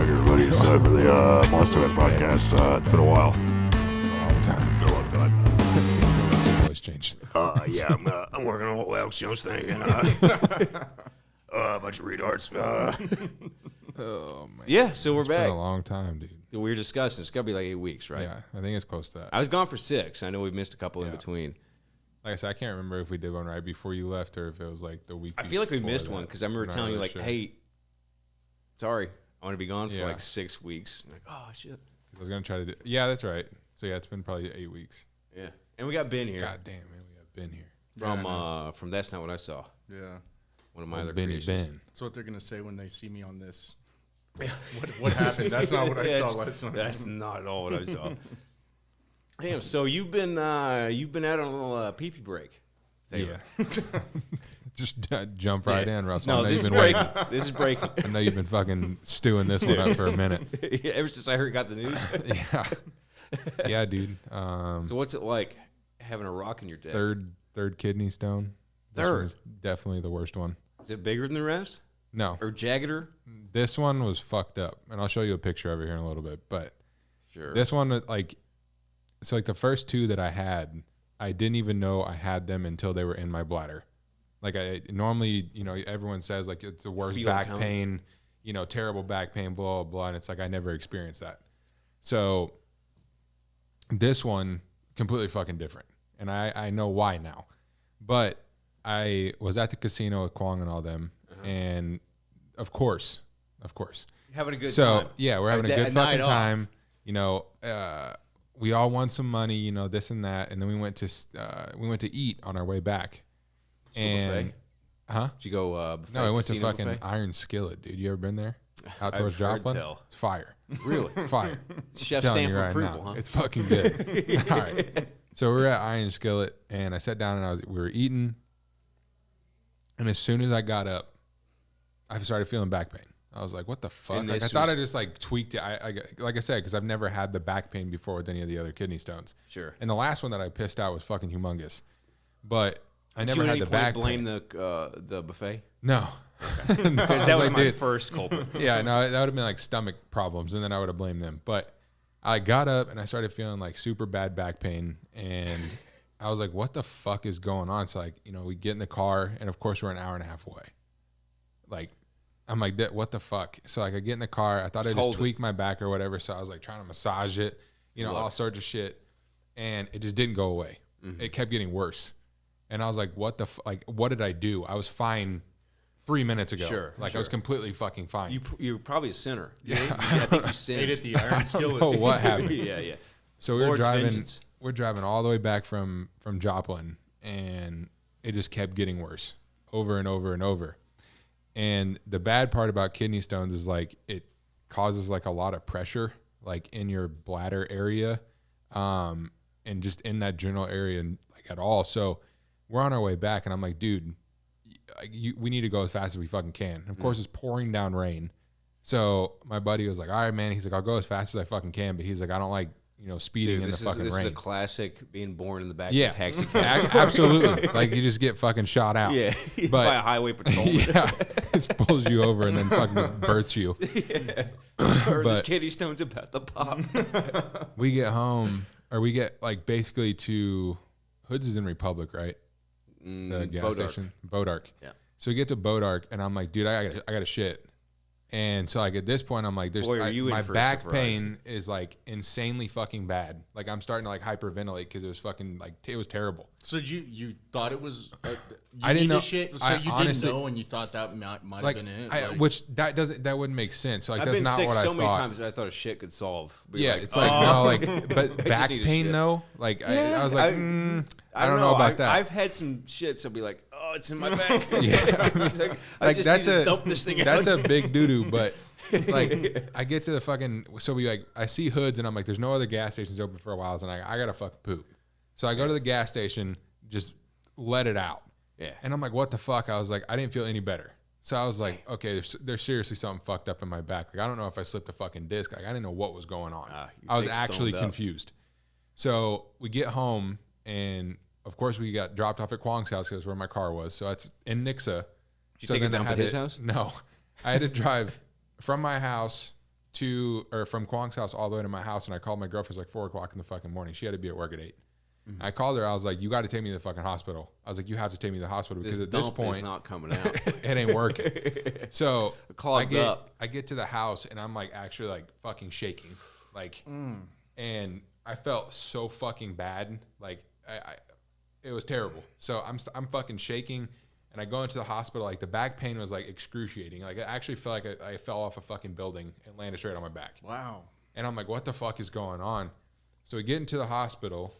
back, everybody. It's time for the Monster Mash podcast. It's been a while. Long time. Been a long time. That's the voice changed. Yeah, I'm working on a whole Alex Jones thing and a bunch of retards. Oh man. Yeah, so we're It's back. been a long time, dude. We were discussing. It's got to be like 8 weeks, right? Yeah, I think it's close to that. I was gone for 6. I know we've missed a couple in Yeah. between. Like I said, I can't remember if we did one right before you left or if it was like the week. I feel like we before missed that. one because I remember I'm not telling you, really like, sure. hey, sorry, I want to be gone for Yeah. like 6 weeks. I'm like, oh, shit. I was gonna try to do. Yeah, that's right. So yeah, it's been probably 8 weeks. Yeah. And we got Ben here God damn, man, we have been here. from That's Not What I Saw. Yeah. One of my other Benny creations. Ben. That's what they're gonna say when they see me on this. What happened? That's not what I saw last night. That's not at all what I saw. Damn, so you've been out on a little pee-pee break. Yeah. Just jump right in, Russell. I No, know this you've is been waiting. breaking. This is breaking. I know you've been fucking stewing this one up for a minute. Yeah, ever since I got the news. Yeah. Yeah, dude. So what's it like having a rock in your dick? Third kidney stone. This Third? one is definitely the worst one. Is it bigger than the rest? No, Or jaggeder? this one was fucked up, and I'll show you a picture of it here in a little bit. But Sure. this one, like the first two that I had, I didn't even know I had them until they were in my bladder. Like I normally, everyone says like it's the worst Feel back count. pain, terrible back pain, blah, blah, blah. And it's like I never experienced that. So this one, completely fucking different. And I know why now. But I was at the casino with Kwong and all them. And of course. Having a good So time. yeah, we're having a A good night fucking off. time. We all won some money, this and that, and then we went to eat on our way back. Did you go And buffet? huh? Did you go buffet? No, I went to casino fucking buffet? Iron Skillet, dude. You ever been there? Out towards I've heard Joplin? tell. It's fire. Really? Fire. Chef Telling stamp you right approval, now. huh? It's fucking good. All right. So we were at Iron Skillet, and I sat down and we were eating, and as soon as I got up, I started feeling back pain. I was like, "What the fuck?" And Like, I this thought was- I just like tweaked it. Like I said, because I've never had the back pain before with any of the other kidney stones. Sure. And the last one that I pissed out was fucking humongous, but I Did never you at had any the point back blame pain. the buffet? No. No, I Because was that was like, my dude, first culprit. yeah, no, that would have been like stomach problems, and then I would have blamed them. But I got up and I started feeling like super bad back pain, and I was like, "What the fuck is going on?" So we get in the car, and of course we're an hour and a half away. Like, I'm like, "What the fuck?" So I get in the car. I thought I hold just it. tweaked my back or whatever. So I was like trying to massage it, all sorts of shit, and it just didn't go away. It kept getting worse, and I was like, "What the like? What did I do? I was fine 3 minutes ago. Sure, I was completely fucking fine." You're probably a sinner. Yeah. I think you sinned. Ate at the iron skillet. Oh, what happened? yeah. So we were Lord's driving. vengeance. We're driving all the way back from Joplin, and it just kept getting worse, over and over and over. And the bad part about kidney stones is like it causes like a lot of pressure, like in your bladder area, and just in that general area, and like at all. So we're on our way back, and I'm like, dude, we need to go as fast as we fucking can. And of course, it's pouring down rain. So my buddy was like, all right, man. He's like, I'll go as fast as I fucking can. But he's like, I don't like, speeding Dude, in the fucking this rain. is a classic being born in the back Yeah, of a taxi cab. absolutely. Like you just get fucking shot out. Yeah. But- By a highway patrolman. Yeah, it pulls you over and then fucking births you. Sir, this But- kidney stone's about to pop. We get home, or we get like basically to Hoods is in Republic, right? The gas Bodark. station, Bodark. Yeah. So we get to Bodark, and I'm like, dude, I got to shit. And so like at this point, I'm like, Boy, are you in my for a back surprise. pain is like insanely fucking bad. Like I'm starting to like hyperventilate because it was fucking like it was terrible. So you thought it was? You I didn't needed know- Shit, so I you honestly- didn't know, and you thought that might have Like, been it. which that wouldn't make sense. Like I've that's been not sick what so I many thought. times that I thought a shit could solve. Be Yeah, like, it's like no, like but back need to pain shit. though. Like I was I- like, I don't know about that. I've had some shits. I'll be like, oh, it's in my back. Yeah. It's like, I Like just that's need to a dump this thing that's out. a big doo doo. But like I get to the fucking I see Hoods and I'm like, there's no other gas stations open for a while, and I gotta fucking poop. So I go to the gas station, just let it out. Yeah. And I'm like, what the fuck? I was like, I didn't feel any better. So I was like, okay, there's seriously something fucked up in my back. Like I don't know if I slipped a fucking disc. Like I didn't know what was going on. Your I was dick's actually stoned up. confused. So we get home, and of course we got dropped off at Kwong's house because where my car was. So it's in Nixa. Did you take it then I down to had his to- house? No, I had to drive from my house from Kwong's house all the way to my house, and I called my girlfriend like 4 o'clock in the fucking morning. She had to be at work at 8. I called her. I was like, you got to take me to the fucking hospital. I was like, you have to take me to the hospital because at this dump point, is not coming out. it ain't working. So Clogged up. I get to the house and I'm like actually like fucking shaking, like, and I felt so fucking bad. Like it was terrible. So I'm fucking shaking, and I go into the hospital. Like the back pain was like excruciating. Like I actually felt like I fell off a fucking building and landed straight on my back. Wow. And I'm like, what the fuck is going on? So we get into the hospital.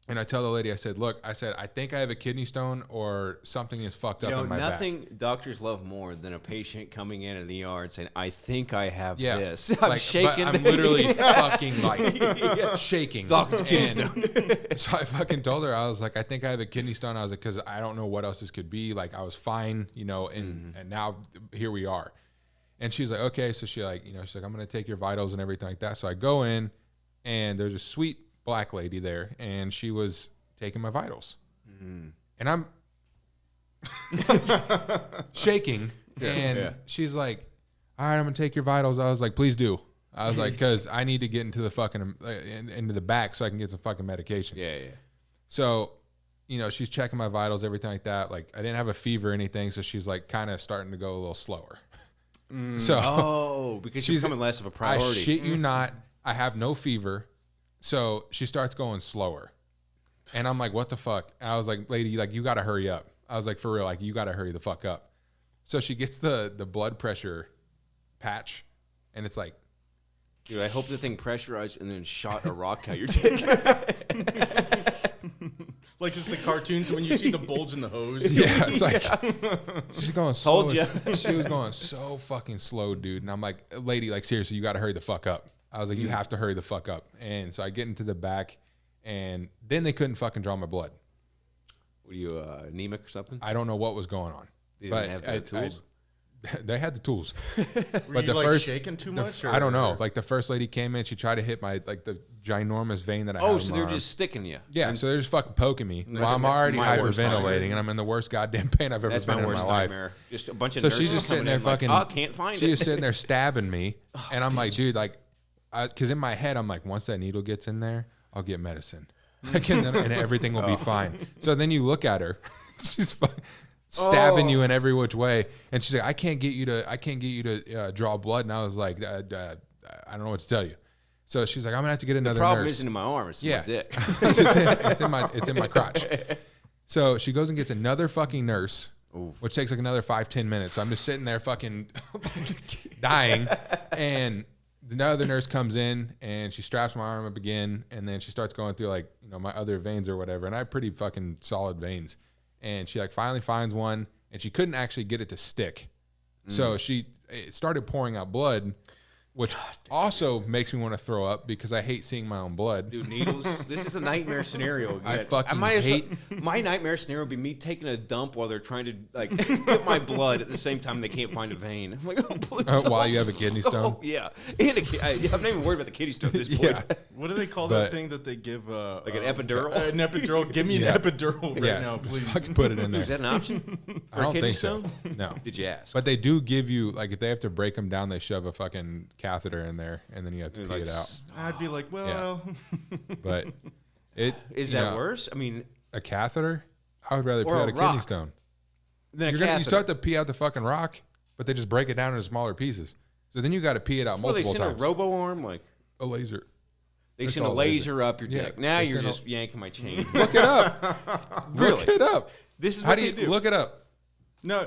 And I tell the lady, I said, look, I think I have a kidney stone or something is fucked up in my nothing back. doctors love more than a patient coming in the ER and saying, I think I have Yeah. this. I'm shaking. I'm literally fucking like shaking. Doctor's kidney And so I fucking told her, I was like, I think I have a kidney stone. I was like, because I don't know what else this could be. Like I was fine, and now here we are. And she's like, okay. So she's like, I'm going to take your vitals and everything like that. So I go in, and there's a sweet black lady there, and she was taking my vitals, and I'm shaking, and she's like, all right, I'm gonna take your vitals. I was like, please do. I was like, because I need to get into the fucking into the back so I can get some fucking medication. Yeah. So she's checking my vitals, everything like that. Like I didn't have a fever or anything, so she's like kind of starting to go a little slower. So because she's becoming less of a priority. I shit you not, I have no fever. So she starts going slower, and I'm like, what the fuck? And I was like, lady, like, you got to hurry up. I was like, for real, like, you got to hurry the fuck up. So she gets the blood pressure patch, and it's like, dude, I hope the thing pressurized and then shot a rock out your dick. Like just the cartoons when you see the bulge in the hose. yeah, it's like, she's going slow. Told ya. She was going so fucking slow, dude. And I'm like, lady, like, seriously, you got to hurry the fuck up. I was like, you have to hurry the fuck up. And so I get into the back, and then they couldn't fucking draw my blood. Were you anemic or something? I don't know what was going on. They didn't have the tools. They had the tools. Were you like shaking too much? I don't know. Like the first lady came in, she tried to hit my the ginormous vein that I had. Oh, on so my they're arm. just sticking you. Yeah, so they're just fucking poking me while I'm already my worst hyperventilating, and I'm in the worst goddamn pain I've ever That's been my in worst my life. nightmare. Just a bunch of So nurses she's just sitting coming there in fucking. like, oh, can't find it. She's sitting there stabbing me, and I'm like, dude, like, because in my head I'm like, once that needle gets in there, I'll get medicine, and everything will be fine. So then you look at her, she's stabbing you in every which way, and she's like, I can't get you to draw blood, and I was like, I don't know what to tell you. So she's like, I'm gonna have to get another The problem nurse. isn't in my arm; it's in my dick. it's in my crotch. So she goes and gets another fucking nurse, which takes like another 5-10 minutes. So I'm just sitting there fucking dying, and the other nurse comes in and she straps my arm up again, and then she starts going through like my other veins or whatever, and I have pretty fucking solid veins, and she like finally finds one, and she couldn't actually get it to stick, so it started pouring out blood, which also makes me want to throw up because I hate seeing my own blood. Dude, needles. This is a nightmare scenario. Again. I fucking hate. My nightmare scenario would be me taking a dump while they're trying to like get my blood at the same time they can't find a vein. I'm like, oh, please. While you have a kidney stone? Yeah, and I'm not even worried about the kidney stone at this point. Yeah. What do they call that thing that they give? Like an epidural? An epidural. Give me an epidural right now, just please. fucking put it in there. Is that an option? I don't kidney think so. stone? No. Did you ask? But they do give you, like, if they have to break them down, they shove a fucking catheter in there, and then you have to pee it out. I'd be like, well, But it Is that worse? I mean, a catheter? I would rather pee Or a out a kidney rock. stone. then You still have to pee out the fucking rock, but they just break it down into smaller pieces. So then you got to pee it out Well, they multiple send times. a robo arm, like A laser. they It's send a all laser up your Yeah, dick. Now they you're send just yanking my chain. Look it up. Really? Look it up. This is How what do they you do. look it up? no.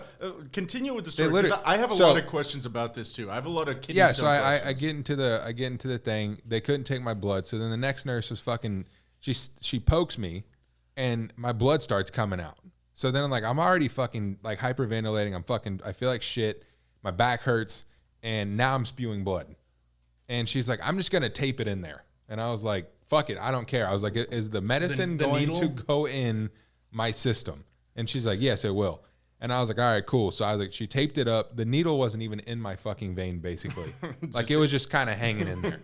Continue with the story. literally- 'Cause I have a so- lot of questions about this too. I have a lot of kidney Yeah, stone so I questions. get into the thing. They couldn't take my blood, so then the next nurse was fucking. She pokes me, and my blood starts coming out. So then I'm already fucking like hyperventilating. I feel like shit. My back hurts, and now I'm spewing blood. And she's like, I'm just gonna tape it in there. And I was like, fuck it, I don't care. I was like, is the medicine The going to needle? go in my system? And she's like, yes, it will. And I was like, all right, cool. So I was like, she taped it up. The needle wasn't even in my fucking vein, basically. Like it was just kind of hanging in there.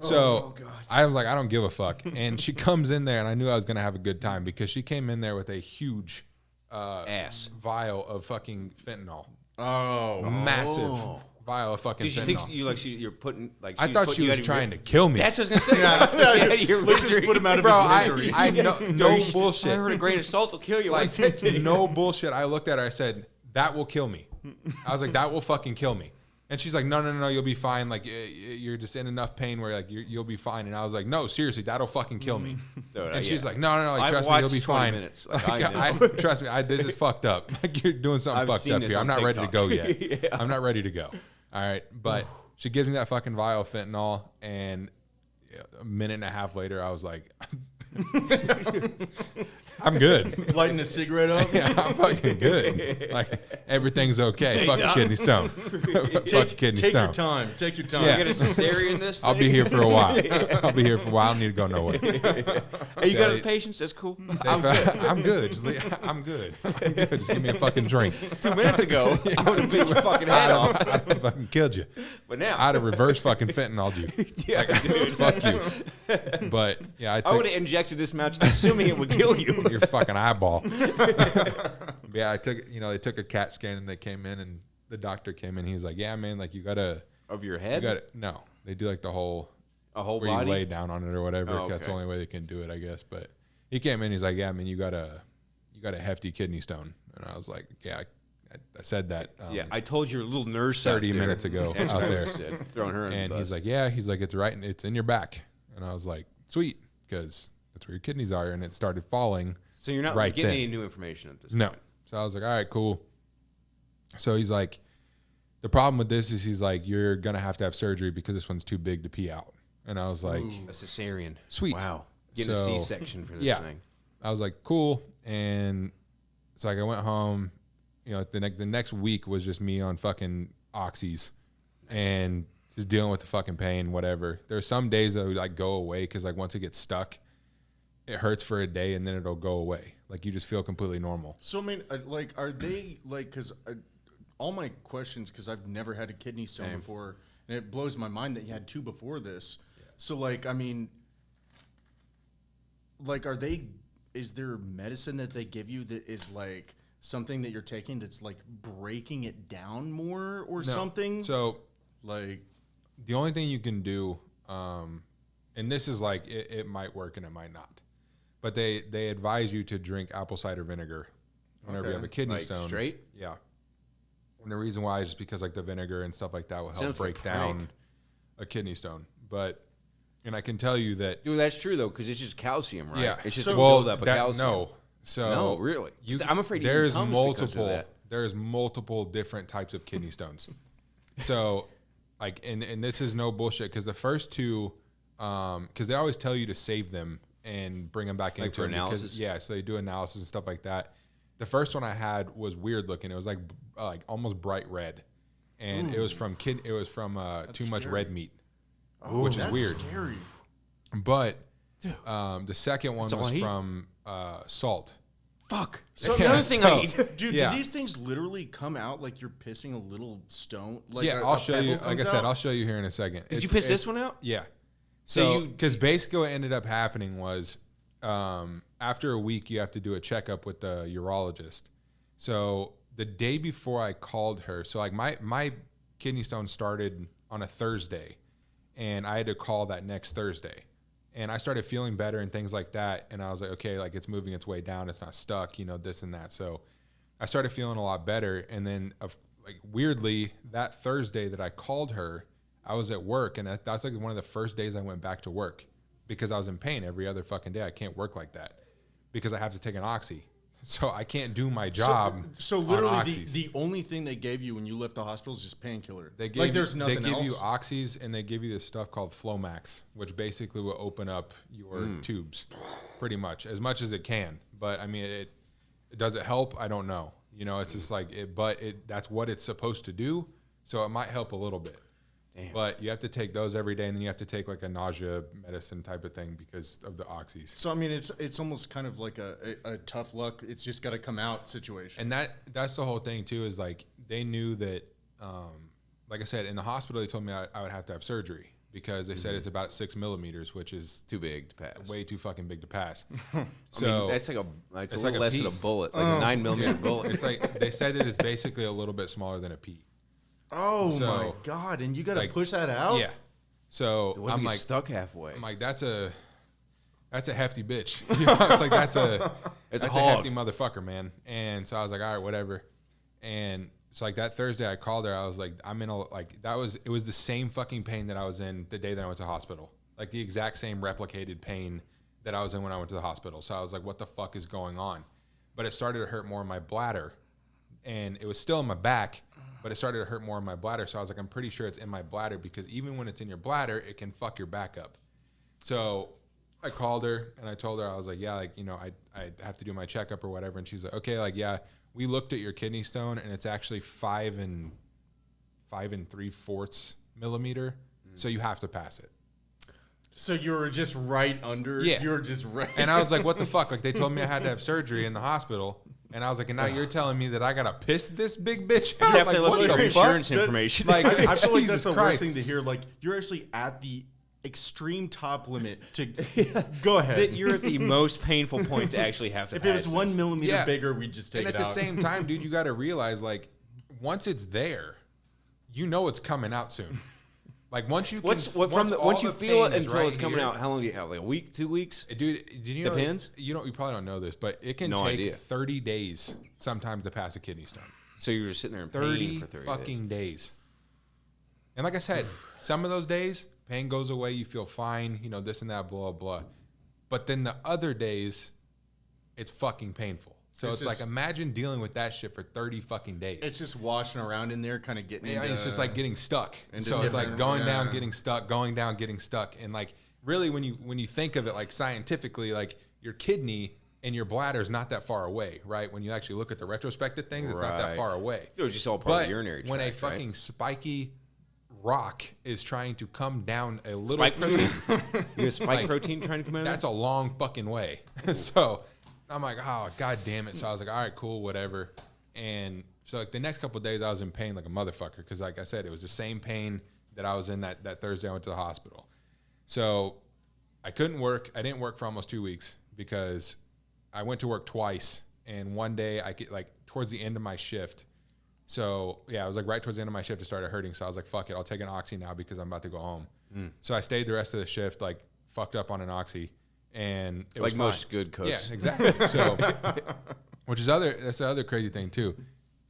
So I was like, I don't give a fuck. And she comes in there, and I knew I was going to have a good time because she came in there with a huge Ass. vial of fucking fentanyl. Oh, Massive. vial of fucking Did you fentanyl. think you're putting like? I thought she was trying to kill me. That's what I was gonna say. Let's just put him out of Bro, his misery. I know, no I bullshit. heard a grain of salt will kill you. Like, I said to you. no bullshit. I looked at her. I said, that will kill me. I was like, that will fucking kill me. And she's like, no, you'll be fine. Like, you're just in enough pain where like you'll be fine. And I was like, no, seriously, that'll fucking kill me. Dude, And she's yeah. like, no, like, I've trust me, you'll watched be 20 fine. minutes. Like, Like, I know. trust me, this is fucked up. Like, you're doing something I've fucked seen up this here. I'm on not ready to TikTok. go yet. Yeah. I'm not ready to go. All right, but she gives me that fucking vial of fentanyl, and a minute and a half later, I was like, I'm good. Lighting a cigarette up. Yeah, I'm fucking good. Like, everything's okay. Fuck a kidney stone. Fuck a kidney Take stone. your time. Take your time. Yeah. Get a cesarean this. I'll thing? be here for a while. I'll be here for a while. I don't need to go nowhere. Hey, you got Yeah. any patience? That's cool. I'm good. I'm good. I'm good. Just give me a fucking drink. 2 minutes ago, I would have beat your fucking head off. I'd have fucking killed you. But now, I'd have reverse fucking fentanyl you. yeah, dude. Fuck you. But yeah, I I took would have injected this match, assuming it would kill you. your fucking eyeball. Yeah, I took. They took a CAT scan and they came in and the doctor came in. He's like, yeah, man, like you gotta. Of your You head, got no. They do like the whole a whole where body. you lay down on it or whatever. Oh, That's the okay. only way they can do it, I guess. But he came in. He's like, "Yeah, I mean, you got a hefty kidney stone." And I was like, "Yeah, I said that." Yeah, I told your little nurse 30 out there. minutes ago That's out what I there. said, throwing her in And the he's bus. like, "Yeah." He's like, "It's right. It's in your back." And I was like, "Sweet," because that's where your kidneys are. And it started falling. so you're not right getting then. any new information at this No. point. So I was like, all right, cool. So he's like, the problem with this is he's like, you're going to have surgery because this one's too big to pee out. And I was like, A cesarean. Sweet. Wow. Getting So, a C-section for this yeah. thing. I was like, cool. And it's like I went home. The next week was just me on fucking oxys and just dealing with the fucking pain, whatever. There's some days that would like go away because like once it gets stuck, it hurts for a day and then it'll go away. Like you just feel completely normal. So I mean, like, are they like? Because all my questions, because I've never had a kidney stone Same. before, and it blows my mind that you had two before this. So like, I mean, like, are they? Is there medicine that they give you that is like something that you're taking that's like breaking it down more or something? So Like, the only thing you can do, and this is like it might work and it might not, but they advise you to drink apple cider vinegar whenever you Okay. have a kidney Like, stone. straight? Yeah. And the reason why is just because like the vinegar and stuff like that will help Sounds like break a prank. down a kidney stone. And I can tell you that Dude, that's true though, because it's just calcium, right? yeah, It's just So- a well, buildup of that- calcium. No, so No, really? I'm afraid it even there's comes because of multiple that. there's multiple different types of kidney stones. So like and this is no bullshit because the first two because they always tell you to save them and bring them back Like into for it because- analysis? yeah, so they do analysis and stuff like that. The first one I had was weird looking. It was like almost bright red, and it was from too much scary. red meat, which is that's weird. Scary. But the second one That's all was I eat? from salt. Fuck. So That's the yeah, other thing so- I eat. Dude, Yeah. do these things literally come out like you're pissing a little stone? Like Yeah, a I'll show you. pebble Like I comes said, out? I'll show you here in a second. Did you piss this one out? Yeah. So So, you- because basically what ended up happening was after a week, you have to do a checkup with the urologist. So the day before I called her, so like my kidney stone started on a Thursday, and I had to call that next Thursday. And I started feeling better and things like that. And I was like, okay, like it's moving its way down. It's not stuck, this and that. So I started feeling a lot better. And then like weirdly, that Thursday that I called her, I was at work. And that's like one of the first days I went back to work because I was in pain every other fucking day. I can't work like that because I have to take an oxy. So I can't do my job. So on literally, oxys. the only thing they gave you when you left the hospital is just painkiller. They give like you, there's nothing They give else. you oxys and they give you this stuff called Flomax, which basically will open up your tubes, pretty much as it can. But I mean, it does it help? I don't know. It's just like it, but that's what it's supposed to do. So it might help a little bit. Damn. But you have to take those every day, and then you have to take like a nausea medicine type of thing because of the oxys. So I mean, it's almost kind of like a tough luck. It's just got to come out situation. And that's the whole thing too. Is like they knew that, like I said, in the hospital they told me I would have to have surgery because they said it's about 6 millimeters, which is Too big to pass. way too fucking big to pass. I So mean, that's like it's a it's little like a less than pea. a bullet, like a 9mm bullet. it's like they said that it's basically a little bit smaller than a pea. Oh So, my god! And you got to like, push that out. Yeah. So What if I'm you get like, stuck halfway. I'm like, that's a hefty bitch. You know, it's like that's a It's a hefty hog. motherfucker, man. And so I was like, all right, whatever. And so like that Thursday, I called her. I was like, I'm in a like it was the same fucking pain that I was in the day that I went to hospital, like the exact same replicated pain that I was in when I went to the hospital. So I was like, what the fuck is going on? But it started to hurt more in my bladder, and it was still in my back, but it started to hurt more in my bladder. So I was like, I'm pretty sure it's in my bladder, because even when it's in your bladder, it can fuck your back up. So I called her and I told her, I was like, yeah, like, you know, I have to do my checkup or whatever. And she's like, okay, like, yeah, we looked at your kidney stone and it's actually 5 3/4 millimeter. So you have to pass it. So you were just right under. Yeah. You were just right. And I was like, what the fuck? Like, they told me I had to have surgery in the hospital. And I was like, and now you're telling me that I gotta piss this big bitch out? You have Like, to look what at your the insurance fuck? information. Like, I feel like Jesus that's the Christ. worst thing to hear. Like, you're actually at the extreme top limit to go ahead. that you're at the most painful point to actually have to If pass it was 1 this. millimeter Yeah. bigger, we'd just take And it at out. the same time, dude, you got to realize, like, once it's there, you know it's coming out soon. Like, once you Once you the feel it pain is until right it's coming here- out, how long do you have? Like a week, 2 weeks? Dude, did you know? Depends. You probably don't know this, but it can No take idea. 30 days sometimes to pass a kidney stone. So you're just sitting there in pain 30 for 30 fucking days. days. And like I said, some of those days, pain goes away, you feel fine, you know, this and that, blah, blah. But then the other days, it's fucking painful. So It's it's like, just- imagine dealing with that shit for 30 fucking days. It's just washing around in there, kind of getting. Yeah, into, it's just like getting stuck. into So it's like different- going down, yeah. getting stuck, going down, getting stuck. And like really when you think of it like scientifically, like your kidney and your bladder is not that far away, right? When you actually look at the retrospective things, it's not that Right. far away. It was just all part But of the urinary tract, when a right? fucking spiky rock is trying to come down a little Spike protein? You have spike Like, protein trying to come out of that's there? a long fucking way. So I'm like, oh, god damn it. So I was like, all right, cool, whatever. And so like the next couple of days I was in pain like a motherfucker, because like I said, it was the same pain that I was in that Thursday I went to the hospital. So I couldn't work. I didn't work for almost 2 weeks because I went to work twice. And one day I get like towards the end of my shift. So yeah, I was like right towards the end of my shift, it started hurting. So I was like, fuck it, I'll take an oxy now because I'm about to go home. So I stayed the rest of the shift, like fucked up on an oxy. And it was Like most fine. good cooks. Yeah, exactly. So, that's the other crazy thing too,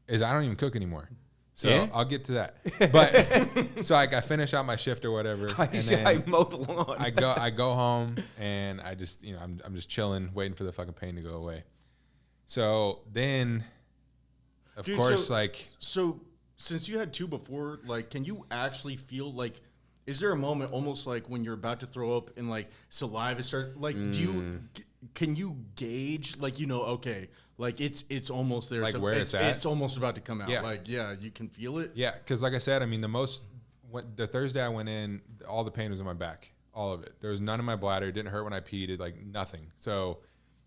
is I don't even cook anymore. So Yeah? I'll get to that. But so like I finish out my shift or whatever, and then I mow the lawn. I go home and I just, you know, I'm just chilling, waiting for the fucking pain to go away. So then, of Dude, course, so- like So, since you had 2 before, like, can you actually feel like? Is there a moment almost like when you're about to throw up and like saliva start? Like, can you gauge? Like, you know, okay, like it's almost there. Like where it's at? It's almost about to come out. Yeah. Like, yeah, you can feel it. yeah, because like I said, I mean, the Thursday I went in, all the pain was in my back, all of it. There was none in my bladder. It didn't hurt when I peed. It like nothing. So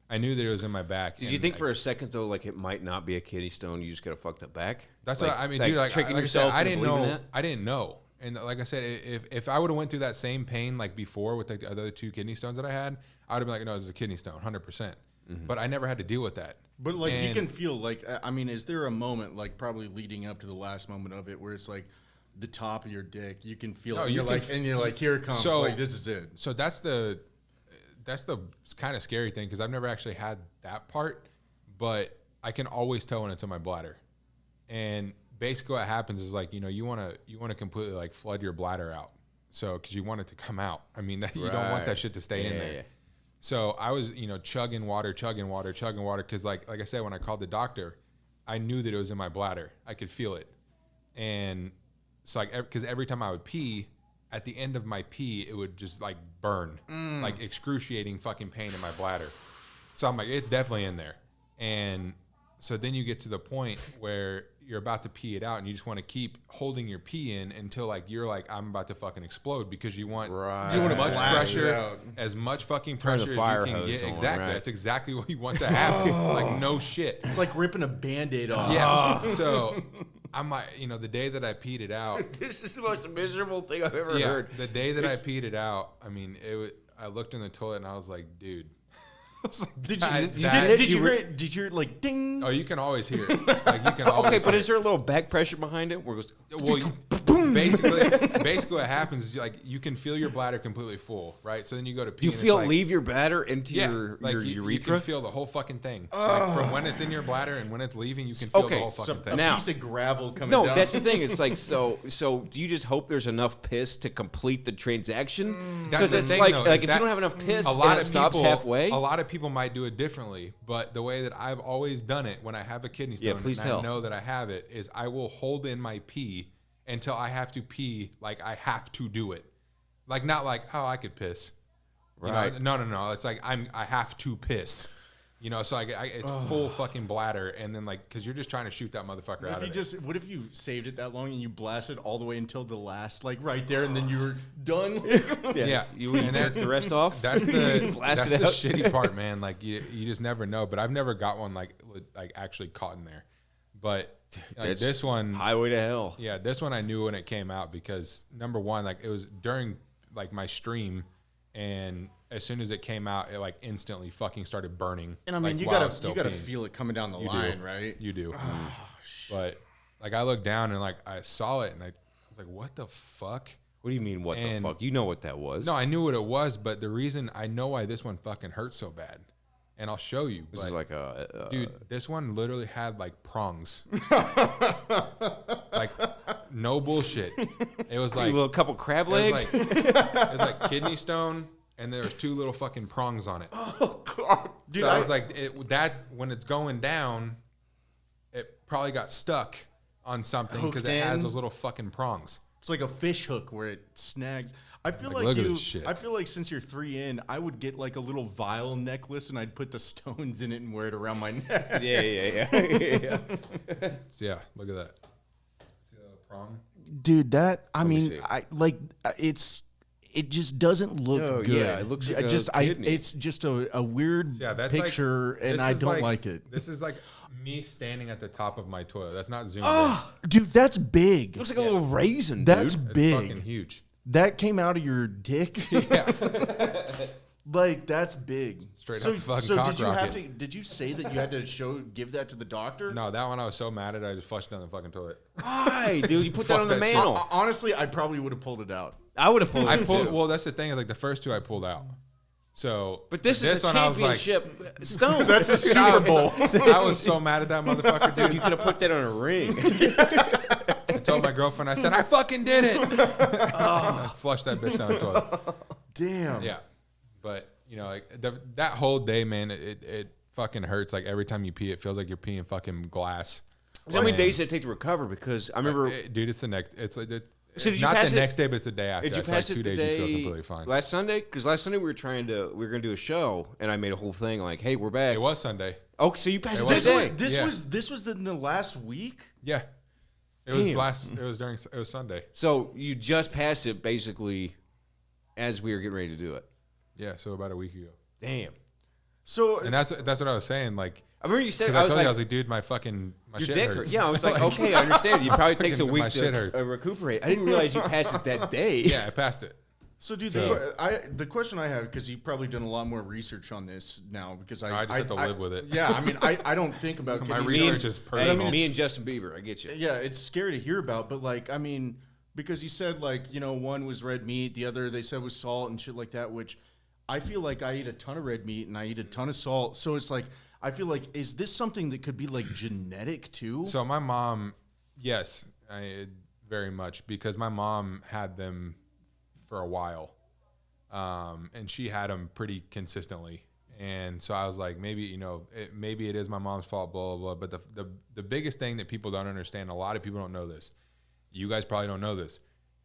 I knew that it was in my back. Did you think for a second though, like it might not be a kidney stone? You just got a fucked up back. That's like, what I mean, dude. Like, tricking like I said, yourself. I into didn't believing know. that? I didn't know. And like I said, if I would have went through that same pain like before with like the other 2 kidney stones that I had, I would have been like, no, this is a kidney stone, 100%. But I never had to deal with that. But like you And- can feel like I mean, is there a moment like probably leading up to the last moment of it where it's like the top of your dick, you can feel No, it. you You're can like, and you're like, here it comes. So- like this is it. So that's the kind of scary thing, because I've never actually had that part, but I can always tell when it's in my bladder. And basically what happens is like, you know, you want to completely like flood your bladder out. So, cause you want it to come out. I mean, that you don't want Right. that shit to stay in Yeah, there. yeah. So I was, you know, chugging water. Cause like I said, when I called the doctor, I knew that it was in my bladder. I could feel it. And so like, cause every time I would pee, at the end of my pee, it would just like burn, like excruciating fucking pain in my bladder. So I'm like, it's definitely in there. And so then you get to the point where you're about to pee it out and you just want to keep holding your pee in until like you're like, I'm about to fucking explode, because you want Right. as You wanna much blast it pressure, out. as much fucking Turn the pressure fire as you can hose get. on, Exactly. right. That's exactly what you want to happen. Like no shit. It's like ripping a Band-Aid off. Yeah. So I'm like, you know, the day that I peed it out, This is the most miserable thing I've ever yeah, heard. the day that I peed it out, I mean, I looked in the toilet and I was like, dude, Did God, you that- did you hear it like ding? Oh, you can always hear it. Like you can always. Okay, but hear is there a little back pressure behind it where it goes? Well, basically what happens is like you can feel your bladder completely full, right? So then you go to pee. Do you and feel it's like, leave your bladder into yeah, your like you urethra? can feel the whole fucking thing. Like from when it's in your bladder and when it's leaving, you can feel Okay, the whole fucking A thing. Now- piece of gravel coming No, down. that's the thing. It's like so. Do you just hope there's enough piss to complete the transaction? That's Because the it's thing, like though, like is if that you don't have enough piss a and lot it of stops people, halfway. A lot of people might do it differently, but the way that I've always done it when I have a kidney stone, Yeah, please and tell. I know that I have it, is I will hold in my pee until I have to pee. Like I have to do it, like not like oh I could piss, you know? Right. No. It's like I have to piss. You know, so it's full fucking bladder, and then like, because you're just trying to shoot that motherfucker What out if of you it. what if you saved it that long and you blasted all the way until the last, like right there, and then you were done? Yeah, You and jerk the rest off. That's the Blast that's it the out. shitty part, man. Like you just never know. But I've never got one like actually caught in there. But like, That's this one, Highway to hell. yeah, this one I knew when it came out because number one, like it was during like my stream, and as soon as it came out, it like instantly fucking started burning. And I mean, like, you while I gotta was still you gotta peeing. feel it coming down the You line, do. right? You do. But like I looked down and like I saw it and I was like, what the fuck? What do you mean? What And- the fuck? You know what that was? No, I knew what it was, but the reason I know why this one fucking hurts so bad, and I'll show you. This but, is like a dude, this one literally had like prongs, like no bullshit. It was a like little couple crab it was legs. like, it was like kidney stone, and there was 2 little fucking prongs on it. Oh god, Dude, So I was like, that when it's going down, it probably got stuck on something because Hooked it has in? those little fucking prongs. it's like a fish hook where it snags. I feel Like, like look at you. this shit. I feel like since you're 3 in, I would get like a little vial necklace and I'd put the stones in it and wear it around my neck. yeah. So yeah, look at that. See the little prong? Dude, that I me mean, see. I like it just doesn't look No, good. yeah, it looks like a kidney. it's just a weird Yeah, that's picture, and this I is don't like it. This is like me standing at the top of my toilet. That's not zoomed Dude, that's big. Looks like a little raisin, That's dude. in. It's big. fucking huge. That came out of your dick. Yeah. Like that's big. Straight so, up the fucking so cock did you have rocket. to? Did you say that you had to give that to the doctor? No, that one I was so mad at, I just flushed down the fucking toilet. Why, dude? You put that Fuck on the that shit. mantle. Honestly, I probably would have pulled it out. I would have pulled I it pulled. too. Well, that's the thing. Is like the first 2 I pulled out. So, But this is a one I was like, championship stone. That's a Super Bowl. I was so mad at that motherfucker, Dude, dude. you could have put that on a ring. I told my girlfriend, I said, I fucking did it. I flushed that bitch down the toilet. Damn. Yeah, but you know, like that whole day, man, it fucking hurts. Like every time you pee, it feels like you're peeing fucking glass. How many And, days did it take to recover? Because I remember. dude, it's the next. It's like So did you not pass the it- next day, but it's the day after. Did you It's pass like it 2 the days. You feel day completely fine. last Sunday? Because last Sunday we were gonna do a show, and I made a whole thing like, "Hey, we're back." It was Sunday. Oh, so you passed It it that was. day? Yeah. This was in the last week. Yeah, it was Damn. It was Sunday. So you just passed it basically as we were getting ready to do it. Yeah, so about a week ago. Damn. So And that's what I was saying. Like, I remember you said because I I was told like, you, I was like, dude, my your shit dick hurts. hurts. Yeah, I was like, okay, I understand. It probably takes a Fucking week my shit to hurts. recuperate. I didn't realize you passed it that day. Yeah, I passed it. So, dude, So- the question I have, because you've probably done a lot more research on this now, because I just have to live with it. Yeah, I mean, I don't think about My kidney research stones. is Hey, personal. me and Justin Bieber, I get you. Yeah, it's scary to hear about, but like, I mean, because you said like, you know, one was red meat, the other they said was salt and shit like that, which I feel like I eat a ton of red meat and I eat a ton of salt. So it's like, I feel like, is this something that could be like genetic too? So my mom, yes, very much, because my mom had them for a while, and she had them pretty consistently. And so I was like, maybe, you know, maybe it is my mom's fault, blah, blah, blah. But the biggest thing that people don't understand, a lot of people don't know this. You guys probably don't know this.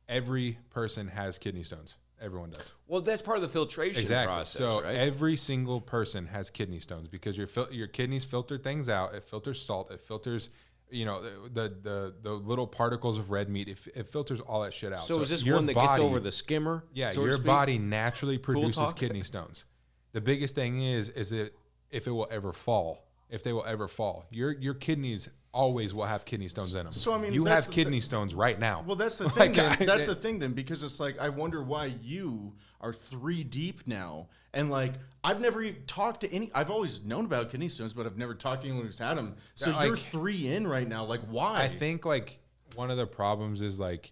Every person has kidney stones. Everyone does. Well, that's part of the filtration process, So right? every single person has kidney stones because your kidneys filter things out. It filters salt. It filters, you know, the little particles of red meat. It filters all that shit out. so is this your one that gets body- over the skimmer? Yeah, so to your speak? body naturally produces talk. kidney stones. The biggest thing is it if it will ever fall. If they will ever fall, your kidneys always will have kidney stones in them. So, I mean, you that's have the kidney stones right now. Well, that's the Like, thing. Then. I- That's the thing then, because it's like I wonder why you are 3 deep now. And like, I've never even talked to any. I've always known about kidney stones, but I've never talked to anyone who's had them. So Yeah, you're like- 3 in right now. Like, why? I think like one of the problems is like,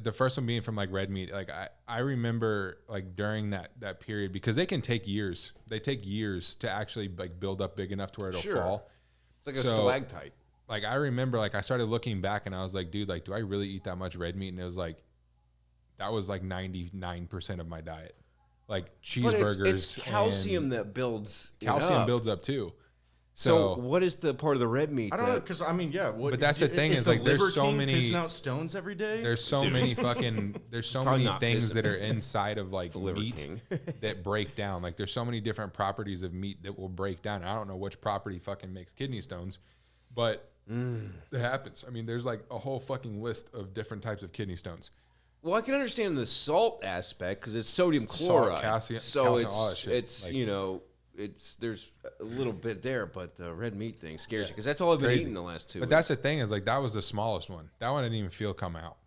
the first one being from like red meat. Like I remember like during that period, because they can take years. They take years to actually like build up big enough to where it'll Sure. fall. It's like a So- stalactite. Like I remember like I started looking back and I was like, dude, like, do I really eat that much red meat? And it was like, that was like 99% of my diet. Like But cheeseburgers. it's calcium and that builds it calcium up. builds up too. So So, what is the part of the red meat? I don't know, that- because I mean, yeah. What, But that's the thing is, the like, there's Liver so King many- pissing out stones every day. there's so many fucking, there's so Probably many not things pissing. that are inside of like Liver meat King. that break down. Like there's so many different properties of meat that will break down. I don't know which property fucking makes kidney stones, but it happens. I mean, there's like a whole fucking list of different types of kidney stones. Well, I can understand the salt aspect because it's sodium Salt, chloride. calcium- so calcium, all that shit. it's Like- it's there's a little bit there, but the red meat thing scares you because that's all I've been Crazy. eating the last 2 But that's the thing is like that was the smallest one. That one I didn't even feel come out.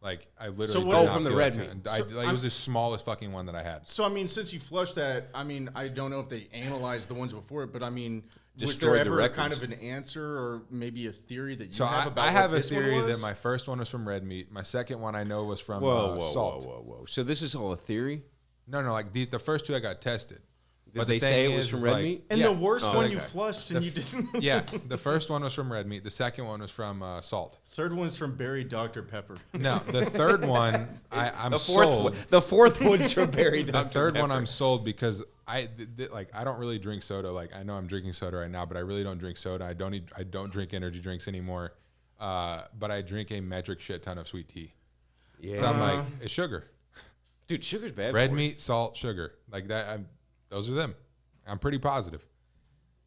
Like I literally So did what- not from the feel red it meat. come- I, like, it was the smallest fucking one that I had. So I mean, since you flushed that, I mean, I don't know if they analyzed the ones before it, but I mean, Destroyed was the there ever kind records. of an answer or maybe a theory that you So have about I have what a this one theory was? that my first one was from red meat. My second one I know was from whoa, salt. whoa. So this is all a theory. No, like the first two I got tested. Did the they say thing it was is, from is, red like- meat? And yeah. the worst Oh, one okay. you flushed and you didn't. Yeah, the first one was from red meat. The second one was from salt. Third one's from Berry Dr Pepper. No, the third one I'm The fourth sold. one, the fourth one's from Berry The Dr. third one Pepper. I'm sold because I don't really drink soda. Like I know I'm drinking soda right now, but I really don't drink soda. I don't drink energy drinks anymore. But I drink a metric shit ton of sweet tea. Yeah, So I'm like, it's sugar, dude, sugar's bad. red for you. meat, salt, sugar, like that. Those are them. I'm pretty positive.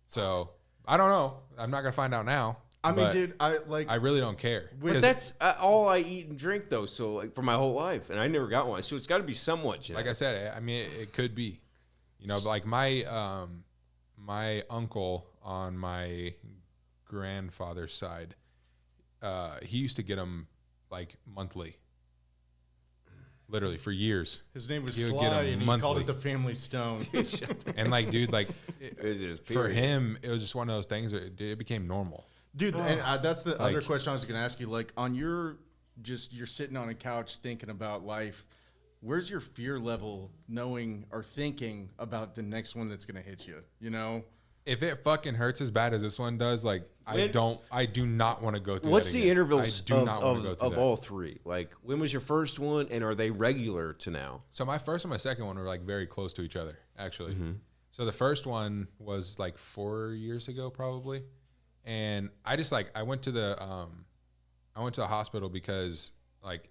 So I don't know. I'm not gonna find out now. I mean, but dude, I like. I really don't care. But But Because, that's all I eat and drink, though. So like for my whole life, and I never got one. So it's got to be somewhat genetic. like I said, I mean, it could be. Like my my uncle on my grandfather's side, he used to get them like monthly, literally for years. His name was He would get Sly, 'em and he called monthly. it the Family Stone. And like, dude, like Is it his for period? him, it was just one of those things where it became normal. Dude, and that's the other Like- question I was going to ask you. Like, on you're sitting on a couch thinking about life. Where's your fear level, knowing or thinking about the next one that's going to hit you? You know, If it fucking hurts as bad as this one does, like I do not want to go through. What's that the again. intervals I do not want to go of through that. all three? Like, when was your first one, and are they regular to now? So my first and my second one were like very close to each other, actually. Mm-hmm. So the first one was like 4 years ago, probably, and I just like I went to the hospital because like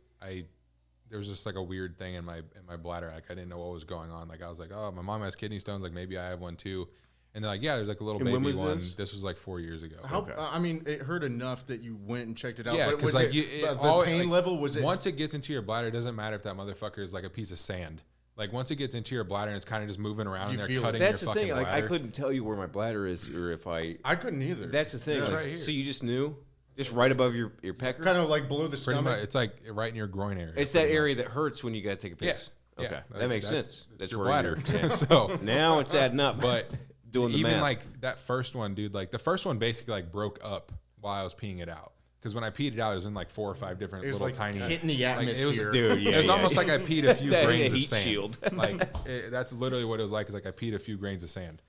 there was just like a weird thing in my bladder. Like I didn't know what was going on. Like I was like, oh, my mom has kidney stones. Like maybe I have one too. And they're like, yeah, there's like a little And when baby was one. this? This was like 4 years ago. how? I mean, it hurt enough that you went and checked it out. Yeah, but because was like the pain level was it? once it gets into your bladder, it doesn't matter if that motherfucker is like a piece of sand. Like once it gets into your bladder and it's kind of just moving around You and they're feel it. cutting That's your the fucking thing. Like, I bladder. couldn't tell you where my bladder is, or if I. I couldn't either. That's the thing. Yeah. Like, right here. so you just knew, just right above your pecker. kind of like below the Pretty stomach. much, it's like right in your groin area. It's that pretty area that hurts when you got to take a piss. Yeah. Okay, Yeah. that makes That's- sense. it's That's your where bladder. you're- yeah. So, Now it's adding up. but Doing the even math. like that first one, dude. Like the first one basically like broke up while I was peeing it out. Because when I peed it out, it was in like 4 or 5 different It was little like tiny hitting the like, it was, atmosphere. Dude, yeah, it was yeah, almost yeah. like I peed a few That grains heat of sand. shield. Like that's literally what it was like. Is like I peed a few grains of sand,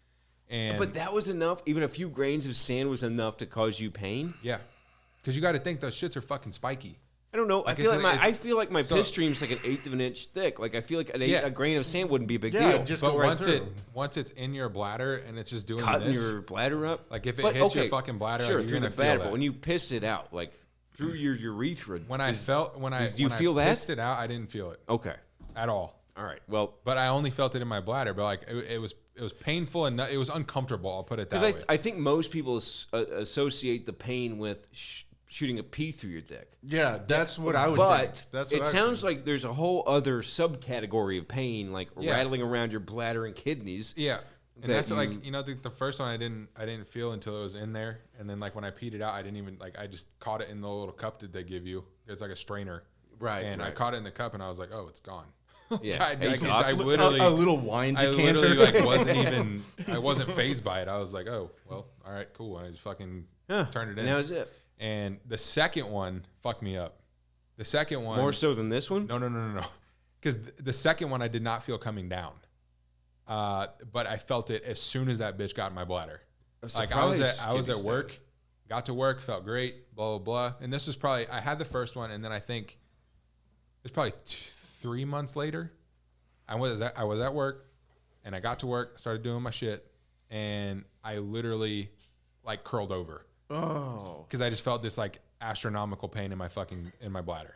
and But that was enough. Even a few grains of sand was enough to cause you pain. yeah, because you got to think those shits are fucking spiky. I don't know. Like, I feel it's like like- my it's- I feel like my so- piss stream's like an eighth of an inch thick. Like I feel like Yeah. a grain of sand wouldn't be a big Yeah, deal. just But go right once through. once it's in your bladder and it's just doing Cutting this, your bladder up. like if it But, hits your okay, fucking bladder, sure, like, you're through gonna the feel bladder. that. But when you piss it out, like through your urethra, when I felt when I do you when feel I that? pissed it out, I didn't feel it okay, at all. all right. Well, But I only felt it in my bladder. But like it was painful and it was uncomfortable. I'll put it that because way. I think most people associate the pain with shooting a pee through your dick. Yeah, that's what I would But think. That's it what I sounds like there's a whole other subcategory of pain, like Yeah. rattling around your bladder and kidneys. Yeah. And that that's you- like the first one I didn't feel until it was in there, and then like when I peed it out, I didn't even like I just caught it in the little cup that they give you. It's like a strainer. Right, And I right. caught it in the cup, and I was like, "Oh, it's gone." Yeah. I, Hey, I literally, a little wine I decanter. literally like wasn't even. I wasn't phased by it. I was like, "Oh, well, all right, cool." And I just fucking turned it in. And that was it. And the second one fucked me up. The second one, More so than this one? no. Because the second one I did not feel coming down, but I felt it as soon as that bitch got in my bladder. Like I was at work, got to work, felt great, blah blah blah. And this was probably I had the first one, and then I think it's probably 3 months later. I was at work, and I got to work, started doing my shit, and I literally like curled over. Oh. Because I just felt this like astronomical pain in my bladder.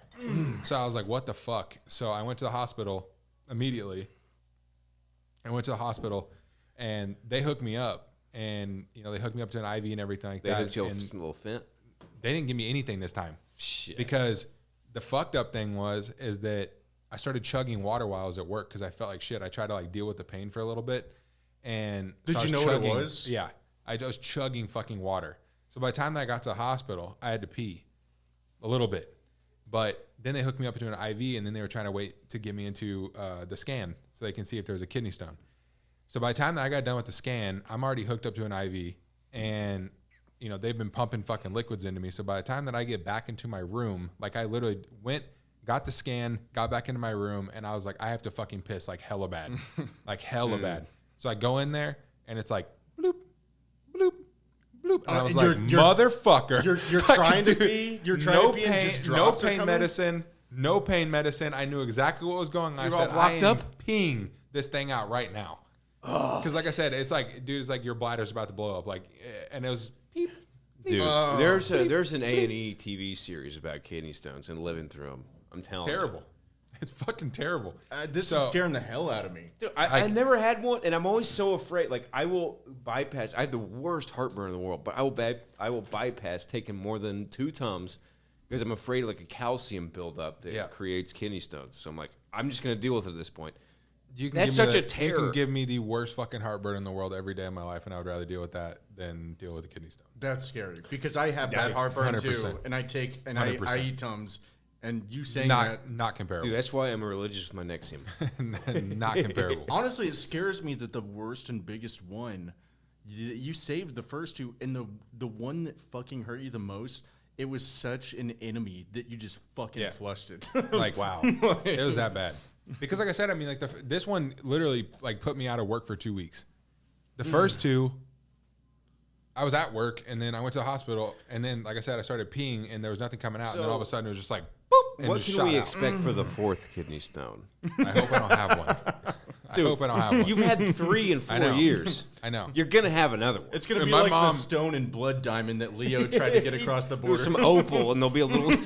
So I was like, what the fuck? So I went to the hospital immediately. And they hooked me up, and they hooked me up to an IV and everything like They that. hooked you And a little fent? they didn't give me anything this time. Shit. Because the fucked up thing is that I started chugging water while I was at work because I felt like shit. I tried to like deal with the pain for a little bit. And Did so I you was know what it chugging- was? Yeah. I was chugging fucking water. So by the time that I got to the hospital, I had to pee a little bit. But then they hooked me up to an IV, and then they were trying to wait to get me into the scan so they can see if there was a kidney stone. So by the time that I got done with the scan, I'm already hooked up to an IV, and they've been pumping fucking liquids into me. So by the time that I get back into my room, like I literally went, got the scan, got back into my room, and I was like, I have to fucking piss like hella bad, like hella bad. So I go in there, and it's like bloop, bloop, bloop, and I was like, motherfucker, You're Like, trying to dude, pee. You're trying to pee, and just no drops are pain coming? medicine, no pain medicine. I knew exactly what was going on. You're I all said, blocked I am up? peeing this thing out right now. Because like I said, it's like, dude, it's like your bladder's about to blow up. Like, and it was beep. Dude, there's an A&E TV series about kidney stones and living through them. I'm telling Terrible. It's fucking terrible. This is scaring the hell out of me. you. Dude, I never had one, and I'm always so afraid. Like, I will bypass. I have the worst heartburn in the world, but I will bypass taking more than 2 Tums because I'm afraid of like a calcium buildup that creates kidney stones. So I'm like, I'm just gonna deal with it at this point. That's such a You terror. can give me the worst fucking heartburn in the world every day of my life, and I would rather deal with that than deal with a kidney stone. That's scary because I have bad heartburn 100%. too, and I take and 100%. I eat Tums, and you saying that. Not comparable. Dude, that's why I'm religious with my Nexium. Not comparable. Honestly, it scares me that the worst and biggest one, you saved the first 2, and the one that fucking hurt you the most, it was such an enemy that you just fucking flushed it. Like, wow, it was that bad. Because like I said, I mean, like this one literally like put me out of work for 2 weeks. The first 2, I was at work, and then I went to the hospital, and then like I said, I started peeing, and there was nothing coming out, and then all of a sudden it was just like boop, and What just can shot we out. expect for the 4th kidney stone? I hope I don't have one. I hope I don't have one. You've had 3 in 4 know. years. I know. You're gonna have another one. It's gonna And be my like mom- the stone and blood diamond that Leo tried to get across the With border. some opal, and there'll be a little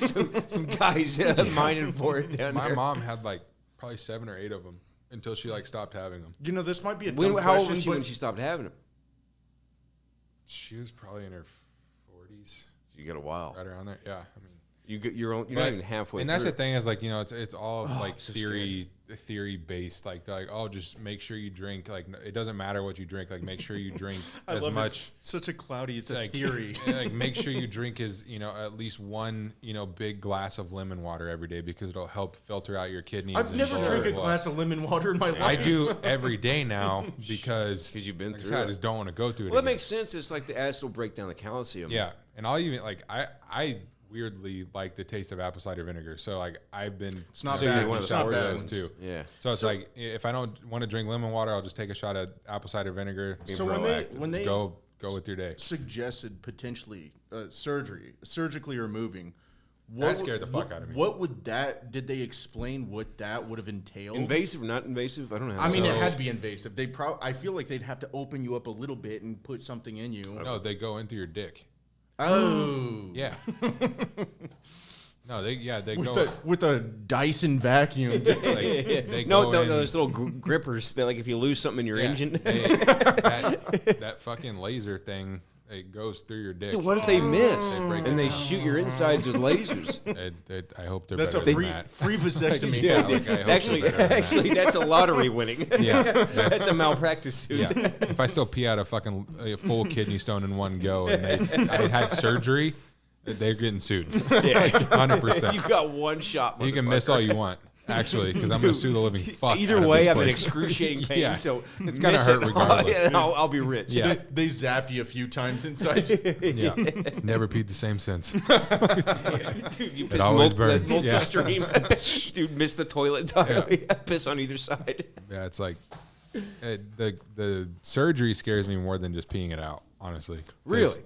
some guys mining for it down My there. mom had like probably 7 or 8 of them until she like stopped having them. This might be a dumb How old question, was she but when she stopped having them? She was probably in her 40s, You got a while. right around there. Yeah, I mean. You're not even halfway. And that's through. the thing is like it's all like theory based. Like oh, just make sure you drink. Like it doesn't matter what you drink. Like make sure you drink as much. It's such a cloudy. It's a Like theory. like make sure you drink at least one big glass of lemon water every day because it'll help filter out your kidneys. I've and never blah, drank a blah, blah. glass of lemon water in my life. I do every day now because 'Cause you've been like I through said, it. I just don't want to go through it. Well, that again. makes sense. It's like the acid will break down the calcium. Yeah, and I'll even like I weirdly like the taste of apple cider vinegar. So like I've been It's not taking bad. one of It's the not shots of bad. those too. Yeah. So it's like if I don't want to drink lemon water, I'll just take a shot of apple cider vinegar. So be when proactive. they Just go with your day. suggested potentially surgically removing. That scared the fuck out of me. What would that? Did they explain what that would have entailed? Invasive, not invasive. I don't know. I mean, it So- had to be invasive. I feel like they'd have to open you up a little bit and put something in you. No, they go into your dick. Oh, Yeah. No, they go. with a Dyson vacuum. Like, they no, go in- those little grippers. That like if you lose something in your yeah, engine. that fucking laser thing, it goes through your dick. Dude, what if they miss They break and it they shoot your insides with lasers? I hope they're That's a better free than that. free vasectomy. Yeah, like, I hope actually, they're better than that. that's a lottery winning. Yeah, That's a malpractice suit. yeah. If I still pee out a fucking full kidney stone in one go, and I had surgery, They're getting sued. Yeah. 100%. You got one shot. You can miss all you want, actually, because I'm going to sue the living fuck Either out of way, this I'm in place. excruciating pain, Yeah. so It's gonna miss hurt it, regardless. and I'll be rich. Yeah. They zapped you a few times inside. Yeah. Never peed the same since. Dude, you piss always multiple burns. Yeah. stream. Dude, miss the toilet entirely. Piss on either side. Yeah, it's like the surgery scares me more than just peeing it out, honestly. 'Cause, Really?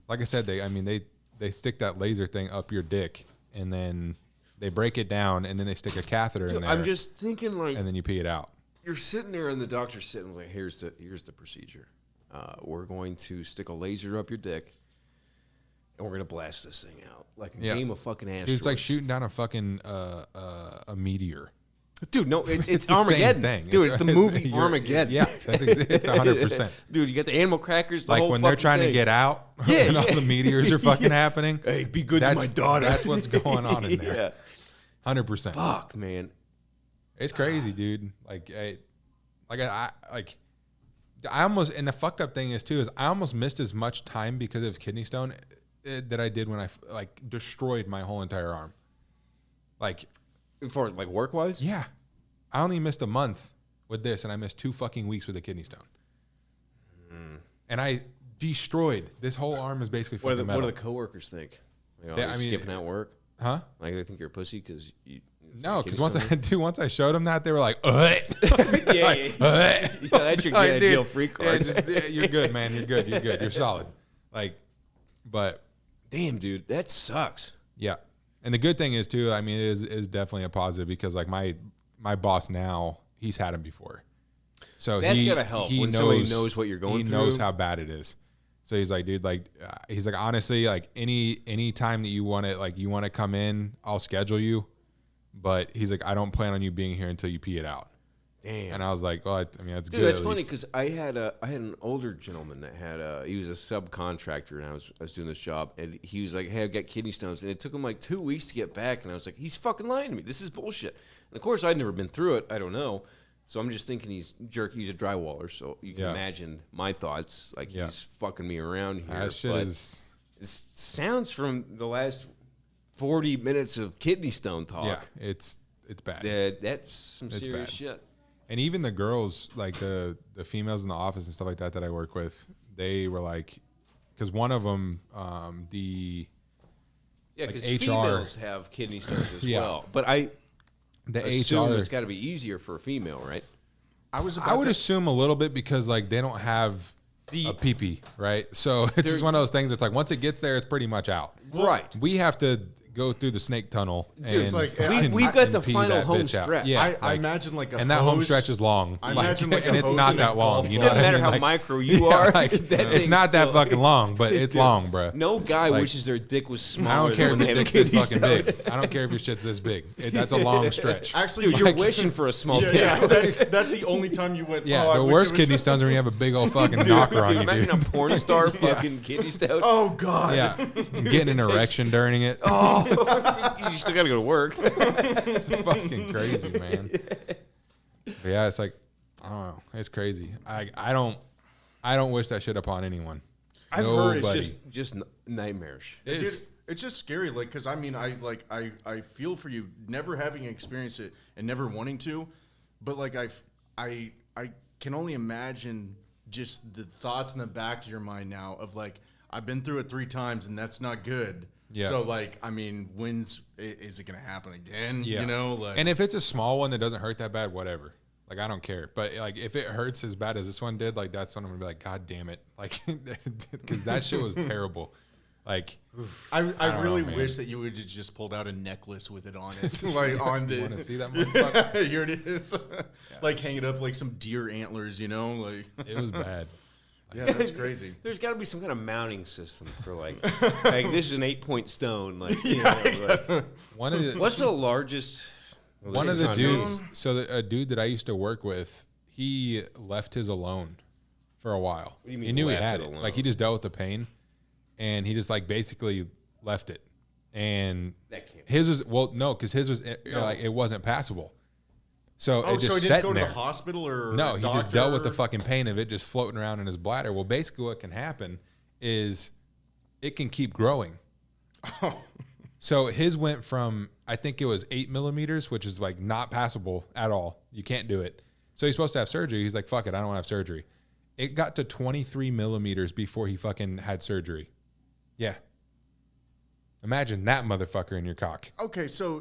Like I said, they stick that laser thing up your dick, and then they break it down, and then they stick a catheter in Dude, there, I'm just thinking, like, and then you pee it out. you're sitting there, and the doctor's sitting like, here's the procedure. We're going to stick a laser up your dick, and we're gonna blast this thing out like a Yeah. game of fucking asteroids. Dude, it's like shooting down a fucking a meteor. Dude, no, it's the same Armageddon. thing. Dude, it's the movie you're- Armageddon. Yeah, it's 100%. Dude, you got the animal crackers. The Like whole when they're fucking trying thing. to get out, Yeah, and all yeah. the meteors are fucking happening. Hey, be good to my daughter. That's what's going on in there. Yeah. 100%. Fuck, man. It's crazy, dude. Like, I almost, and the fucked up thing is too, is I almost missed as much time because of kidney stone that I did when I like destroyed my whole entire arm. Like, For like work wise? yeah, I only missed a month with this, and I missed 2 fucking weeks with a kidney stone. And I destroyed this whole arm is basically What do fucking the metal. coworkers think? Like, Yeah, I mean- skipping out work? Huh? Like they think you're a pussy because you. No, because kidney once I showed them that, they were like, yeah, yeah. That's your Like, get dude, jail free card. you're good, man. You're good. You're good. You're solid. Like, but Damn, dude, that sucks. yeah. And the good thing is too, I mean, it is definitely a positive because like my boss now, he's had him before. So That's gotta help when somebody knows what you're going He knows through. how bad it is. So he's like, dude, like, he's like, honestly, like any time that you want it, like you want to come in, I'll schedule you. But he's like, I don't plan on you being here until you pee it out. Damn. And I was like, well, I mean, that's Dude, good. that's at funny least. because I had an older gentleman that had he was a subcontractor and I was doing this job and he was like, hey, I've got kidney stones, and it took him like 2 weeks to get back, and I was like, he's fucking lying to me. This is bullshit. And of course, I'd never been through it. I don't know. So I'm just thinking he's jerky. He's a drywaller, so you can Yeah. imagine my thoughts. Like Yeah. he's fucking me around here. That shit but is, it sounds from the last 40 minutes of kidney stone talk. yeah, it's bad. That's some It's serious bad. shit. And even the girls, like the females in the office and stuff like that I work with, they were like, because one of them, Yeah, like because HR. females have kidney stones as Yeah. well. But I the assume HR, it's got to be easier for a female, right? I was about I would to, assume a little bit because like they don't have The- a pee-pee, right? So it's just one of those things. It's like once it gets there, it's pretty much out. Right. We have to go through the snake tunnel. And it's like, fucking- we've got and the pee final that home bitch out. stretch. Yeah, I like- imagine like a and that home hose- stretch is long. I imagine like a and it's hose not in a that long. golf You know ball. what I Doesn't matter mean? how Like, micro you yeah, are. like, that it's thing's not that still- fucking long, but it's long, bro. No guy Like, wishes their dick was I smaller. don't care if than your when they dick's have a this kidney fucking stone. big. I don't care if your shit's this big. That's a long stretch. Actually, Dude, you're like- wishing for a small Yeah, dick. yeah, that's the only time you went. Yeah, oh, I the wish worst it was- kidney stones are when you have a big old fucking knocker on Dude, you, imagine dude. a porn star fucking kidney stone. Oh God. Yeah, getting an erection during it. Oh, you still got to go to work. It's fucking crazy, man. But yeah, it's like I don't know. It's crazy. I don't wish that shit upon anyone. I've heard Nobody. it's just nightmarish. It Dude, is. it's just scary. Like, cause I mean, I feel for you, never having experienced it and never wanting to, but like I can only imagine just the thoughts in the back of your mind now of like I've been through it 3 times and that's not good. Yeah. So like, I mean, is it gonna happen again? Yeah. You know, like, And if it's a small one that doesn't hurt that bad, whatever. Like I don't care. But like if it hurts as bad as this one did, like that's when I'm gonna be like, God damn it, like because that shit was terrible. Like I don't really know, man. wish that you would have just pulled out a necklace with it on it, like on you want to the. see that motherfucker? Here it is. Like hang it up like some deer antlers, you know, like. It was bad. Yeah, that's crazy. There's got to be some kind of mounting system for like this is an 8-point stone. Like, you know, like, One of the what's the largest? well, one this of the is not dudes. really- So a dude that I used to work with, he left his alone for a while. do you mean he knew he left had it it. alone? Like he just dealt with the pain, and he just like basically left it. And That can't. his was because his was like it wasn't passable. So Oh, it just so he sat didn't go to there. the hospital or No, a he just dealt with the doctor? fucking pain of it just floating around in his bladder. Well, basically what can happen is it can keep growing. So his went from, I think it was 8 millimeters, which is like not passable at all. You can't do it. So he's supposed to have surgery. He's like, fuck it, I don't want to have surgery. It got to 23 millimeters before he fucking had surgery. Yeah. Imagine that motherfucker in your cock. Okay, so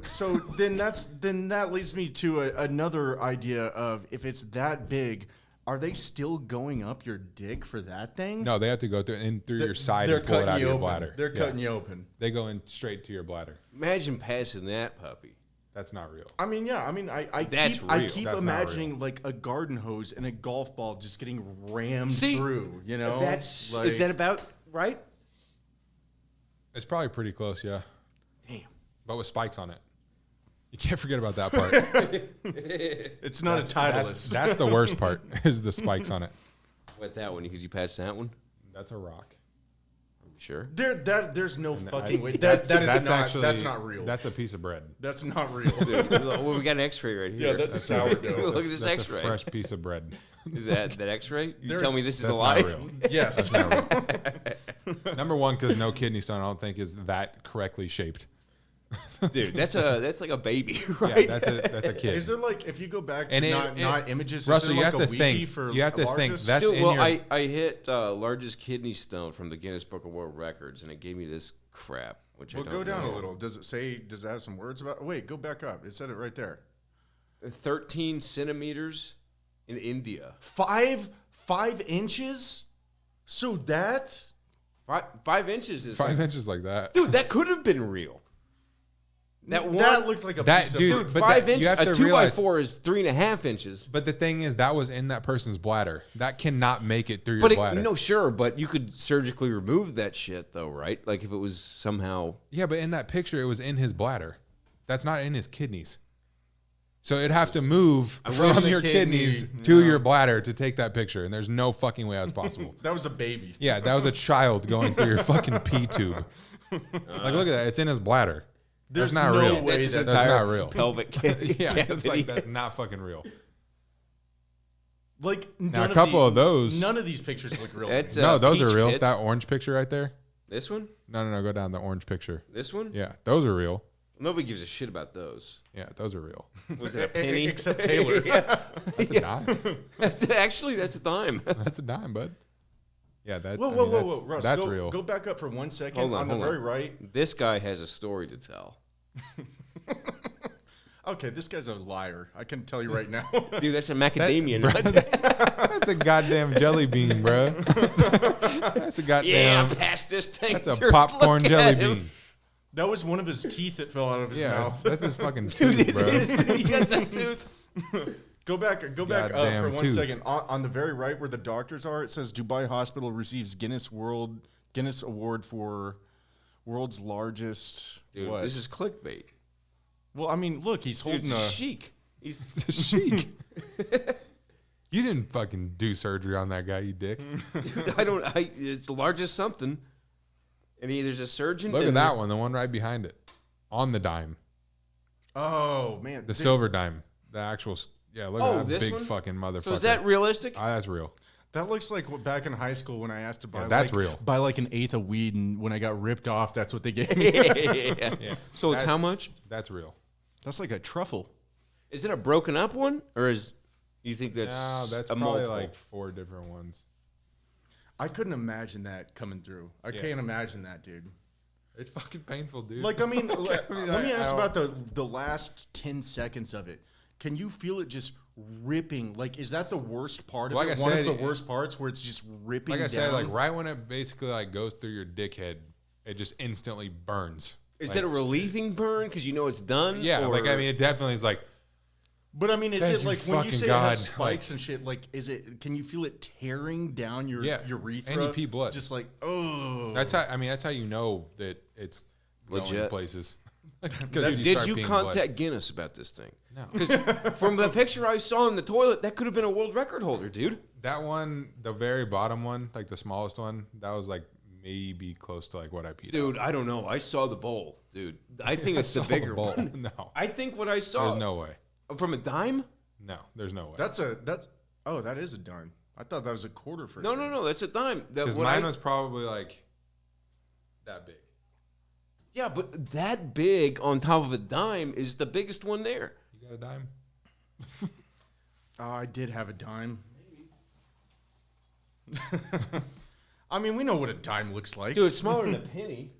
then that leads me to another idea of, if it's that big, are they still going up your dick for that thing? No, they have to go through your side They're and pull it cutting out of you your open. bladder. They're Yeah. cutting you open. They go in straight to your bladder. Imagine passing that puppy. That's not real. I mean, yeah. I mean, I That's keep real. keep That's not imagining like a garden hose and a golf ball just getting rammed See, through. You know, That's Like- is that about right? It's probably pretty close, yeah. Damn. But with spikes on it. You can't forget about that part. It's not a Titleist. That's the worst part, is the spikes on it. What that one? Could you pass that one? That's a rock. Sure. There's no fucking way. That's That's not real. That's a piece of bread. That's not real. Well, we got an X-ray right here. Yeah, that's sourdough. Look at this That's X-ray. a fresh piece of bread. Is that X-ray? You There's- tell me this is That's a lie. not real. Yes. Number one, because no kidney stone, I don't think is that correctly shaped. Dude, that's like a baby, Yeah, right? that's a kid. Is there like, if you go back to And not images? Russell, is you there have like to a think. wiki for You have to think. largest? That's Dude, in well, your. I hit largest kidney stone from the Guinness Book of World Records, and it gave me this crap. Which Well, I go don't down know. a little. Does it have some words about? Wait, go back up. It said it right there. 13 centimeters in India. 5 inches. So that 5 inches is 5 like, inches like that. dude. That could have been real. That looked like a That- piece dude, of. dude, but 5 that- inches. you have A to 2x4 is 3.5 inches. But the thing is, that was in that person's bladder. That cannot make it through your But bladder. no, sure, but you could surgically remove that shit, though, right? Like if it was somehow. Yeah, but in that picture, it was in his bladder. That's not in his kidneys. So it'd have to move from the your kidney. kidneys to your bladder to take that picture, and there's no fucking way that's possible. That was a baby. Yeah, that was a child going through your fucking pee tube. Like, look at that. It's in his bladder. There's That's not no real. way That's his That's entire not real. pelvic cavity. Yeah, it's like, that's not fucking real. Like Now, a couple of those. None of these pictures look real. That's No, those Peach are real. Pit. That orange picture right there. This one, No, go down the orange picture. this one. Yeah, those are real. Nobody gives a shit about those. Yeah, those are real. Was it a penny? Except Taylor. That's a dime. That's a dime. That's a dime, bud. Yeah, that's Whoa, I whoa, mean, whoa, that's, whoa, Russ, that's go, real. Go back up for 1 second. Hold on, on the hold very on. right. This guy has a story to tell, Okay, this guy's a liar. I can tell you right now. dude. That's a macadamia Bro, nut. That's a goddamn jelly bean, bro. That's a goddamn. Yeah, pass this thing. That's a through. popcorn Look jelly at him. bean. That was one of his teeth that fell out of his Yeah, mouth. that's his fucking Dude, tooth, it bro. is. He got that tooth. Go back up Goddamn for 1 tooth. second. On the very right where the doctors are, it says Dubai Hospital receives Guinness Award for world's largest. Dude, what? this is clickbait. Well, I mean, look, he's Dude, holding it's a. chic. He's It's a chic. You didn't fucking do surgery on that guy, you dick. it's the largest something. And there's a surgeon. Look at and that one, the one right behind it, on the dime, Oh man, the Dude, silver dime, the actual. Yeah, look Oh, at that this big one? fucking motherfucker. So is that realistic? Ah, that's real. That looks like back in high school when I asked to buy. Yeah, that's like, real. Buy like an eighth of weed, and when I got ripped off, that's what they gave me. Yeah. So it's how much? That's real. That's like a truffle. Is it a broken up one, or is you think that's No, that's a probably multiple? like 4 different ones. I couldn't imagine that coming through. I can't imagine that, dude. It's fucking painful, dude. Like, I mean, let me ask I about the last 10 seconds of it. Can you feel it just ripping? Like, is that the worst part of Like it? I One said, of the worst parts where it's just ripping like I down? said, like right when it basically like goes through your dickhead, it just instantly burns. Is Like, that a relieving burn because you know it's done? yeah, or- like I mean, it definitely is like. But I mean, is Thank it you, like when you fucking say it God. has spikes and shit? Like, is it? Can you feel it tearing down your Yeah, urethra? and you pee blood. Just like, oh. That's how. I mean, that's how you know that it's going Legit. places. Did you contact Guinness about this thing? No. Because from the picture I saw in the toilet, that could have been a world record holder, dude. that one? The very bottom one, like the smallest one, that was like maybe close to like what I peed. Dude, I don't know. I saw the bowl, dude. I think it's the Saw bigger bowl. one. No, I think what I saw there's no way. from a dime. No, there's no way. That's oh, that is a dime. I thought that was a quarter for a No, second. no, no. That's a dime. Because mine was probably like that big. Yeah, but that big on top of a dime is the biggest one there. You got a dime? I did have a dime. I mean, we know what a dime looks like. Dude, it's smaller than a penny.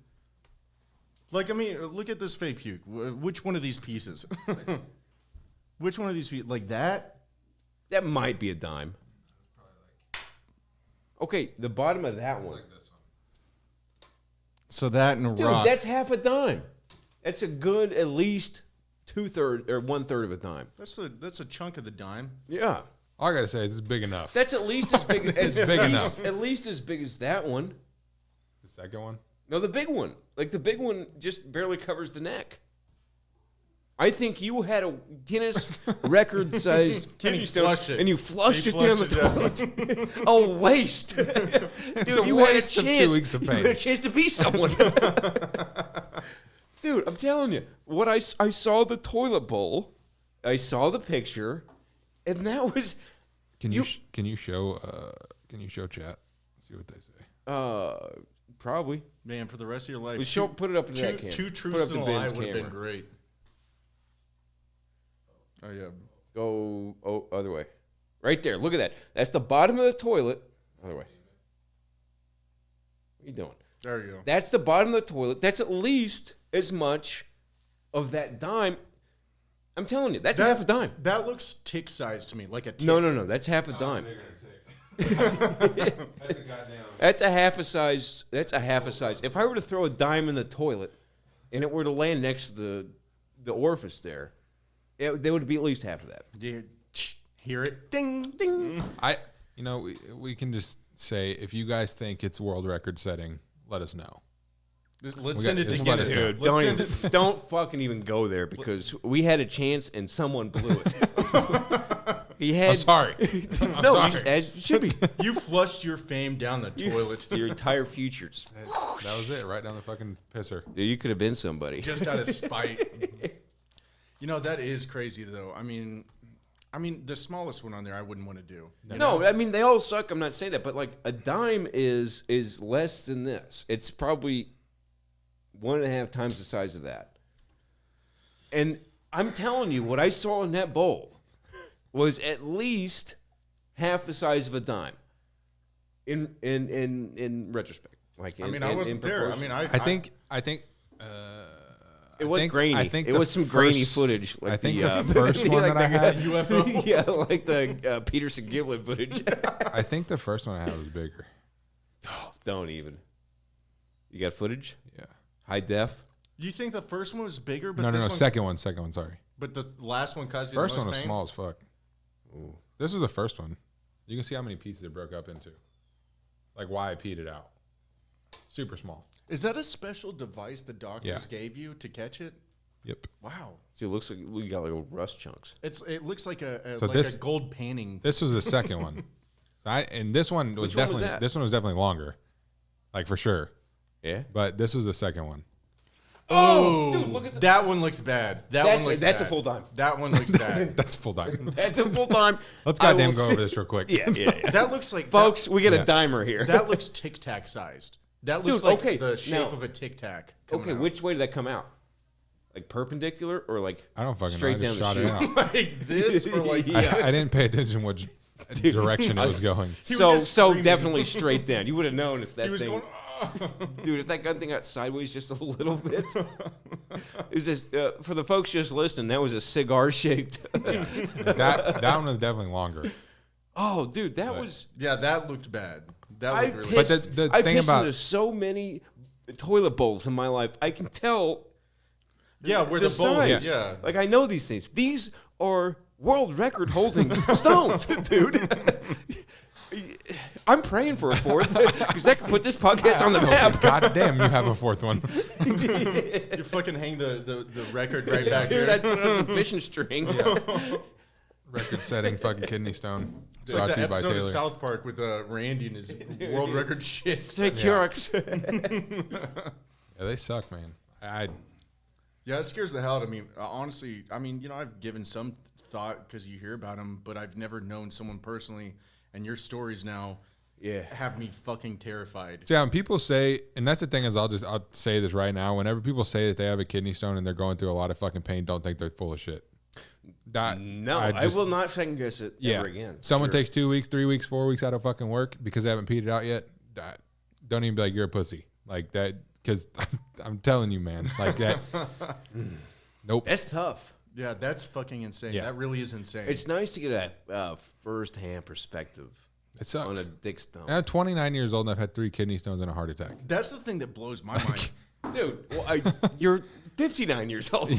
Like, I mean, look at this fake puke. Which one of these pieces? Which one of these pieces? Like that? That might be a dime. Okay, the bottom of that one. So that and a Dude, rock. that's half a dime. That's a good at least 2/3 or 1/3 of a dime. That's a chunk of the dime. Yeah. All I gotta say is it's big enough. That's at least as big as big enough. At least as big as that one. The second one. No, the big one. Like the big one just barely covers the neck. I think you had a Guinness record-sized kidney stone, flushed it. and you flushed He it down flushed the it down. toilet. A waste, dude. a You had a waste of 2 chance. weeks of You pain. had a chance to be someone, dude. I'm telling you, what I saw the toilet bowl, I saw the picture, and that was Can you show chat? See what they say. probably. Man, for the rest of your life. Put it up to that cam. Two Put truths up and to a lie Ben's would have been camera. great. Oh, yeah. Go other way. Right there. Look at that. That's the bottom of the toilet. Other way. What are you doing? There you go. That's the bottom of the toilet. That's at least as much of that dime. I'm telling you, that's half a dime. That looks tick size to me, like a tick. No. That's half a dime. That's a goddamn. That's a half a size. That's a half a size. If I were to throw a dime in the toilet and it were to land next to the orifice there, they would be at least half of that. You hear it? Ding, ding. We can just say if you guys think it's world record setting, let us know. Let's send it to just let us Guinness. know. Dude, Let's send it. don't fucking even go there because we had a chance and someone blew it. He had. I'm sorry. I'm No, sorry. as you should be. You flushed your fame down the toilet Your entire future. Just, That was it, right down the fucking pisser. dude, you could have been somebody. just out of spite. You know, that is crazy, though. I mean, the smallest one on there I wouldn't want to do. No, I mean they all suck. I'm not saying that, but like a dime is less than this. It's probably 1.5 times the size of that. And I'm telling you, what I saw in that bowl was at least half the size of a dime. In retrospect, like I mean, I wasn't there. I mean, I think. it was think- grainy. I think it the was some grainy first- footage. Like I think the, the first one like that I the- had. UFO. yeah, like the Peterson Gimlin footage. I think the first one I had was bigger. Oh, don't even. You got footage? Yeah. High def? You think the first one was bigger, but No. this one, Second one. Sorry. but the last one caused you First the one most was pain? small as fuck. This was the first one. You can see how many pieces it broke up into. Like why I peed it out. Super small. Is that a special device the doctors Yeah. gave you to catch it? Yep. Wow. See, it looks like we got like rust chunks. It looks like a So like this- a gold painting. This was the second one. And this one was Which one was definitely that? this one was definitely longer. Like for sure. Yeah? But this was the second one. Oh, dude, look at that one looks bad. That one looks that's a bad. full dime. That one looks bad. That's full dime. That's a full dime. Let's I goddamn will go say- over this real quick. Yeah. That looks like Folks, we get Yeah. a dimer here. That looks Tic Tac sized. That looks Dude, like okay, the shape now- of a Tic Tac. Okay, which way did that come out? Like perpendicular or like I don't fucking straight know. I down just the shot it chute? out. like this or like Yeah. I didn't pay attention which direction it was going. He was So just screaming. definitely straight down. You would have known if that He was thing, going. dude. If that gun thing got sideways just a little bit, it was just for the folks just listening. That was a cigar shaped. That one was definitely longer. Oh, dude, that But- was. Yeah, that looked bad. That I looked really But pissed. the I thing pissed about- into so many toilet bowls in my life. I can tell. Yeah, where the bowl size. is. Yeah. Like I know these things. These are world record holding stones, dude. I'm praying for a fourth because that could put this podcast on the map. God damn, you have a fourth one. You fucking hang the record right back Dude, here. I'd put it on some fishing string. Record setting fucking kidney stone. It's Brought like to the you by episode of Taylor. South Park with Randy and his world record shit. Take Curics. Yeah, they suck, man. Yeah, it scares the hell out of me. Honestly, I mean, you know, I've given some thought because you hear about them, but I've never known someone personally. And your stories now, have me fucking terrified. So, yeah, when people say, and that's the thing is, I'll say this right now. Whenever people say that they have a kidney stone and they're going through a lot of fucking pain, don't think they're full of shit. No, I will not second guess it ever again. Someone takes 2 weeks, 3 weeks, 4 weeks out of fucking work because they haven't peed it out yet. Don't even be like, you're a pussy. Like that, because I'm telling you, man. Like that. Nope. That's tough. Yeah, that's fucking insane. Yeah. That really is insane. It's nice to get a first-hand perspective It sucks. on a dick stone. I'm 29 years old and I've had 3 kidney stones and a heart attack. That's the thing that blows my mind. Dude, well, you're 59 years old.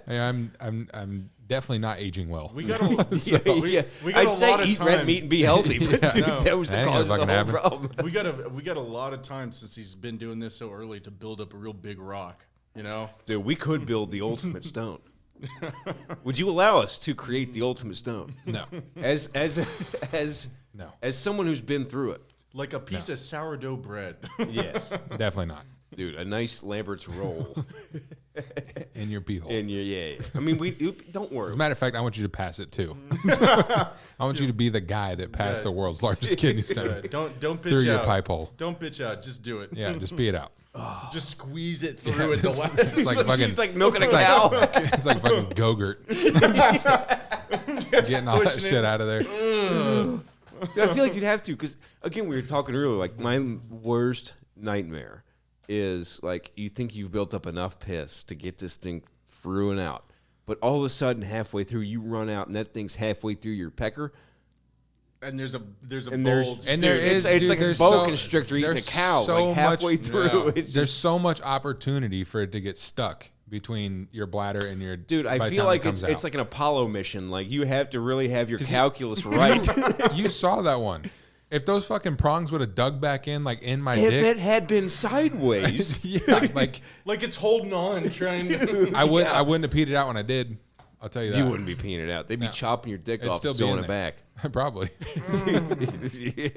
I'm definitely not aging well. We got a, So- yeah. We got I'd a say lot of eat time. red meat and be healthy, but dude, No. that was the That ain't cause of the gonna whole fucking problem. we got a lot of time since he's been doing this so early to build up a real big rock. You know, Dude, we could build the ultimate stone. Would you allow us to create the ultimate stone? No. As No. as someone who's been through it. like a piece of sourdough bread. Yes. Definitely not. Dude, a nice Lambert's roll. In your pee hole. And yeah. I mean, don't worry. As a matter of fact, I want you to pass it too. I want you to be the guy that passed Yeah. the world's largest kidney stone Don't bitch through out. your pipe hole. Don't bitch out. Just do it. Yeah, just pee it out. Just squeeze it through at the last. It's like fucking. It's like milking a it's like- cow. It's like fucking Go-Gurt. Getting all that pushing it. shit out of there. Dude, I feel like you'd have to, because again, we were talking earlier. Like my worst nightmare is like you think you've built up enough piss to get this thing through and out, but all of a sudden, halfway through, you run out, and that thing's halfway through your pecker. And there's a And there's- bulge. And Dude, there it's- is. it's dude, like a there's boa constrictor eating a there's cow, like, halfway through. Yeah. It's There's just- so much opportunity for it to get stuck between your bladder and your. Dude, by I the feel time it like comes it's out. like an Apollo mission. Like you have to really have your calculus right. You saw that one. If those fucking prongs would have dug back in, like in my If dick, it had been sideways, yeah, like like it's holding on, trying to. I wouldn't have peed it out when I did. I'll tell you that. you wouldn't be peeing it out. They'd be chopping your dick It'd off still and be sewing in it there. back. Probably.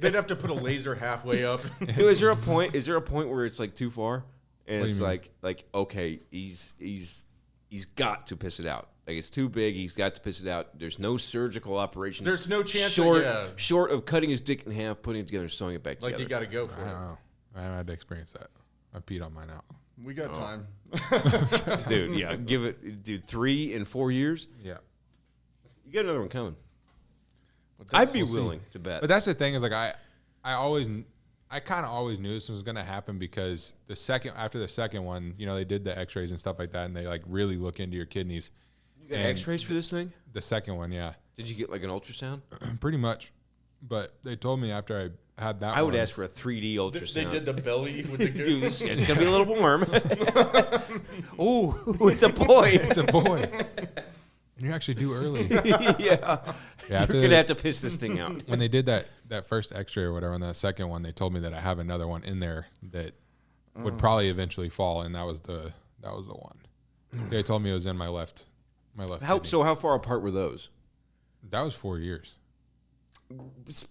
They'd have to put a laser halfway up. Dude, is there a point? Is there a point where it's like too far, and What do it's you mean? like okay, he's got to piss it out. Like it's too big. He's got to piss it out. There's no surgical operation. There's no chance. Short of cutting his dick in half, putting it together, and sewing it back Like together. you got to go for I it. don't know. I haven't had to experience that. I peed on mine out. We got time. Dude, yeah, give it, dude. 3 and 4 years. Yeah. You got another one coming. But I'd that's- be we'll see. willing to bet. But that's the thing is like I kind of always knew this was gonna happen because after the second one, you know, they did the X-rays and stuff like that, and they like really look into your kidneys. You got and X-rays for this thing? The second one, yeah, Did you get like an ultrasound? pretty much. But they told me after I had that, I would one, ask for a 3D ultrasound. They did the belly with the Dude, it's gonna be a little warm. Ooh, it's a boy. it's a boy. And you actually do early. yeah. Yeah, You're after gonna have to piss this thing out. when they did that first X-ray or whatever on that second one, they told me that I have another one in there that would probably eventually fall, and that was the one. They told me it was in my left. How far apart were those? That was 4 years.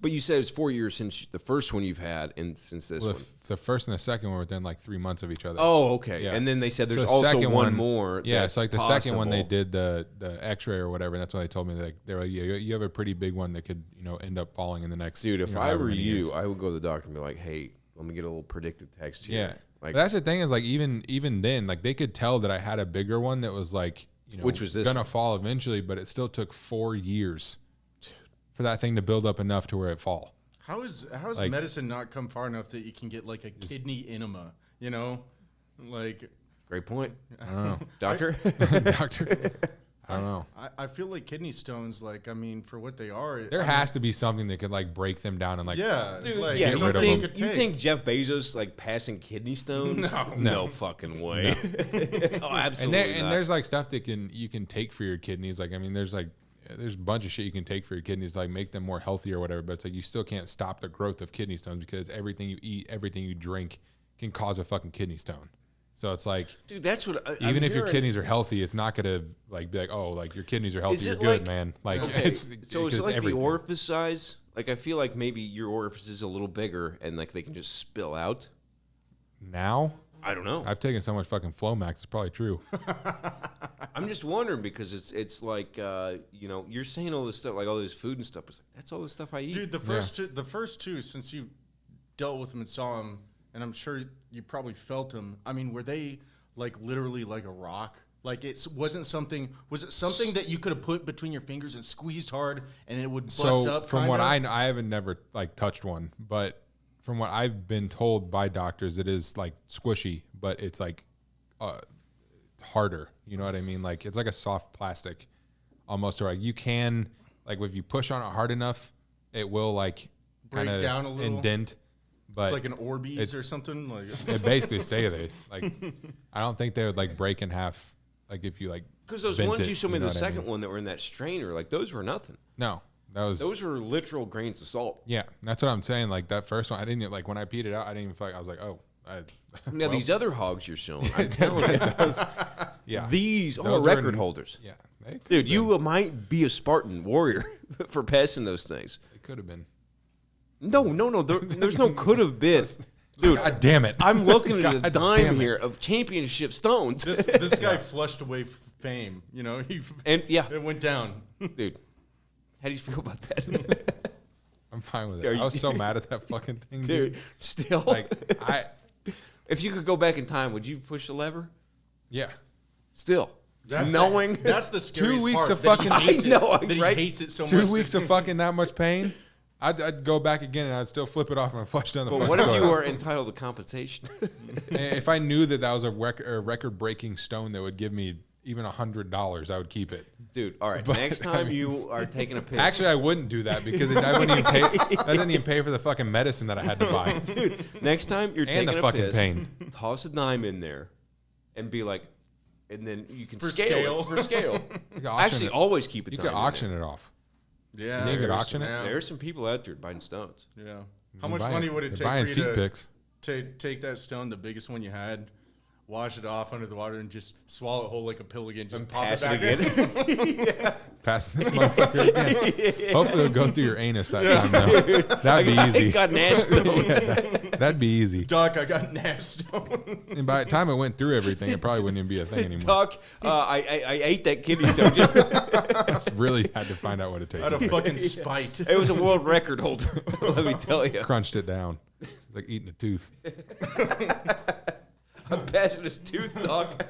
But you said it's 4 years since the first one you've had, and since this Well, one. the first and the second one were within like 3 months of each other. Oh, okay. Yeah. And then they said there's So the also second one more. Yeah, that's it's like the second one they possible. did the X-ray or whatever, and that's when they told me that they were like, yeah, you have a pretty big one that could end up falling in the next. Dude, if I however were many you, years. I would go to the doctor and be like, hey, let me get a little predictive text here. Yeah, Like, but that's the thing is like even then, like they could tell that I had a bigger one that was like Which was this gonna one? fall eventually, but it still took 4 years for that thing to build up enough to where it fall. How is Like- medicine not come far enough that you can get like a kidney enema? You know, like great point. I don't know, Doctor? doctor. I don't know. I feel like kidney stones. Like I mean, for what they are, There has to be something that could like break them down and like yeah, Dude, like, yeah, get you rid of think, them. you think Jeff Bezos like passing kidney stones? No fucking way. Oh, absolutely and not. there's like stuff that you can take for your kidneys. Like I mean, there's a bunch of shit you can take for your kidneys, to, like make them more healthy or whatever. But it's like you still can't stop the growth of kidney stones because everything you eat, everything you drink, can cause a fucking kidney stone. So it's like Dude, that's what even I'm if your hearing. kidneys are healthy, it's not gonna like be like, oh, like your kidneys are healthy, Is you're it good, like- man. Like Okay, it's so is because it like everything. the orifice size? Like I feel like maybe your orifice is a little bigger and like they can just spill out. Now I don't know. I've taken so much fucking Flomax, it's probably true. I'm just wondering because it's like you're saying all this stuff, like all this food and stuff. It's like that's all the stuff I eat. dude. The first two, since you dealt with them and saw them, and I'm sure you probably felt them. I mean, were they like literally like a rock? Like wasn't something? Was it something that you could have put between your fingers and squeezed hard, and it would bust up? From what kinda? I haven't never like touched one, but from what I've been told by doctors, it is like squishy, but it's like harder. You know what I mean? Like it's like a soft plastic, almost. Or like you can like if you push on it hard enough, it will like Break kind down a of little? indent. But It's like an Orbeez it's- or something. Like it basically stay there. Like I don't think they would like break in half. Like if you like Because those bent ones it, you showed me, know the what I second mean? one that were in that strainer, like those were nothing. No, that was Those were literal grains of salt. yeah. That's what I'm saying. Like that first one, I didn't like when I peed it out. I didn't even feel like I was like, oh, Now these other hogs you're showing, I'm telling you, yeah, these are Those are record n- holders. yeah, they could Dude, have you been. might be a Spartan warrior for passing those things. It could have been. No. There's no could have been. Dude, God damn it! I'm looking at a God dime damn it. here of championship stones. this guy flushed away fame. You know, And yeah, it went down. dude, how do you feel about that? I'm fine with Are it. you- I was so mad at that fucking thing, Dude, dude. still. Like if you could go back in time, would you push the lever? yeah. Still. That's Knowing that's the scariest weeks part. of that he fucking- hates I know, it, that he right? hates it so 2 much. weeks of fucking that much pain. I'd go back again and I'd still flip it off and I'd flush down the. But fucking what if you toilet. were entitled to compensation? If I knew that was a record-breaking stone that would give me even $100, I would keep it. Dude, all right. But, Next I time mean, you are taking a piss. Actually, I wouldn't do that because that wouldn't even pay. That didn't even pay for the fucking medicine that I had to buy next time you're and taking the a fucking piss, pain. toss a dime in there and be like, and then you can For scale scale. it for scale. You could auction Actually, it. always keep a You dime could in auction there. it off. Yeah, You think you could there's- auction it? yeah. There's some people out there buying stones. Yeah. How You're much buying- money would it you're take buying for you feet to pics. take that stone, the biggest one you had, wash it off under the water, and just swallow it whole like a pill again, just pop Pass it it back in? again. Pass this motherfucker again. Hopefully, it'll go through your anus that time. Though. That'd be It easy. got nasty. That'd be easy. Doc, I got nasty stone. And by the time it went through everything, it probably wouldn't even be a thing anymore. Doc, I ate that kidney stone. Just really had to find out what it Out tasted. of like. fucking spite. It was a world record holder. Let me tell you. Crunched it down. It's like eating a tooth. I'm passing his tooth, Doc.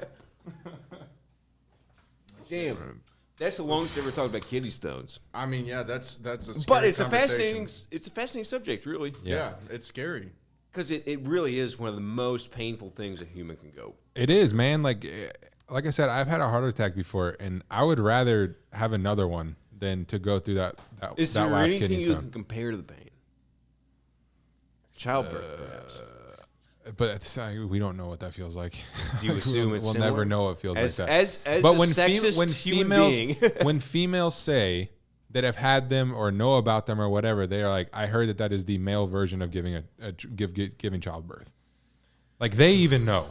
Damn. That's the longest I ever talked about kidney stones. I mean, yeah, that's a But scary it's a conversation. fascinating subject, really. Yeah, it's scary. Because it really is one of the most painful things a human can go. It is, man. Like I said, I've had a heart attack before, and I would rather have another one than to go through that Is that there last anything kidney you stone. can compare to the pain? Childbirth, perhaps. But at the same, we don't know what that feels like. Do you assume we'll it's never similar? know what it feels As- like that. as but a sexist when human females being. when females say that have had them or know about them or whatever, they are like, I heard that is the male version of giving giving childbirth. Like they even know,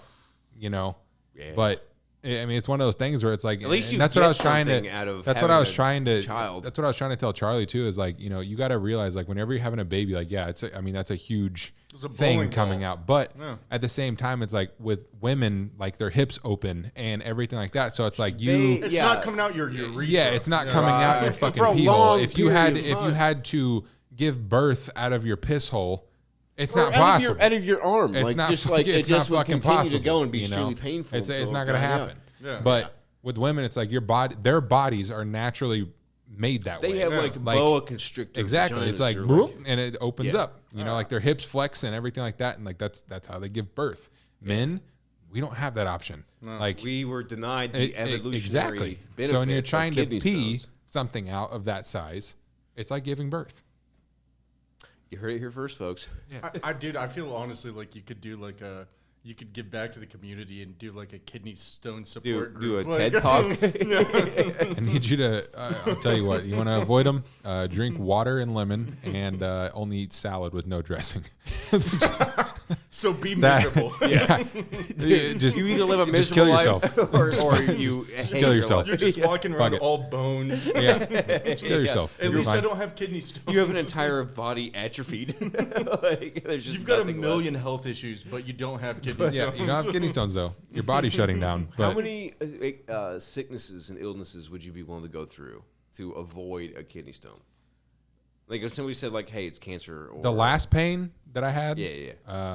you know. Yeah. But I mean, it's one of those things where it's like, At least and you that's what I get was trying to. something out of That's what I having was a trying to. child. That's what I was trying to tell Charlie too. Is like, you know, you got to realize like whenever you're having a baby, like yeah, I mean that's a huge It's a thing bowling coming ball. out. But Yeah. at the same time, it's like with women, like their hips open and everything like that. So it's like you. It's Yeah. not coming out your urethra. Yeah, it's not coming out your fucking For a pee hole. long If you period of time. had to give birth out of your piss hole, it's Or not possible. out of your arm. It's like, not just fucking- like it it's not just would fucking continue possible. to go and be you know? extremely painful. It's until not it going to died happen. out. Yeah. But with women, it's like their bodies are naturally made that way. They have like boa constrictor. Exactly. It's vaginas like, or broop, and it opens Yeah. up. You know, like their hips flex and everything like that, and like that's how they give birth. Men, we don't have that option. Like we were denied the evolutionary exactly. benefit So when you're of trying to kidney pee stones. something out of that size, it's like giving birth. You heard it here first, folks. Dude, I feel honestly like you could do like you could give back to the community and do like a kidney stone support Do a group. TED Like- talk. I need you to. I'll tell you what. You want to avoid them? Drink water and lemon, and only eat salad with no dressing. So be That- miserable. yeah. Just You either live a just kill miserable yourself. life or you just hate kill your yourself. life. You're just walking Fuck around it. all bones. Yeah, just kill yourself. At You're least I fine. don't have kidney stones. You have an entire body atrophied. Like, there's just You've got a nothing million health issues, but you don't have kidney Yeah, stones. you don't have kidney stones though. Your body's shutting down. How But many sicknesses and illnesses would you be willing to go through to avoid a kidney stone? Like if somebody said like, "Hey, it's cancer," or The last pain that I had. yeah.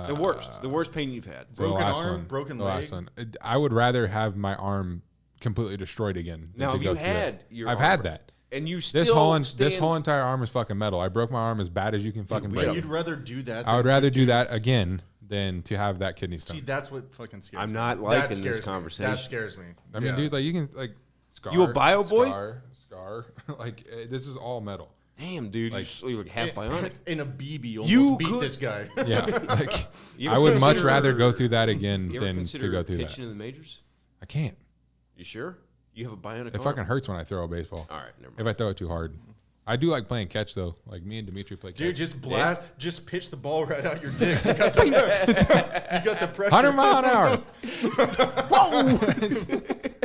The worst pain you've had. So the Broken last arm, one, broken the last leg? one. I would rather have my arm completely destroyed again. than Now, to have go you through had that. your I've arm had broken? that. And you still This whole entire arm is fucking metal. I broke my arm as bad as you can fucking break. But you'd rather do that. I would than- rather do that again than to have that kidney stone. See, that's what fucking scares me. I'm not That liking scares this me. conversation. That scares me. I mean, Yeah. dude, like you can like scar. You a bio boy? Scar. Like this is all metal. Damn, dude, you're like half bionic. In a BB almost You beat could- this guy. Yeah, like You I ever would much consider- rather go through that again You ever than to consider go through that. pitching in the majors? I can't. You sure? You have a bionic It arm? fucking hurts when I throw a baseball. All right, never If mind. I throw it too hard, I do like playing catch though. Like me and Dimitri play catch. Dude, just pitch the ball right out your dick. You got the pressure. 100 mile an hour.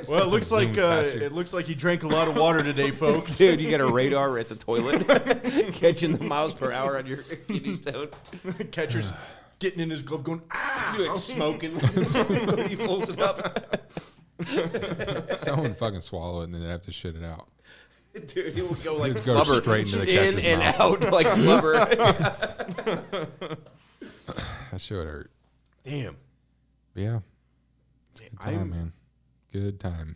Well, it looks like Zooms past you. it looks like you drank a lot of water today, folks. Dude, you got a radar at the toilet, catching the miles per hour on your kidney stone. Catcher's getting in his glove, going, ah! You smoking. You pulled it up. Someone fucking swallow it and then they have to shit it out. Dude, he will go like Just go flubber. straight into the in catcher's and mouth. out like flubber. That shit would hurt. Damn. But yeah. Good time, man. Good time.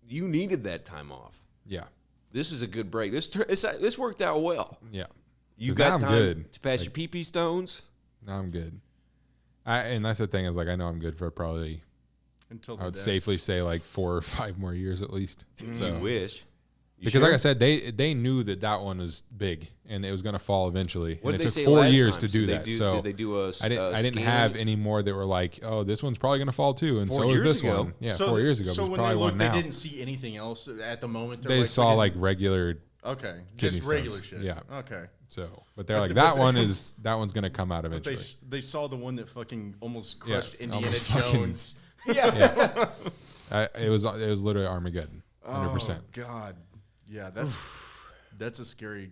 You needed that time off. Yeah. This is a good break. This worked out well. Yeah. You 'Cause got now I'm time good. to pass Like- your pee-pee stones. Now I'm good. And that's the thing is like I know I'm good for probably Until I would the safely say like 4 or 5 more years at least. So You wish. You because sure? like I said, they knew that one was big and it was going to fall eventually. What And did it they took say 4 last years time? to do Did they that. do- So did they do a I didn't scan? have any more that were like, oh, this one's probably going to fall too, and 4 so is years this ago. one. Yeah, So 4 years ago. So but when probably they one looked, they now. didn't see anything else at the moment. They saw like regular. okay, kidney just regular stones. shit. Yeah. Okay. So, but they're But like the- that but one they- is that one's going to come out But eventually. they saw the one that fucking almost Yeah, crushed Indiana almost fucking- Jones. It was literally Armageddon, 100%. Oh God. Yeah, that's scary,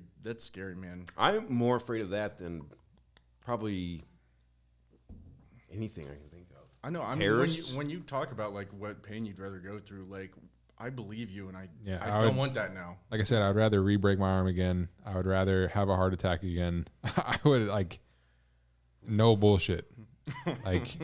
man. I'm more afraid of that than probably anything I can think of. I know. I mean, Terrorists? when you talk about like what pain you'd rather go through, like I believe you, and I I don't would- want that now. Like I said, I'd rather re-break my arm again. I would rather have a heart attack again. I would like no bullshit. Like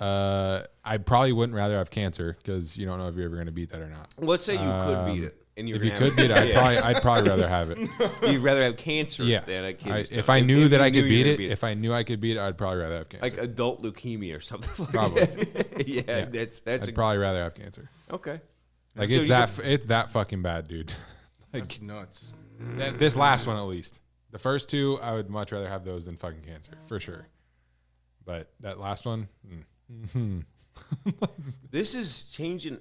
I probably wouldn't rather have cancer because you don't know if you're ever going to beat that or not. Let's say you could beat it, and If you could beat it, I'd probably rather have it. you'd rather have cancer Yeah. than a kidney stone. If I knew that you I could you beat were it, gonna if I knew I could beat it, I'd probably rather have cancer. like adult leukemia or something like Probably. that. yeah, that's I'd probably rather have cancer. okay. Like So it's you it's that fucking bad, dude. Like That's nuts. this last one at least. The first two, I would much rather have those than fucking cancer for sure. But that last one, This is changing.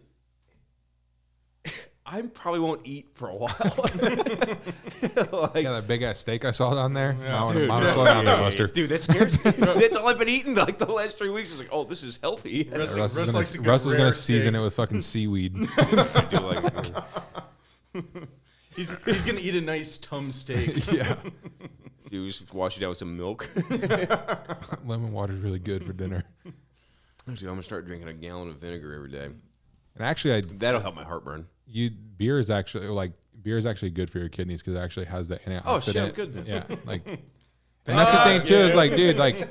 I probably won't eat for a while. like, yeah, that big ass steak I saw down there. I dude, want to slow down there, Buster. dude, that scares me. That's all I've been eating like the last 3 weeks. It's like, oh, this is healthy. Russ- Russ Russ likes is a good gonna rare season steak. it with fucking seaweed. Do like- He's gonna eat a nice tum steak. Yeah, Dude, just wash it out with some milk. lemon water is really good for dinner. Dude, I'm gonna start drinking a gallon of vinegar every day. And actually, That'll help my heartburn. beer is actually good for your kidneys because it actually has the antioxidant. Oh, shit, I'm good then. Yeah, like, and that's the thing too. Is like, dude, like,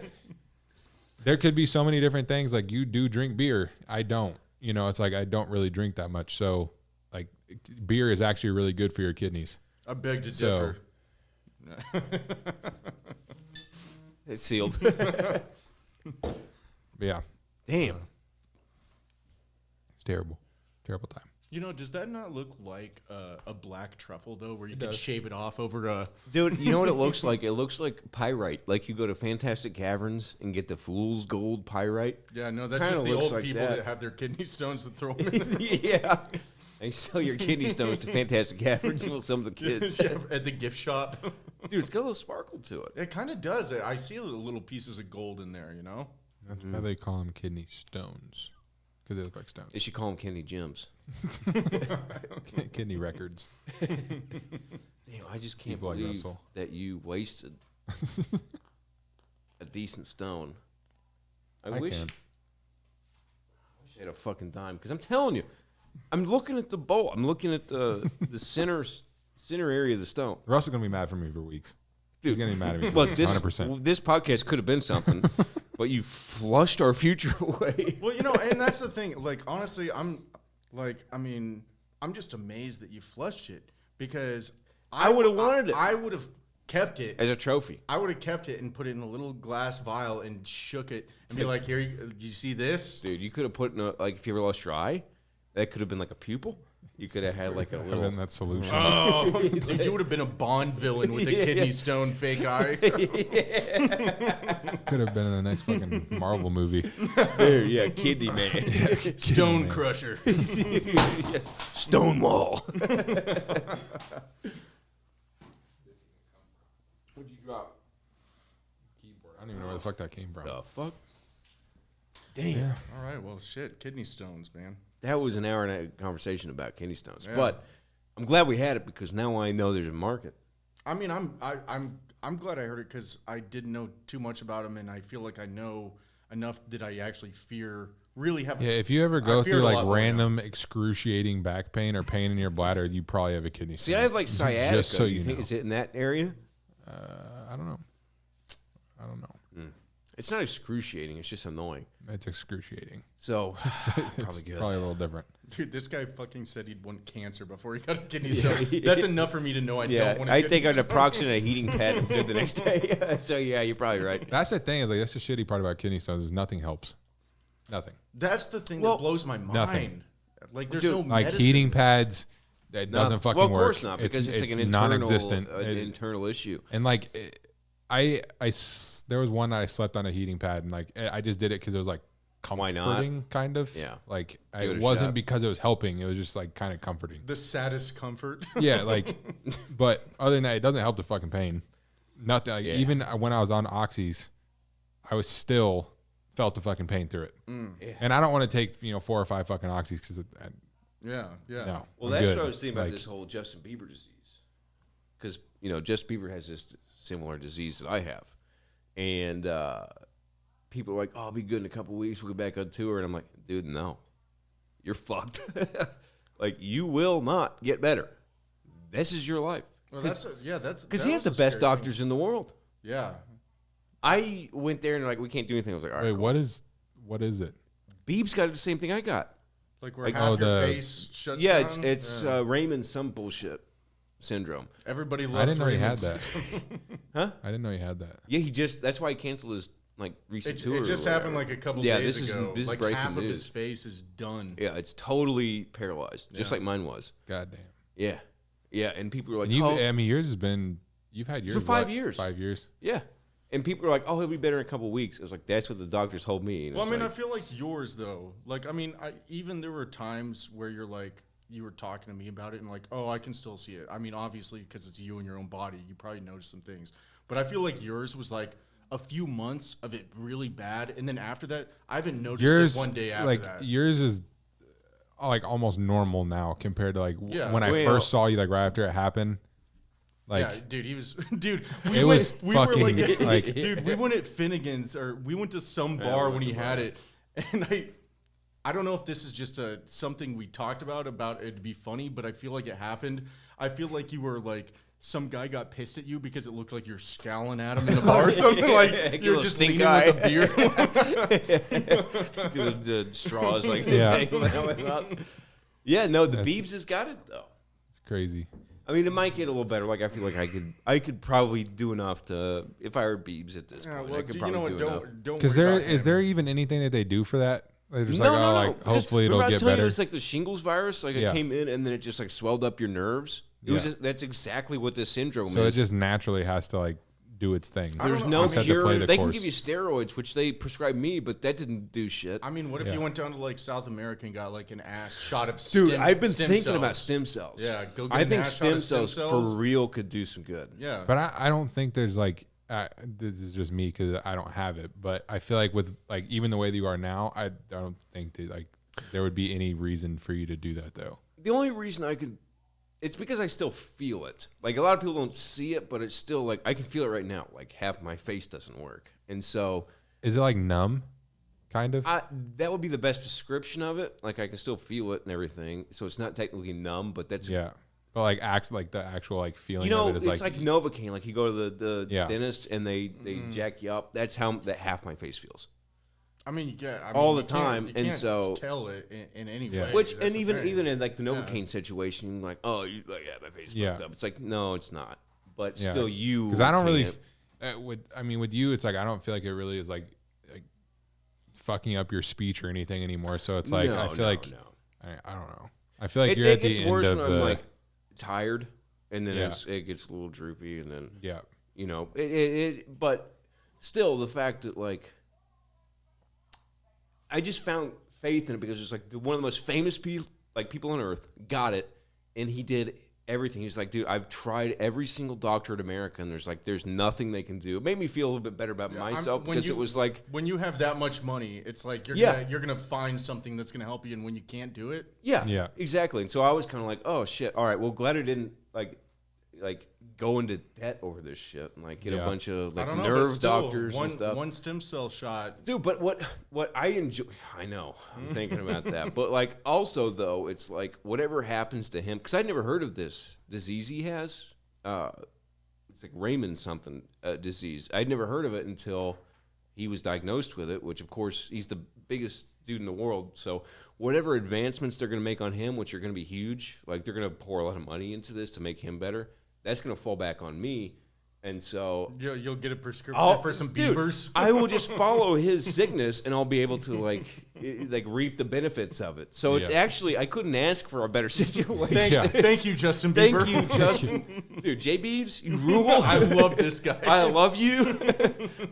there could be so many different things. Like, you do drink beer, I don't. You know, it's like I don't really drink that much. So, like, beer is actually really good for your kidneys. I beg to So- differ. It's sealed. But yeah, Damn. it's terrible, terrible time. You know, does that not look like a black truffle though, where you could does. shave it off over a? Dude, you know what it looks like? It looks like pyrite. Like you go to Fantastic Caverns and get the fool's gold pyrite. Yeah, no, that's Kinda just the looks old like people that. that have their kidney stones that throw them in. Yeah. They sell your kidney stones to Fantastic Caverns and some of the kids. Yeah, at the gift shop. Dude, it's got a little sparkle to it. It kind of does. I see little pieces of gold in there. You know. That's why they call them kidney stones because they look like stones. They should call them Kenny Gems. Kidney records. Damn, I just can't People like believe Russell. that you wasted a decent stone. I wish can. I had a fucking dime because I'm telling you, I'm looking at the bowl. I'm looking at the center area of the stone. Russell's gonna be mad for me for weeks. He's gonna be mad at me. Look, this 100%. this podcast could have been something, but you flushed our future away. Well, and that's the thing. Like, honestly, I'm just amazed that you flushed it because I would've wanted it. I would have kept it As a trophy. I would have kept it and put it in a little glass vial and shook it and be like, "Here, do you see this?" Dude, you could have put in if you ever lost your eye, that could have been like a pupil. You could have had like a little. Having that solution. Oh, dude, you would have been a Bond villain with a kidney stone fake eye. Could have been in the next fucking Marvel movie. There, yeah, kidney man. Stone man. crusher. Yes. Stonewall. What'd you drop? Keyboard. I don't even know where the fuck that came from. The fuck? Damn. All right, well, shit, kidney stones, man. That was an hour and a conversation about kidney stones. Yeah. But I'm glad we had it because now I know there's a market. I mean, I'm glad I heard it because I didn't know too much about them, and I feel like I know enough that I actually really have. Yeah, if you ever go feared through a like lot more random excruciating back pain or pain in your bladder, you probably have a kidney stone. See, I have like sciatica. Just so you you think know. is it in that area? I don't know. I don't know. It's not excruciating. It's just annoying. It's excruciating. So It's probably good. probably a little different. Dude, this guy fucking said he'd want cancer before he got a kidney stone. That's enough for me to know I don't want to I take an approximate heating pad and do it the next day. So yeah, you're probably right. That's the thing is like that's the shitty part about kidney stones is nothing helps. Nothing. That's the thing Well, that blows my mind. nothing. Like, there's Dude, no Like medicine. heating pads, that doesn't fucking well, of work. course not, because it's like an non-existent. internal issue. And like, there was one night I slept on a heating pad, and like I just did it because it was like Why comforting, not? kind of. Yeah. Like Give it it a wasn't shot. because it was helping. It was just like kind of comforting. The saddest comfort. Yeah, like, but other than that, it doesn't help the fucking pain. Nothing. Like, Yeah. even when I was on oxys, I was still felt the fucking pain through it. Yeah. And I don't want to take 4 or 5 fucking oxys because Yeah, yeah. no. Well, I'm that's good. what I was thinking about Like, this whole Justin Bieber disease. Because, Justin Bieber has this similar disease that I have. And people are like, oh, I'll be good in a couple weeks. We'll get back on tour. And I'm like, dude, no. You're fucked. Like, you will not get better. This is your life. Well, Because that's he has the best doctors in the world. Yeah. I went there and they're like, we can't do anything. I was like, all right, Wait, cool. what is it? Beeb's got the same thing I got. Like where Like, half your the- face shuts Yeah, down. it's Yeah. Raymond's some bullshit syndrome. Everybody loves I didn't know he had Raymond's. that. Huh? I didn't know he had that. Yeah, that's why he canceled his recent tour. It just or happened whatever. like a couple Yeah, days this is- ago. this is like breaking half of his news. face is done. Yeah, it's totally paralyzed, just like mine was. God damn. Yeah, yeah, and people are like, And oh, I mean, yours has been. You've had yours For 5 what, years. 5 years. yeah, and people are like, oh, he'll be better in a couple weeks. I was like, that's what the doctors told me. And Well, I it's mean, like, I feel like yours though. Like, I mean, even there were times where you were talking to me about it, and like, oh, I can still see it. I mean, obviously, because it's you and your own body, you probably noticed some things. But I feel like yours was like a few months of it really bad, and then after that, I haven't noticed Yours it one day after like that. yours is like almost normal now compared to like Yeah. when I Well, first saw you like right after it happened. Like yeah, dude, he was, dude. It was we fucking, were like, like- dude, we went at Finnegan's, or we went to some bar when he had it, and I don't know if this is just something we talked about it to be funny, but I feel like it happened. I feel like you were like, some guy got pissed at you because it looked like you're scowling at him in the bar or something. Like Your you're little just stink leaning eye. with a beer. the straws like Yeah. dangling out. Yeah, no, the That's- Biebs has got it though. it's crazy. I mean, it might get a little better. Like, I feel like I could probably do enough to, if I were Biebs at this Yeah, point, well, I could you probably know what? do enough. Don't Because worry there about is him. there even anything that they do for that? They're just No, like, no, oh, no. like Because hopefully it'll remember I was get telling you better. It was like the shingles virus. Like, Yeah. it came in and then it just like swelled up your nerves. It was Yeah. just, that's exactly what this syndrome So it is. just naturally has to like do its thing. I don't There's know. no Just have to cure. play the They can course. give you steroids, which they prescribed me, but that didn't do shit. I mean, what if Yeah. you went down to like South America and got like an ass shot of Dude, stem, I've been stem thinking cells? about stem cells. Yeah, go get I an think ass shot stem of stem cells cells. for real could do some good. Yeah, But I don't think there's like this is just me because I don't have it. But I feel like with like even the way that you are now, I don't think that like there would be any reason for you to do that though. The only reason I could, it's because I still feel it. Like, a lot of people don't see it, but it's still like, I can feel it right now. Like, half my face doesn't work. And so, Is it like numb, kind of? that would be the best description of it. Like, I can still feel it and everything. So it's not technically numb, but that's Yeah. But like the actual like feeling You know, of it is it's like Novocaine. Like you go to the Yeah. dentist and they jack you up. That's how that half my face feels. I mean, All the you can't- time, you and can't so- tell it in any Yeah. way. Which That's and the even thing. even in like the Novocaine situation, like my face Yeah. fucked up. It's like no, it's not. But Yeah. still, you because I don't really can't- with you, it's like I don't feel like it really is like fucking up your speech or anything anymore. So it's like I feel like I don't know. I feel like you're it at the gets end worse of when the I'm like tired, and then Yeah. it gets a little droopy, and then yeah. you know but still the fact that like I just found faith in it because it's like one of the most famous people on earth got it, and he did everything. He's like, dude, I've tried every single doctor in America, and there's nothing they can do. It made me feel a little bit better about myself because it was like, when you have that much money, it's like Yeah. you're gonna find something that's gonna help you, and when you can't do it, Yeah. exactly. And so I was kind of like, oh shit, all right, well, glad I didn't like go into debt over this shit and like get a Yeah. bunch of I like don't know. but nerve still, doctors one, and stuff. One stem cell shot. Dude, but what I enjoy, I know, I'm thinking about that. But like also though, it's like whatever happens to him, because I'd never heard of this disease he has. It's like Raymond something disease. I'd never heard of it until he was diagnosed with it, which of course he's the biggest dude in the world. So whatever advancements they're going to make on him, which are going to be huge, like they're going to pour a lot of money into this to make him better. That's going to fall back on me. And so You'll get a prescription for some dude, Biebers. I will just follow his sickness, and I'll be able to like reap the benefits of it. So it's Yeah. actually I couldn't ask for a better situation. Yeah. Thank you, Justin Bieber. Thank you, Justin. Dude, J Beebs, you rule. I love this guy. I love you.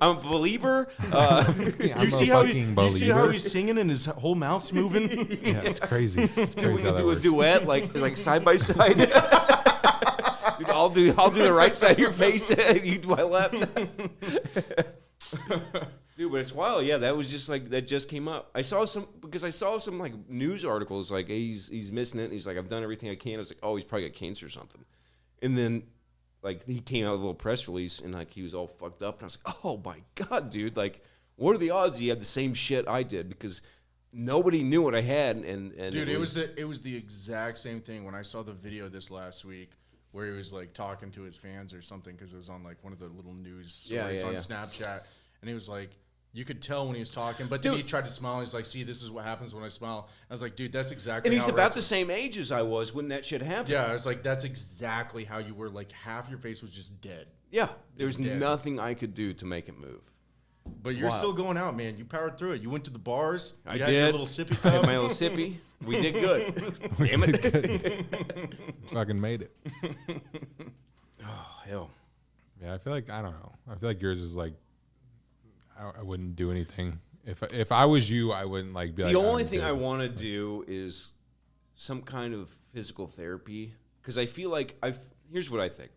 I'm a believer. I'm you a see how fucking you see how believer. he's singing and his whole mouth's moving. Yeah, it's crazy. It's Dude, we crazy how can that do a works. duet like side by side. Dude, I'll do the right side of your face. You do my left. Dude, but it's wild. Yeah, that was just like that just came up. I saw some like news articles like hey, he's missing it. And he's like I've done everything I can. I was like oh he's probably got cancer or something. And then like he came out with a little press release and like he was all fucked up. And I was like oh my god, dude, like what are the odds he had the same shit I did because nobody knew what I had and Dude, it was the exact same thing when I saw the video this last week where he was like talking to his fans or something because it was on like one of the little news stories on Snapchat, and he was like, you could tell when he was talking, but then Dude. he tried to smile. He's like, see, this is what happens when I smile. I was like, dude, that's exactly. and he's how about wrestling- the same age as I was when that shit happened. Yeah, I was like, that's exactly how you were. Like half your face was just dead, Yeah, there's dead. nothing I could do to make it move. but you're Wild. still going out, man. You powered through it. You went to the bars. I You had did. your little sippy I had cup. my little sippy. We did good. Damn it. Fucking made it. Oh, hell. Yeah, I feel like I don't know. I feel like yours is like I wouldn't do anything. If I was you, I wouldn't like be like The only I'm thing good. I want to do is some kind of physical therapy because I feel like here's what I think.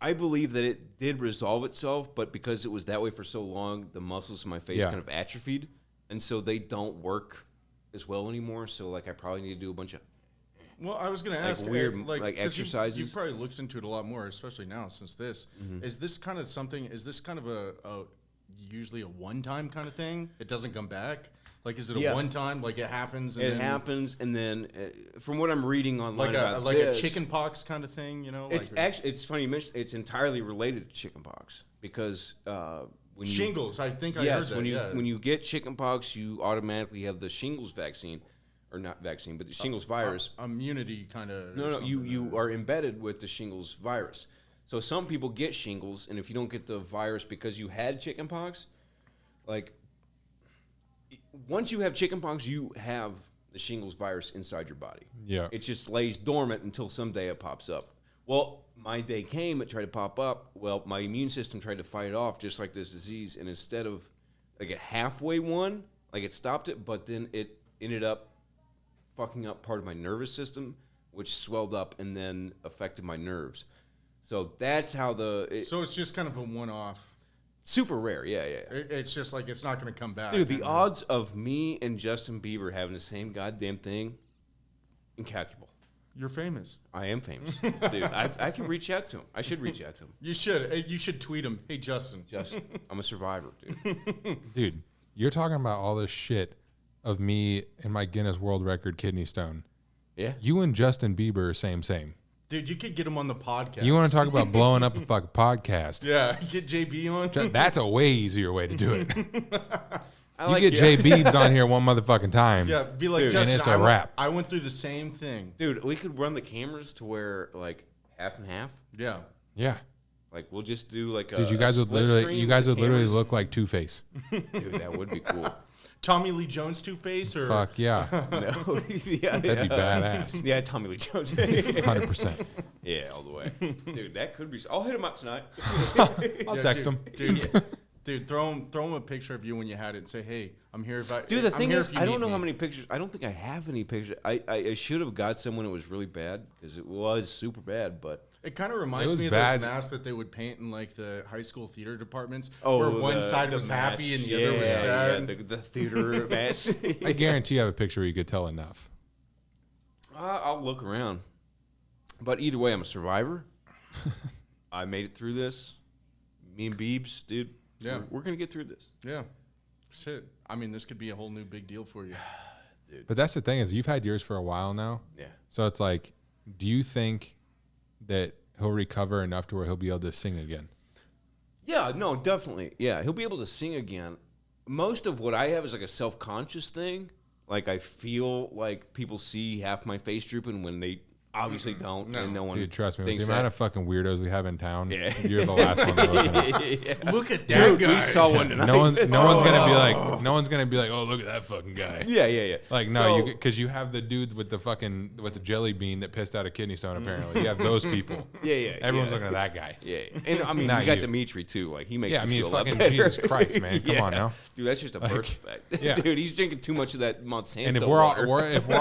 I believe that it did resolve itself, but because it was that way for so long, the muscles in my face Yeah. kind of atrophied, and so they don't work as well anymore. So like I probably need to do a bunch of Well, I was gonna ask weird, like 'cause exercises. You exercises. probably looked into it a lot more, especially now since this. Is this kind of something? Is this kind of a usually a one-time kind of thing? It doesn't come back. Like, is it a Yeah. one-time? Like it happens. And it then, happens, and then from what I'm reading online about like this, a chicken pox kind of thing. You know, It's like, actually it's funny you mentioned it's entirely related to chickenpox because when you shingles. I think I yes heard that. when you get chickenpox you automatically have the shingles vaccine or not vaccine but the shingles virus. immunity kind of. No, you are embedded with the shingles virus. So some people get shingles, and if you don't get the virus because you had chickenpox, like once you have chickenpox, you have the shingles virus inside your body. Yeah. It just lays dormant until someday it pops up. Well, my day came, it tried to pop up. Well, my immune system tried to fight it off just like this disease, and instead of like it halfway won, like it stopped it, but then it ended up fucking up part of my nervous system, which swelled up and then affected my nerves. So that's how So it's just kind of a one-off. super rare, yeah. It's just like it's not going to come back. Dude, the And, odds of me and Justin Bieber having the same goddamn thing, incalculable. You're famous. I am famous, dude. I can reach out to him. I should reach out to him. You should. Hey, you should tweet him. Hey, Justin. Justin, I'm a survivor, dude. Dude, you're talking about all this shit of me and my Guinness World Record kidney stone. Yeah. You and Justin Bieber are same. Dude, you could get him on the podcast. You want to talk about blowing up a fucking podcast? Yeah, get JB on. That's a way easier way to do it. I You like get yeah. Jay Beebs on here one motherfucking time. Yeah, be like, Dude, Justin, and it's a wrap. I went through the same thing. Dude, we could run the cameras to where like half and half. Yeah. Yeah. Like we'll just do like a Dude, you guys would split literally screen you guys with would literally cameras. look like Two-Face. Dude, that would be cool. Tommy Lee Jones Two-Face or Fuck yeah. No. Yeah, That'd be badass. Yeah, Tommy Lee Jones. 100%. Yeah, all the way. Dude, that could be. I'll hit him up tonight. I'll Yeah, text dude, him. Dude, throw him a picture of you when you had it and say, hey, I'm here if I Dude, the I'm thing here is, if you I don't need know me. how many pictures. I don't think I have any pictures. I should have got someone that was really bad because it was super bad. But It kind of reminds was me of bad. those masks that they would paint in like the high school theater departments, oh, where one the- side the was mask. happy and the other was sad. Yeah, the theater mask. I guarantee you have a picture where you could tell enough. I'll look around. But either way, I'm a survivor. I made it through this. Me and Beebs, dude. Yeah. we're gonna get through this. Yeah. Shit. I mean, this could be a whole new big deal for you. But that's the thing is you've had yours for a while now. Yeah. So it's like, do you think that he'll recover enough to where he'll be able to sing again? Yeah, no, definitely. Yeah, he'll be able to sing again. Most of what I have is like a self-conscious thing. Like I feel like people see half my face drooping when they obviously don't, and no one Dude, trust me, with thinks the amount that. of fucking weirdos we have in town, Yeah. you're the last one they're looking at. Yeah. Look at that Dude, we saw one tonight. No one's gonna be like, oh, look at that fucking guy. Yeah. Like no, So- because you have the dude with the jelly bean that pissed out a kidney stone. Apparently, you have those people. Yeah. Everyone's yeah. looking at that guy. Yeah, and I mean, Not we got you. Dimitri too. Like he makes Yeah, I me mean, feel a lot fucking better. Jesus Christ, man. Come on now. dude. That's just a birth effect. yeah. dude, he's drinking too much of that Monsanto. And if if we're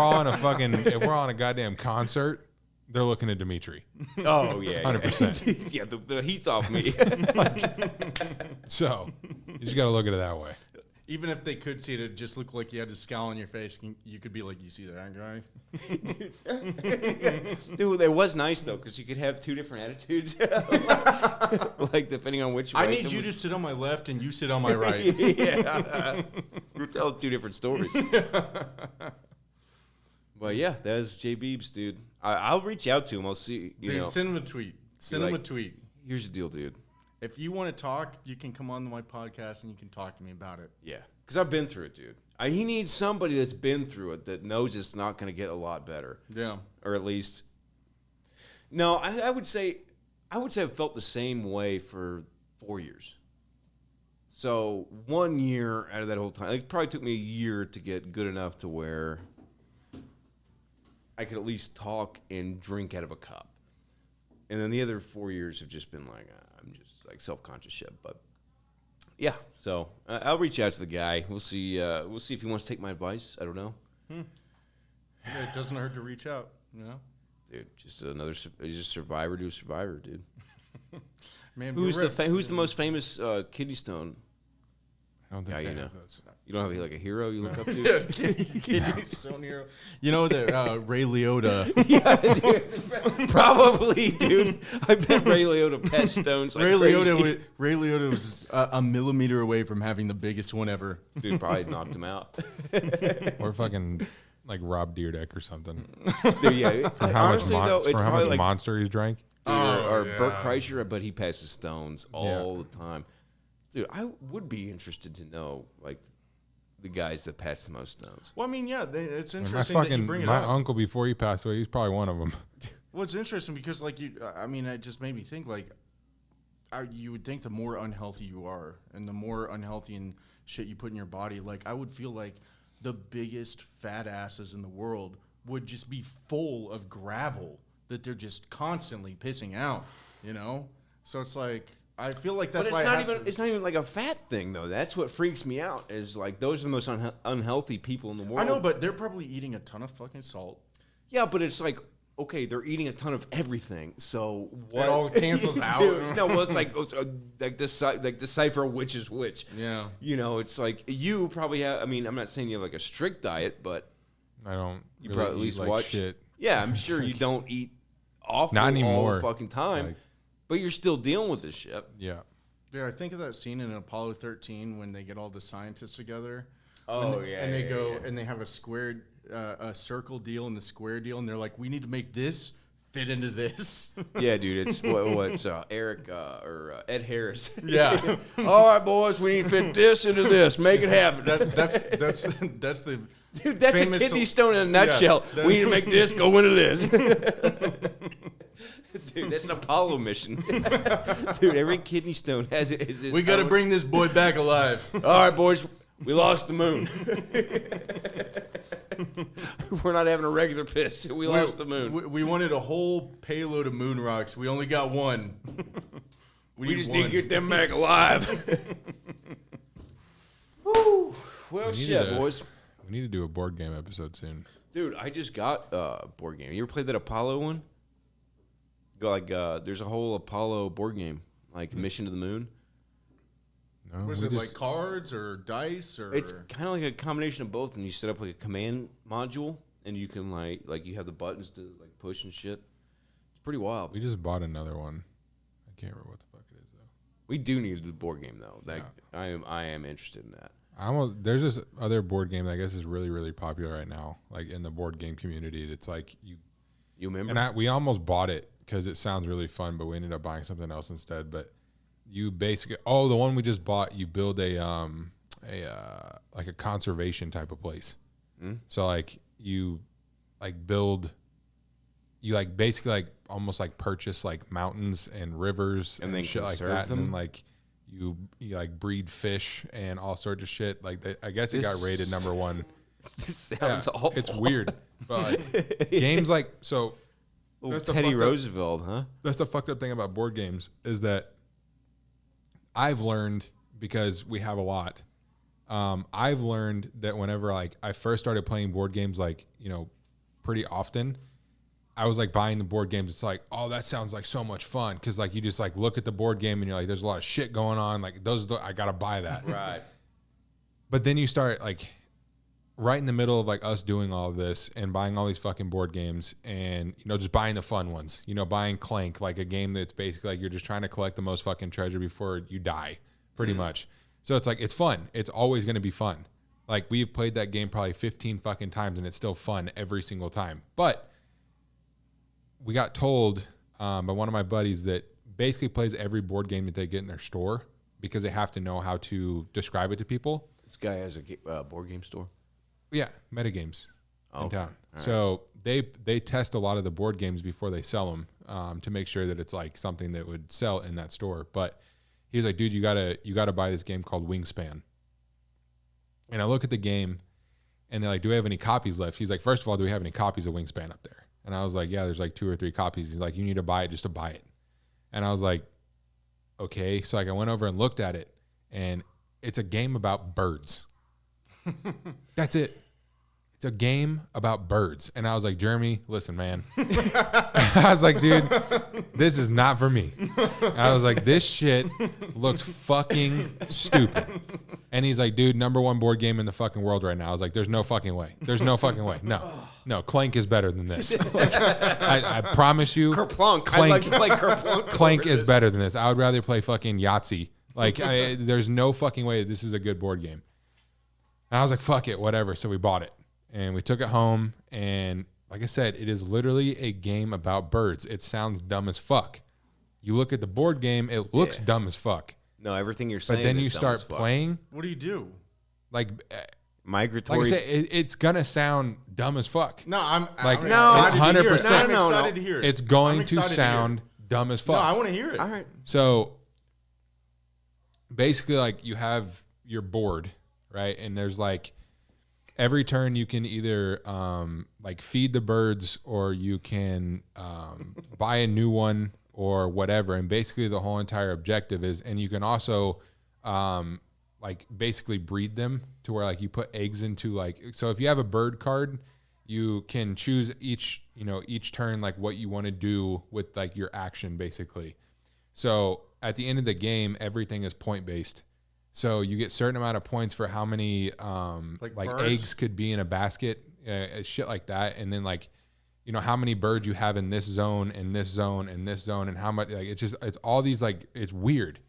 all on a goddamn concert, they're looking at Dimitri. oh yeah, 100%. yeah, the heat's off me. So you just got to look at it that way. Even if they could see it, it just looked like you had a scowl on your face. You could be like, you see that guy? Dude, it was nice though because you could have two different attitudes, like depending on which. I way need you to someone's- sit on my left and you sit on my right. yeah, we're telling two different stories. But yeah, that's Jay Beebs, dude. I'll reach out to him. I'll see. You Dude, know, send him a tweet. Send him a like- tweet. here's the deal, dude. If you want to talk, you can come on my podcast and you can talk to me about it. Yeah, because I've been through it, dude. He needs somebody that's been through it that knows it's not going to get a lot better, Yeah. or at least. No, I would say I've felt the same way for 4 years. So 1 year out of that whole time, it probably took me a year to get good enough to where I could at least talk and drink out of a cup. And then the other 4 years have just been like, I'm just like self-conscious shit. But yeah, so I'll reach out to the guy. We'll see if he wants to take my advice. I don't know. Yeah, it doesn't hurt to reach out, you know? Dude, just just survivor to a survivor, dude. Man, Who's the most famous kidney stone? I don't think Yeah, I you know. have those. You don't have like a hero you look up to? Kidney stone hero. You know that Ray Liotta. Yeah, dude. Probably, dude. I bet Ray Liotta passed stones like Ray crazy. Liotta was a millimeter away from having the biggest one ever. Dude probably knocked him out. Or fucking like Rob Deerdeck or something. Dude, yeah. For how Honestly, much, though, it's for how probably much like monster he's drank. or Burt Kreischer, but he passes stones all the time. Dude, I would be interested to know like the guys that pass the most stones. Well, I mean, yeah, it's My interesting that you fucking bring it my up. uncle before he passed away, he's probably one of them. Well, it's interesting because, like, it just made me think, like, you would think the more unhealthy you are and the more unhealthy and shit you put in your body, like, I would feel like the biggest fat asses in the world would just be full of gravel that they're just constantly pissing out, you know? So it's like, I feel like that's But why it's not even like a fat thing though. That's what freaks me out. Is like those are the most unhealthy people in the world. I know, but they're probably eating a ton of fucking salt. yeah, but it's like okay, they're eating a ton of everything. So what? It all cancels out. Dude, no, well, it's like decipher which is which. Yeah. You know, it's like you probably have. I mean, I'm not saying you have like a strict diet, but I don't. you really probably at eat least like watch. shit. Yeah, I'm sure you don't eat awful Not anymore. all the fucking time, Like- but you're still dealing with this shit. Yeah. Dude, I think of that scene in Apollo 13 when they get all the scientists together. Oh, and yeah, and they yeah, go yeah. and they have a squared a circle deal and the square deal, and they're like, we need to make this fit into this. Yeah, dude, it's what's Eric or Ed Harris. Yeah. All right, boys, we need to fit this into this. Make it happen. That's the Dude, that's famous a kidney stone in a nutshell. that- We need to make this go into this. Dude, that's an Apollo mission. Dude, every kidney stone has it. Is this we got to bring this boy back alive. All right, boys, we lost the moon. We're not having a regular piss. We lost the moon. We wanted a whole payload of moon rocks. We only got one. We just need to get them back alive. Woo. Well, shit, boys. We need to do a board game episode soon. Dude, I just got a board game. You ever played that Apollo one? Go like, there's a whole Apollo board game, like Mission to the Moon. No, Was we it just- like cards or dice or? It's kind of like a combination of both, and you set up like a command module, and you can like you have the buttons to like push and shit. It's pretty wild. we just bought another one. I can't remember what the fuck it is though. We do need the board game though. That I am interested in that. There's this other board game that I guess is really, really popular right now, like in the board game community. It's like You remember? and we almost bought it because it sounds really fun, but we ended up buying something else instead. But you basically, the one we just bought, you build a like a conservation type of place. So like you basically like almost like purchase like mountains and rivers And and then shit like conserve that, them? and then like you like breed fish and all sorts of shit. Like I guess it got This rated number one. This Yeah, sounds awful. it's weird, but like, games like so. Little That's the Teddy fucked up- Roosevelt, huh? That's the fucked up thing about board games is that I've learned, because we have a lot. I've learned that whenever like I first started playing board games, like, you know, pretty often, I was like buying the board games. It's like, oh, that sounds like so much fun, because like you just like look at the board game and you're like, there's a lot of shit going on. Like I gotta buy that. Right. But then you start like right in the middle of like us doing all of this and buying all these fucking board games, and, you know, just buying the fun ones, you know, buying Clank, like a game that's basically like you're just trying to collect the most fucking treasure before you die, pretty much. So it's like, it's fun. It's always going to be fun. Like we've played that game probably 15 fucking times and it's still fun every single time. But we got told by one of my buddies that basically plays every board game that they get in their store, because they have to know how to describe it to people. This guy has a board game store. Yeah, metagames in Okay. town. So they test a lot of the board games before they sell them, to make sure that it's like something that would sell in that store. But he's like, dude, you gotta buy this game called Wingspan. And I look at the game, and they're like, do we have any copies left? He's like, first of all, do we have any copies of Wingspan up there? And I was like, yeah, there's like 2 or 3 copies. He's like, you need to buy it just to buy it. And I was like, okay. So like I went over and looked at it, and it's a game about birds. That's it. It's a game about birds. And I was like, Jeremy, listen, man. I was like, dude, this is not for me. I was like, this shit looks fucking stupid. And he's like, dude, #1 board game in the fucking world right now. I was like, there's no fucking way. There's no fucking way. No, Clank is better than this. Like, I promise you. Kerplunk. I'd Clank. like to play Kerplunk. Clank over is this. better than this. I would rather play fucking Yahtzee. Like, there's no fucking way this is a good board game. And I was like, fuck it, whatever. So we bought it. And we took it home. And like I said, it is literally a game about birds. It sounds dumb as fuck. You look at the board game, it looks dumb as fuck. No, everything you're saying. But then is you dumb start as fuck. playing, What do you do? like Migratory. I said, it's going to sound dumb as fuck. No, I'm Like, I'm no, excited to hear it. 100%. I'm No, excited to hear it. It's going I'm to excited sound dumb as hear it. fuck. No, I want to hear it. All right. So basically, like, you have your board, right? And there's like every turn you can either like feed the birds, or you can buy a new one or whatever. And basically the whole entire objective is, and you can also like basically breed them to where like you put eggs into, like, so if you have a bird card, you can choose each turn like what you want to do with like your action, basically. So at the end of the game, everything is point based. So you get certain amount of points for how many like birds? eggs could be in a basket, shit like that, and then like, you know, how many birds you have in this zone, and this zone, and this zone, and how much, like, it's all these, like, it's weird,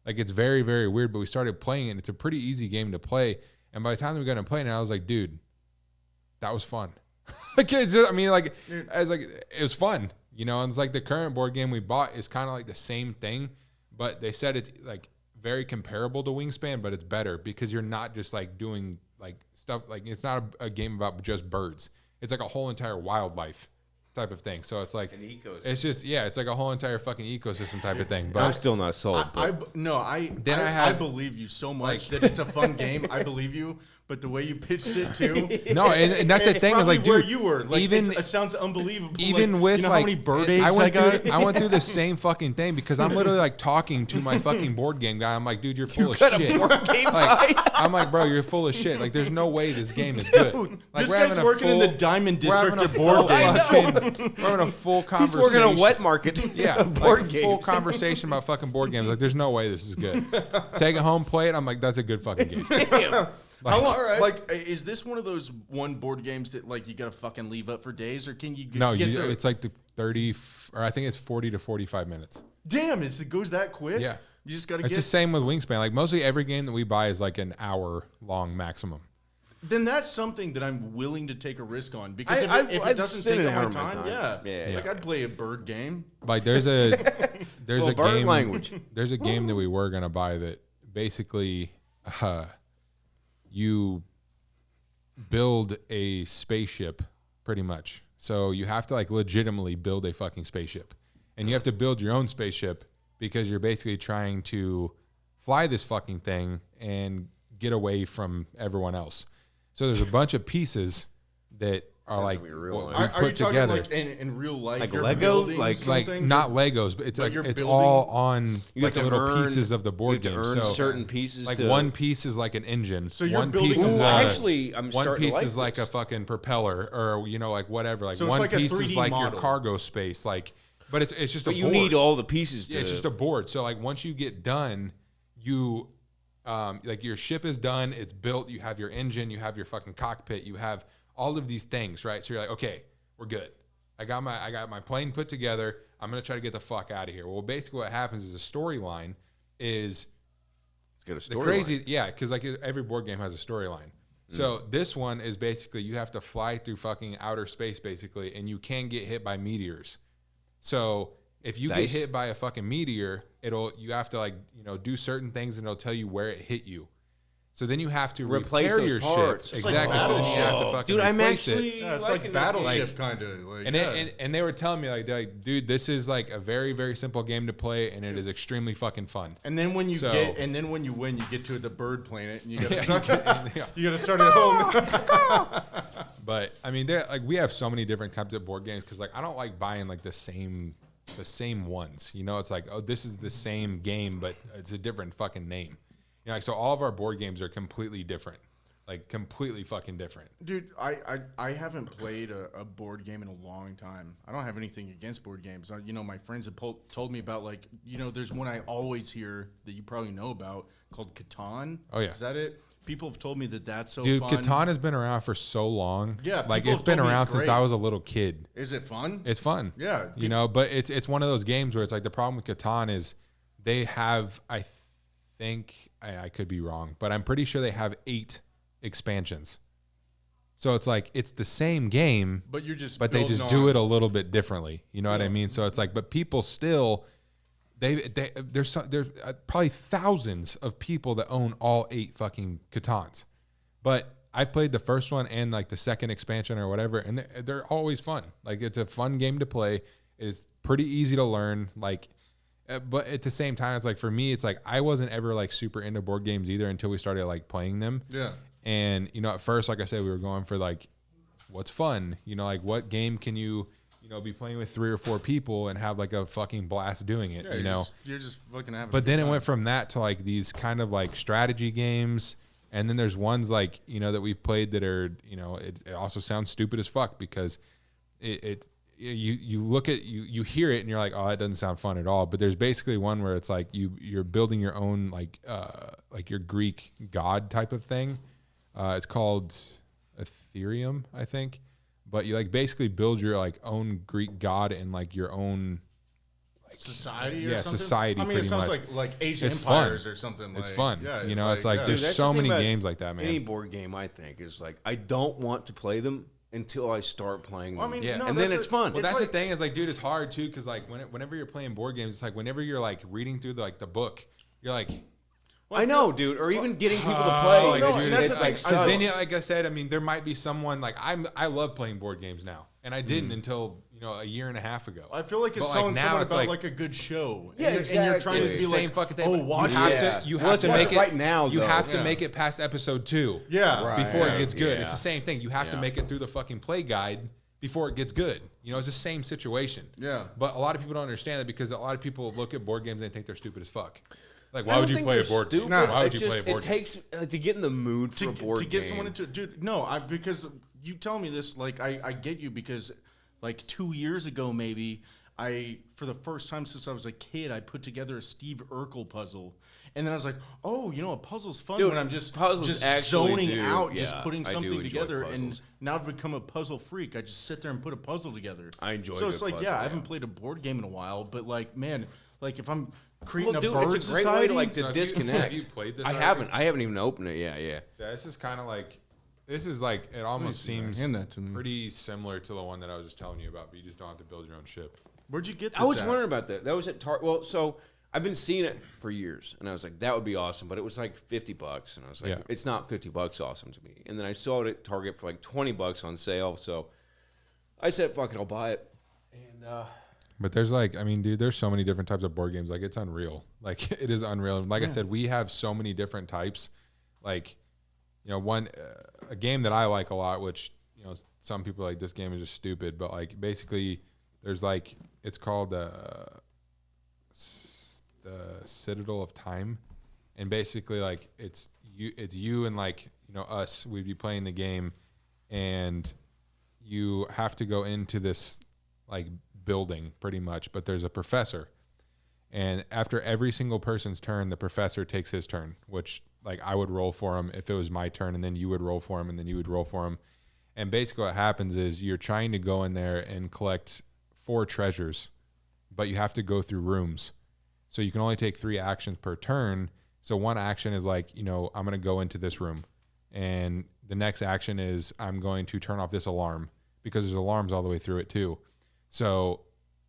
like, it's very, very weird. But we started playing it, and it's a pretty easy game to play. And by the time we got to playing it, I was like, dude, that was fun. Like, I mean, like, as like it was fun, you know. And it's like the current board game we bought is kind of like the same thing, but they said it's like very comparable to Wingspan, but it's better because you're not just like doing like stuff. Like it's not a game about just birds. It's like a whole entire wildlife type of thing. So it's like An ecosystem. it's just it's like a whole entire fucking ecosystem type of thing. But I'm still not sold. I I believe you so much that it's a fun game. I believe you, but the way you pitched it too. no, and that's the it's thing is like, probably where dude, you were. Like, even it sounds unbelievable. even like, with you know like how many bird eggs I I went got. through I went through the same fucking thing because I'm literally like talking to my fucking board game guy. I'm like, dude, you're full of shit. Like, I'm like, bro, you're full of shit. Like, there's no way this game is good. Like, This guy's working in the Diamond District of board games. We're having a full He's conversation. working on wet market. Yeah, board like a full games. conversation about fucking board games. Like, there's no way this is good. Take it home, play it. I'm like, that's a good fucking game. Damn. How long, like, is this one of those one board games that like you gotta fucking leave up for days, or can you get, No, get through it's like the 30, or I think it's 40 to 45 minutes. Damn, it goes that quick. Yeah. You just gotta It's get. the same with Wingspan. Like, mostly every game that we buy is like an hour long maximum. Then that's something that I'm willing to take a risk on because if I'd it doesn't sit take in up my Herman time, time. yeah. Yeah. Like I'd play a bird game. Like, there's a Well, bird game language. There's a game that we were gonna buy that basically you build a spaceship pretty much. So you have to like legitimately build a fucking spaceship, and you have to build your own spaceship because you're basically trying to fly this fucking thing and get away from everyone else. So there's a bunch of pieces that are like like a real what life. we Are you put talking together. like in real life? Like you're Lego? building Like something? Not Legos, but it's But like you're it's building- all on You like have to little earn- pieces of the board you game. have to earn So certain pieces. like to, one piece is like an engine. So you're one building piece a is lot. Actually, I'm one starting to piece like is like this. a fucking propeller, or you know, like whatever. Like So it's one like a piece is 3D like model. your cargo space. Like, but it's just But a you board. need all the pieces to. Yeah, it's just a board. So like once you get done, you like your ship is done, it's built, you have your engine, you have your fucking cockpit, you have all of these things, right? So you're like, okay, we're good. I got my plane put together. I'm gonna try to get the fuck out of here. Well, basically what happens is a storyline is It's got a the story. crazy, yeah, because like every board game has a storyline. Mm. So this one is basically you have to fly through fucking outer space basically, and you can get hit by meteors. So if you Nice. get hit by a fucking meteor, you have to like, you know, do certain things and it'll tell you where it hit you. So then you have to Replace repair those your parts. ship. It's like Exactly. So then you have to Battleship. fucking Dude, I'm replace actually it. Yeah, it's liking like this Battleship game. kind of. Like, And, yeah. and they were telling me like, dude, this is like a very, very simple game to play, and it is extremely fucking fun. And then when you So- when you win, you get to the bird planet, and you got to Yeah, start. yeah. You got to start at home. But I mean, like we have so many different types of board games because like I don't like buying like the same ones. You know, it's like, oh, this is the same game, but it's a different fucking name. You know, like, so all of our board games are completely different, like completely fucking different. Dude, I haven't played a board game in a long time. I don't have anything against board games. You know, my friends have told me about, like, you know, there's one I always hear that you probably know about called Catan. Oh, yeah. Is that it? People have told me that that's so Dude, fun. Catan has been around for so long. Yeah, like people it's have been told me around it's since great. I was a little kid. Is it fun? It's fun. Yeah, You know, but it's one of those games where it's like the problem with Catan is they have, I think, I could be wrong, but I'm pretty sure they have 8 expansions. So it's like it's the same game, But you're just but they building just do on- it a little bit differently. You know what I mean? So it's like, but people still, there's probably thousands of people that own all 8 fucking Catans. But I played the first one and like the second expansion or whatever, and they're always fun. Like it's a fun game to play. It's pretty easy to learn. Like, but at the same time, it's like for me, it's like I wasn't ever like super into board games either until we started like playing them. Yeah. And you know, at first, like I said, we were going for like, what's fun? You know, like what game can you know, be playing with 3 or 4 people and have like a fucking blast doing it? Yeah, you know. you're just fucking having. But a then good it time. went from that to like these kind of like strategy games. And then there's ones like, you know, that we've played that are, you know, it also sounds stupid as fuck because you look at, you hear it and you're like, oh, that doesn't sound fun at all. But there's basically one where it's like you're building your own like your Greek god type of thing. It's called Ethereum, I think. But you like basically build your like own Greek god and like your own society or Yeah, something? society, I mean, it pretty sounds much. like Asian It's fun. Empires or something. It's like, fun. Yeah, You know, it's like yeah. there's That's so the thing many about games like that, man. Any board game, I think, is like I don't want to play them until I start playing them. I mean, Yeah. no, and then that's it's fun. Well, It's that's like- the thing is like, dude, it's hard too because like whenever you're playing board games, it's like whenever you're like reading through the book, you're like, I know, dude. Or even getting people to play. oh, like, no, dude, and that's it's the like, thing. because then, like I said, I mean, there might be someone like I love playing board games now, and I didn't until a year and a half ago. I feel like it's But, telling now someone it's about like a good show. Yeah, and you're trying It's to the be same like, fucking thing. oh, but watch you have this. to, you Well, have to let's make watch it it right now, You though. have to Yeah. make it past episode 2. Yeah. Right. Before it gets good. Yeah. It's the same thing. You have to Yeah. make it through the fucking play guide before it gets good. It's the same situation. Yeah. But a lot of people don't understand that because a lot of people look at board games and they think they're stupid as fuck. Like, why I would don't you think play a they're board game? stupid. No. Why would It's you play a just- board It game? takes to get in the mood for a board to get game. someone into dude. No, because you tell me this, like I get you because like 2 years ago maybe for the first time since I was a kid I put together a Steve Urkel puzzle. And then I was like, oh, a puzzle's fun Dude, when I'm just puzzles actually zoning do- out, just yeah, putting I do something enjoy together. puzzles. And now I've become a puzzle freak. I just sit there and put a puzzle together. I enjoy So a it's good like, puzzle, yeah, I yeah. haven't played a board game in a while, but like, man, like if I'm creating Well, a dude, bird it's a great society, way to like So to have you- disconnect. have you played this I already? haven't. I haven't even opened it. Yeah. Yeah, this is kind of like, it almost see that. seems Hand that to me. pretty similar to the one that I was just telling you about, but you just don't have to build your own ship. where'd you get this I was at? wondering about that. That was at Target. Well, so I've been seeing it for years, and I was like, that would be awesome. But it was like $50, and I was like, Yeah. it's not $50 awesome to me. And then I saw it at Target for like $20 on sale. So I said, fuck it, I'll buy it. And But there's dude, there's so many different types of board games. Like, it's unreal. Like, it is unreal. Like I said, we have so many different types. Like, a game that I like a lot, which, some people are like, this game is just stupid. But, like, basically, there's, like, it's called the Citadel of Time. And basically, like, it's you and, like, us. We'd be playing the game. And you have to go into this, like, building pretty much, but there's a professor, and after every single person's turn, the professor takes his turn, which, like, I would roll for him if it was my turn, and then you would roll for him, and then you would roll for him. And basically what happens is you're trying to go in there and collect 4 treasures, but you have to go through rooms, so you can only take 3 actions per turn. So one action is like, I'm going to go into this room, and the next action is I'm going to turn off this alarm, because there's alarms all the way through it too. So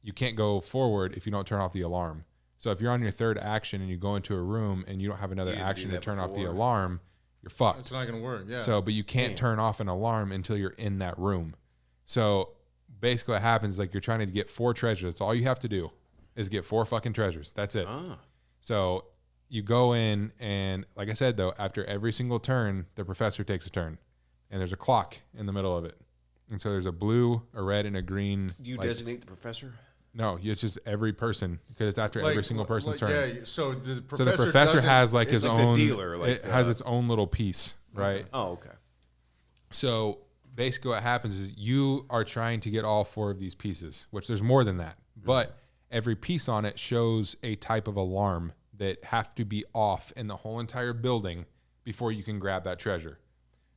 you can't go forward if you don't turn off the alarm. So if you're on your 3rd action and you go into a room and you don't have another You didn't action do to that turn off the before. alarm, you're fucked. It's not gonna work. Yeah. So, but you can't turn off an alarm until you're in that room. So basically what happens is, like, you're trying to get 4 treasures. That's all you have to do is get 4 fucking treasures. That's it. So you go in, and like I said, though, after every single turn, the professor takes a turn, and there's a clock in the middle of it. And so there's a blue, a red, and a green. do you like, designate the professor? No, it's just every person, because it's after every single person's turn. Yeah. So the professor. So the professor doesn't- has like it's his like the own. dealer, like it has its own little piece, right? Oh, okay. So basically, what happens is you are trying to get all 4 of these pieces, which there's more than that. But every piece on it shows a type of alarm that have to be off in the whole entire building before you can grab that treasure.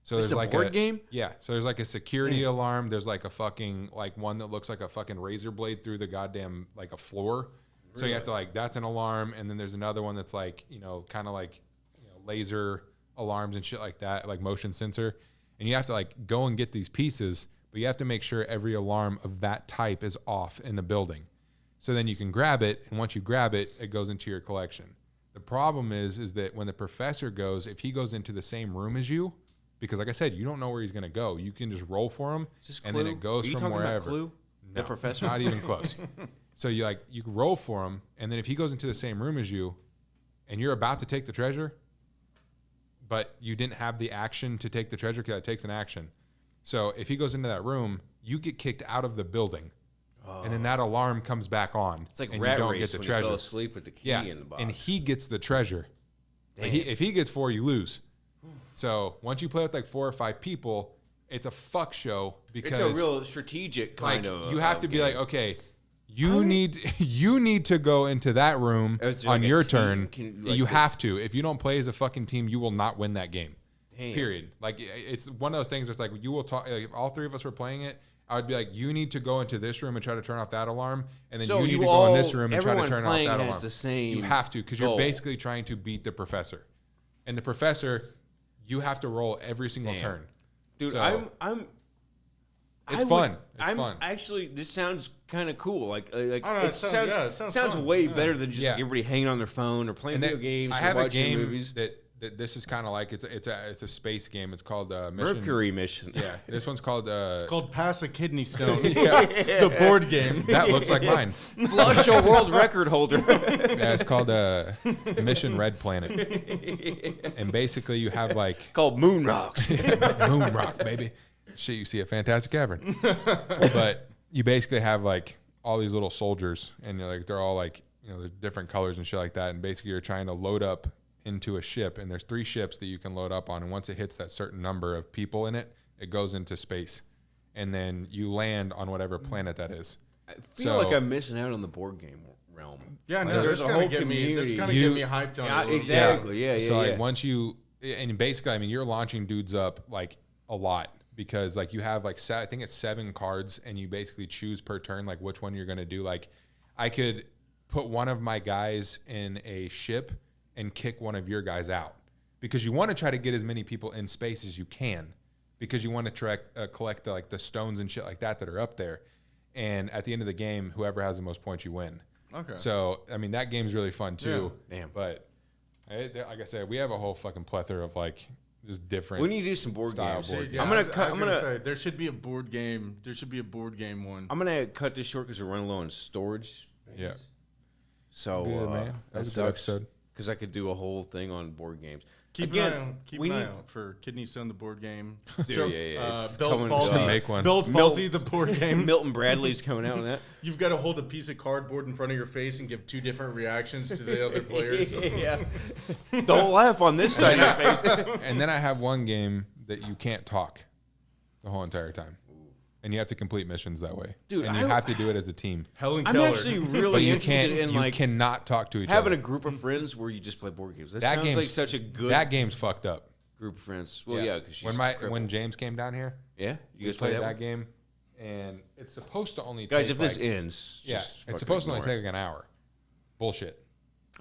So This there's is a like board game? Yeah. So there's like a security alarm. There's like a fucking, like, one that looks like a fucking razor blade through the goddamn, like, a floor. So you have to, like, that's an alarm. And then there's another one that's like, kind of like, laser alarms and shit like that, like motion sensor. And you have to, like, go and get these pieces, but you have to make sure every alarm of that type is off in the building. So then you can grab it, and once you grab it, it goes into your collection. The problem is that when the professor goes, if he goes into the same room as you, because like I said, you don't know where he's going to go. You can just roll for him, and then it goes Are you from talking wherever. About Clue? The No, professor? not even close. So you can roll for him, and then if he goes into the same room as you, and you're about to take the treasure, but you didn't have the action to take the treasure, because it takes an action. So if he goes into that room, you get kicked out of the building, and then that alarm comes back on. It's like and Rat you don't Race get the when treasure. you fell asleep with the key Yeah, in the box. and he gets the treasure. Like, if he gets 4, you lose. So once you play with like 4 or 5 people, it's a fuck show, because it's a real strategic kind like of. you have to be game. like, okay, you need to go into that room Is there on like a your team? turn. Can, like, you the- have to. If you don't play as a fucking team, you will not win that game. Damn. Period. Like, it's one of those things where it's like, you will talk. Like, if all 3 of us were playing it, I would be like, you need to go into this room and try to turn off that alarm, and then So you need you to go in this all- room and try to everyone turn off playing that has alarm. the same You have to, because you're goal. basically trying to beat the professor, and the professor, you have to roll every single turn. Dude, So- I'm. It's fun. It's fun. Actually, this sounds kind of cool. Like I don't know, it it sounds sounds fun. way Yeah. better than just Yeah. like everybody hanging on their phone or playing And video that- games. I or have a watching game movies. that this is kind of like it's a space game. It's called Mission. Mercury Mission. Yeah, this one's called. It's called Pass a Kidney Stone. Yeah, The board game. that looks like mine. Flush a world record holder. Yeah, it's called Mission Red Planet, and basically you have like Called Moon Rocks. moon rock, baby. Shit, you see a Fantastic Cavern, but you basically have like all these little soldiers, and you're like they're all like they're different colors and shit like that, and basically you're trying to load up into a ship, and there's 3 ships that you can load up on, and once it hits that certain number of people in it, it goes into space, and then you land on whatever planet that is. I feel like I'm missing out on the board game realm. Yeah, no, There's this a kind whole of get me. This community. kind of You- get me hyped on. Yeah, it a little exactly. Yeah, So yeah. like once you, and basically, I mean, you're launching dudes up like a lot because like you have like I think it's 7 cards, and you basically choose per turn like which one you're gonna do. Like I could put one of my guys in a ship and kick one of your guys out because you want to try to get as many people in space as you can because you want to collect the stones and shit like that are up there. And at the end of the game, whoever has the most points, you win. Okay. So I mean, that game's really fun too. Yeah. Damn. But like I said, we have a whole fucking plethora of like just different. We need to do some board Style games. board Yeah, game. I'm gonna I was cut- I'm gonna- say there should be a board game. There should be a board game one. I'm gonna cut this short because we're running low on storage. Yeah. So Good, man. that That was a good sucks. episode. Because I could do a whole thing on board games. Keep Again, an eye out. Keep we an eye need- out for Kidney Stone, the board game. Dude, yeah, it's Bell's coming Palsy. up. Make one. Bell's Palsy, the board game. Milton Bradley's coming out on that. You've got to hold a piece of cardboard in front of your face and give 2 different reactions to the other players. Yeah. Don't laugh on this side of your face. And then I have one game that you can't talk the whole entire time, and you have to complete missions that way. Dude, and you I- have to do it as a team. Helen I'm Keller. actually But really you interested can't. in You like cannot talk to each having other. a group of friends where you just play board games. That, That sounds game's like such a good That game's fucked up. group of friends. Well, yeah, because when James came down here, yeah, you we guys play played that, that one? game, and it's supposed to only Guys, take if this like, ends, yeah, just it's fucking supposed to only ignore take like an hour. Bullshit.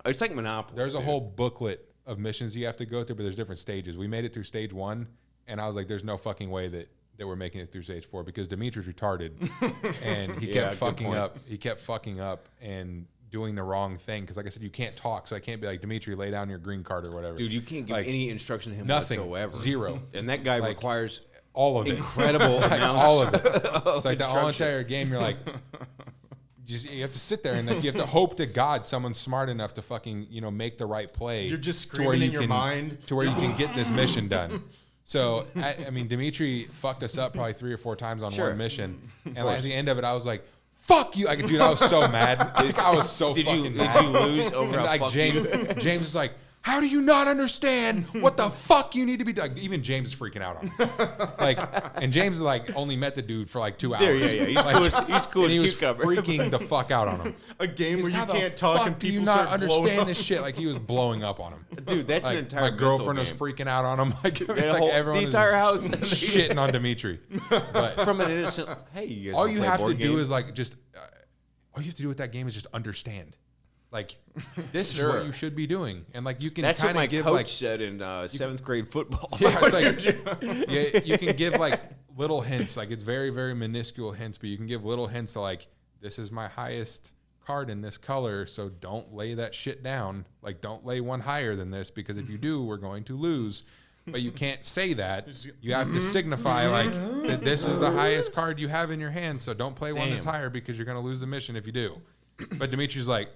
it. It's like Monopoly. There's a dude. whole booklet of missions you have to go through, but there's different stages. We made it through stage 1, and I was like, "There's no fucking way that we're making it through stage 4 because Dimitri's retarded, and he Yeah, kept good fucking point. up. He kept fucking up and doing the wrong thing because, like I said, you can't talk, so I can't be like Dimitri, lay down your green card or whatever. Dude, you can't give Like, any instruction to him nothing, whatsoever. 0. And that guy Like, requires all of it, incredible like, amounts all of it. It's like the whole instruction. entire game. You're like, you have to sit there and like you have to hope to God someone's smart enough to fucking make the right play. You're just to where screaming you in your can- mind. to where you can get this mission done. So I mean, Dimitri fucked us up probably 3 or 4 times on Sure. one mission, and like, at the end of it, I was like, "Fuck you!" Dude, I was so mad. I was so Did fucking you mad. lose over And, how like fuck James? you? James is like, "How do you not understand what the fuck you need to be doing?" Like, even James is freaking out on him. Like, and James is like only met the dude for like 2 hours. Yeah. He's Like, cool as, he's cool and as he was cucumber. freaking the fuck out on him. A game where you How the can't talk fuck and do you people not start blowing understand up. this shit? Like he was blowing up on him. Dude, that's Like, an entire my mental girlfriend was game. freaking out on him. Like, The whole- everyone the was entire house. shitting on Dimitri. But From an innocent. Hey, you guys all wanna you play have to board do game? is like just all you have to do with that game is just understand. Like this is Sure. what you should be doing, and like you can That's what kind my of give coach like said in 7th grade football. yeah, it's like yeah, you can give like little hints. Like it's very very minuscule hints, but you can give little hints to like this is my highest card in this color, so don't lay that shit down. Like don't lay one higher than this because if you do, we're going to lose. But you can't say that. You have to signify like that this is the highest card you have in your hand, so don't play one that's Damn. higher because you're going to lose the mission if you do. But Dimitri's like,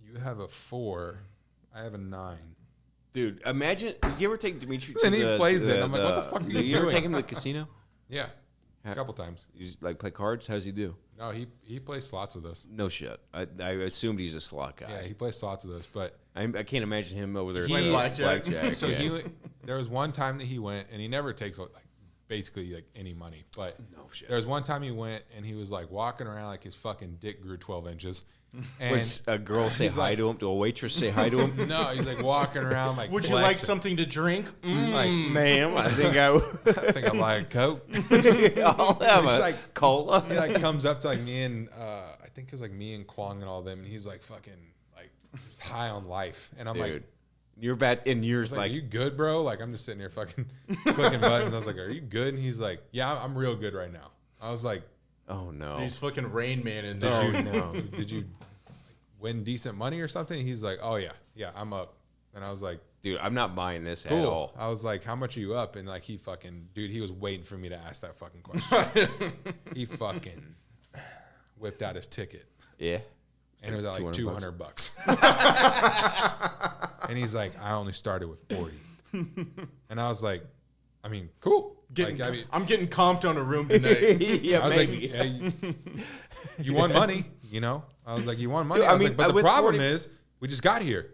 you have a 4, I have a 9. Dude, imagine. Did you ever take Dimitri to And he the, plays to it. I'm like, what the fuck are you ever doing? take him to the casino? Yeah, a couple times. You like play cards? How does he do? No, he plays slots with us. No shit. I assumed he's a slot guy. Yeah, he plays slots with us, but I can't imagine him over there He- playing Blackjack. so yeah. there was one time that he went, and he never takes like basically like any money. But No shit. there was one time he went, and he was like walking around like his fucking dick grew 12 inches, And Would a girl say he's hi like- to him? Do a waitress say hi to him? no, he's like walking around like. Would you like flexing. something to drink? Like, Ma'am, I think I would. I think I like a Coke. I'll have He's a like- cola. He like comes up to like me and I think it was like me and Kwong and all them, and he's like fucking like just high on life, and I'm Dude, like. you're bad, and you're Like, like, are you good, bro? Like, I'm just sitting here fucking clicking buttons. I was like, are you good? And he's like, yeah, I'm real good right now. I was like, oh no. He's fucking Rain Man in did there. you did you win decent money or something? He's like, oh yeah, I'm up. And I was like, Dude, I'm not buying this at cool. all. I was like, how much are you up? And like, he fucking, dude, he was waiting for me to ask that fucking question. He fucking whipped out his ticket. Yeah. And it was at like 200 $200. And he's like, I only started with 40. And I was like, I mean, cool. Getting, Like, I mean, I'm getting comped on a room tonight. Yeah, I was maybe. like, hey, you won money, you know? I was like, you won money. Dude, I I was mean, like, but the with problem 40 is, we just got here.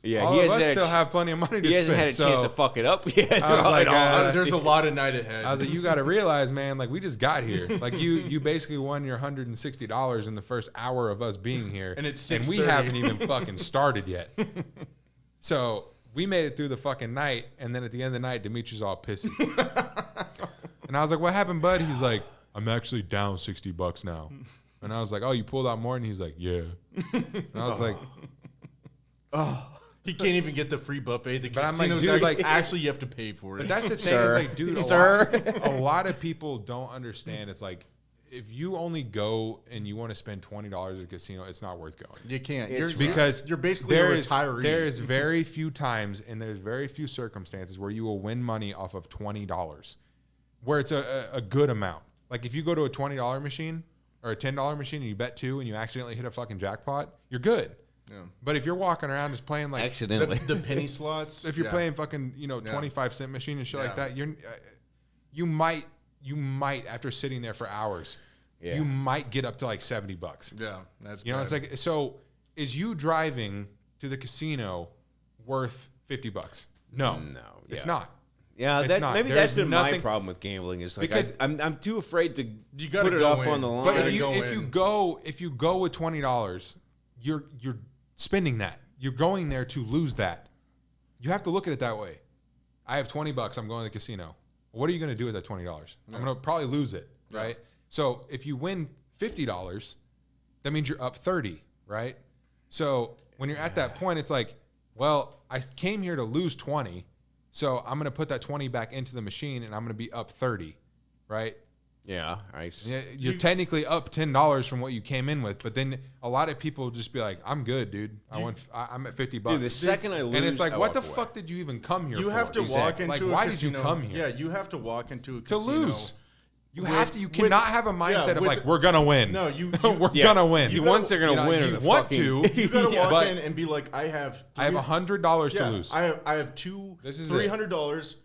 yeah, All he of hasn't us had a still ch- have plenty of money to he spend. hasn't had a chance so to fuck it up yet. I was like, In all honesty. There's a lot of night ahead. I was like, you got to realize, man, like we just got here. Like you basically won your $160 in the first hour of us being here, And it's we 6:30. haven't even fucking started yet. So we made it through the fucking night, and then at the end of the night, Dimitri's all pissy. And I was like, what happened, bud? He's like, I'm actually down $60 now. And I was like, oh, you pulled out more? And he's like, yeah. And I was like, He can't even get the free buffet. The But I'm like, casinos dude, like- actually you have to pay for but it. that's the thing, Sir. is like, dude, Sir. a lot of people don't understand. It's like, if you only go and you want to spend $20 at a casino, it's not worth going. You can't. It's Because you're basically a retiree. there is very few times and there's very few circumstances where you will win money off of $20, where it's a good amount. Like if you go to a $20 machine or a $10 machine and you bet two and you accidentally hit a fucking jackpot, you're good. Yeah. But if you're walking around just playing like, Accidentally. the penny slots. if you're yeah. playing fucking 25-cent machine and shit like Yeah. that, you might after sitting there for hours, Yeah. you might get up to like $70. Yeah, that's You know, bad. it's like, so is you driving to the casino worth $50? No, No, it's yeah. not. Yeah, It's that, not. maybe There's that's been my nothing- problem with gambling. Is like Because- I'm too afraid to You gotta put it go off in. on the line. But Gotta if go you go with $20, you're spending that. You're going there to lose that. You have to look at it that way. I have $20. I'm going to the casino. What are you going to do with that $20? I'm going to probably lose it, right? So if you win $50, that means you're up 30, right? So when you're at that point, it's like, well, I came here to lose 20, so I'm going to put that 20 back into the machine, and I'm going to be up 30, right? yeah, Yeah, you're technically up $10 from what you came in with, but then a lot of people just be like, "I'm good, dude. I'm at $50." Dude, the second I lose, and it's like, I what the walk away. fuck did you even come here You for? have to walk Exactly. into Like, a why casino. did you come here? Yeah, you have to walk into a To casino. lose. You with- have to. You with- cannot have a mindset of with- like, we're gonna win. No, you we're Yeah. gonna win. The ones that are gonna win are You the want fucking- to. You gotta walk but in and be like, I have $100 to yeah, lose. I have two This is it. $300.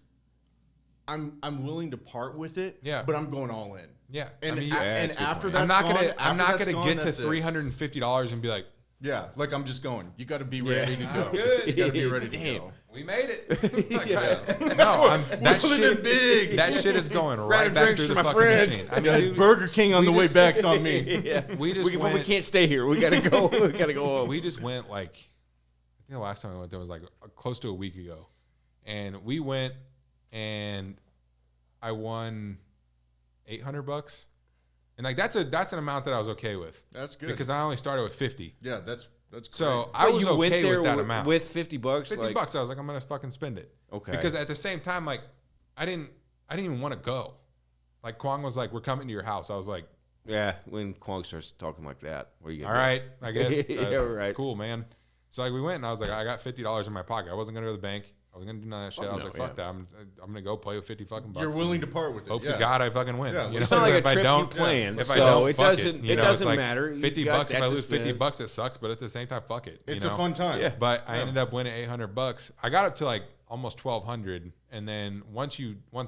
I'm willing to part with it. Yeah. But I'm going all in. yeah. And, I mean, and that's a good after point. that's I'm not after gonna that's get gone, to that's it. $350 and be like, Yeah, like I'm just going. You got to be ready to go. good. You got to be ready to Damn. go. we made it. Like, no, that Willing shit. and big. That shit is going Round right of back drinks through to the my fucking friends. machine. I mean, Guys, dude, Burger King on we the way just- back's on me. Yeah, We just but we went- can't stay here. We gotta go. We gotta go home. we just went like, I think the last time I went there was like close to a week ago, and we went and I won $800, and like that's an amount that I was okay with That's good. because I only started with 50. Yeah, that's great. So I But was you went okay there with that amount. with $50. $50, like, I was like, I'm gonna fucking spend it. Okay. Because at the same time, like, I didn't even want to go. Like Kwong was like, "We're coming to your house." I was like, yeah, when Kwong starts talking like that, what are you "All gonna do? right, I guess." Yeah, right. Cool, man. So like we went, and I was like, I got $50 in my pocket. I wasn't gonna go to the bank. I wasn't gonna do none of that shit. I was no, like, fuck yeah. that. I'm gonna go play with 50 fucking bucks. You're willing and to part with it. hope yeah. to God I fucking win. Yeah, You it's know, not like if a I trip don't, you planned, if I so don't, it fuck doesn't- You it know, doesn't it's like matter. You 50 got bucks. If that I to lose 50 spend. bucks, it sucks. But at the same time, fuck it. It's you a know? fun time. Yeah. But I ended up winning $800. I got up to like almost 1,200, and then once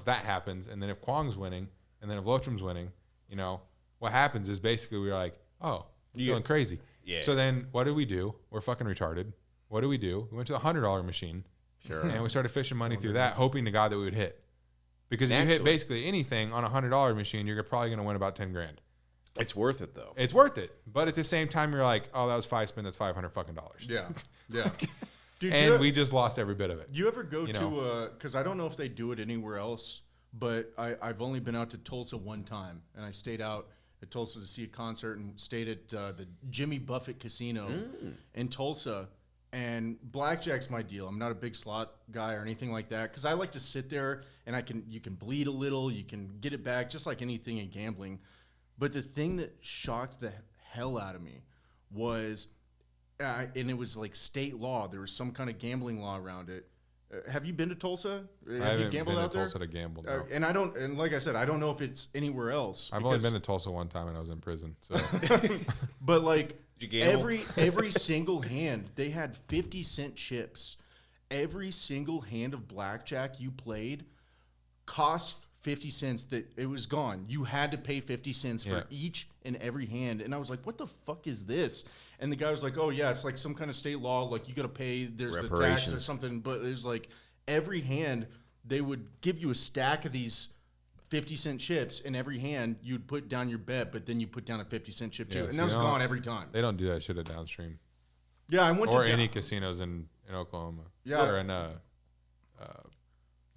that happens, and then if Kwong's winning, and then if Lotram's winning, you know what happens is basically we're like, oh, you're feeling crazy. Yeah. So then what did we do? We're fucking retarded. What did we do? We went to the $100 machine, Sure. and we started fishing money through that, hoping to God that we would hit. Because if you hit Naturally. basically anything on a $100 machine, you're probably going to win about 10 grand. It's worth it though. It's worth it. But at the same time, you're like, oh, that was 5 spin. That's $500 fucking dollars. Yeah, yeah. Dude, And we just lost every bit of it. you ever go you to because I don't know if they do it anywhere else, but I've only been out to Tulsa one time, and I stayed out at Tulsa to see a concert and stayed at the Jimmy Buffett Casino in Tulsa. And blackjack's my deal. I'm not a big slot guy or anything like that because I like to sit there and you can bleed a little, you can get it back, just like anything in gambling. But the thing that shocked the hell out of me was, and it was like state law. There was some kind of gambling law around it. Have you been to Tulsa? I Have haven't you gambled been out to there? Tulsa to gamble. No. And like I said, I don't know if it's anywhere else. I've only been to Tulsa one time and I was in prison. So But like Did you gamble? every single hand, they had 50-cent chips. Every single hand of blackjack you played cost 50 cents. That it was gone. You had to pay 50 cents for each and every hand. And I was like, what the fuck is this? And the guy was like, oh yeah, it's like some kind of state law. Like you got to pay. There's the tax or Reparations. something. But it was like every hand they would give you a stack of these 50-cent chips, and every hand you'd put down your bet, but then you put down a 50-cent chip too, Yeah, and so that was you don't- gone every time. they don't do that shit at Downstream Yeah, I went or to any casinos in Oklahoma. Yeah. Or in, I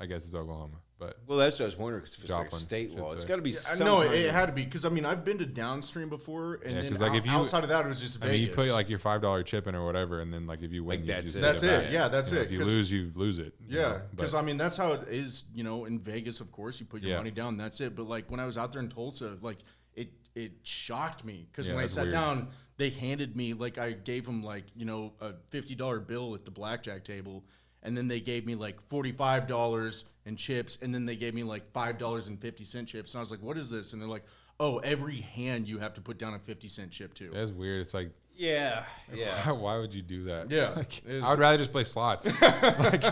guess it's Oklahoma. But Well, that's what I was wondering because if it's like Joplin, state should law, it's say. got to be. I Some know kind it of- had to be because I mean I've been to Downstream before, and Yeah, then 'cause, like, if you- outside of that it was just I Vegas. mean, you put like your $5 chip in or whatever, and then like if you win, Like, you that's just it. get that's it. back. Yeah, that's You know, it. If you 'Cause- lose, you lose it. you Yeah, know, because but- I mean that's how it is. You know, in Vegas, of course, you put your Yeah. money down. That's it. But like when I was out there in Tulsa, like it shocked me because Yeah, when I that's sat weird. down, they handed me like I gave them like a $50 bill at the blackjack table. And then they gave me like $45 in chips, and then they gave me like $5.50 chips. And I was like, "What is this?" And they're like, "Oh, every hand you have to put down a 50-cent chip too." That's weird. It's like, Yeah, yeah. why would you do that? Yeah, Like, it's- I would rather just play slots. Like,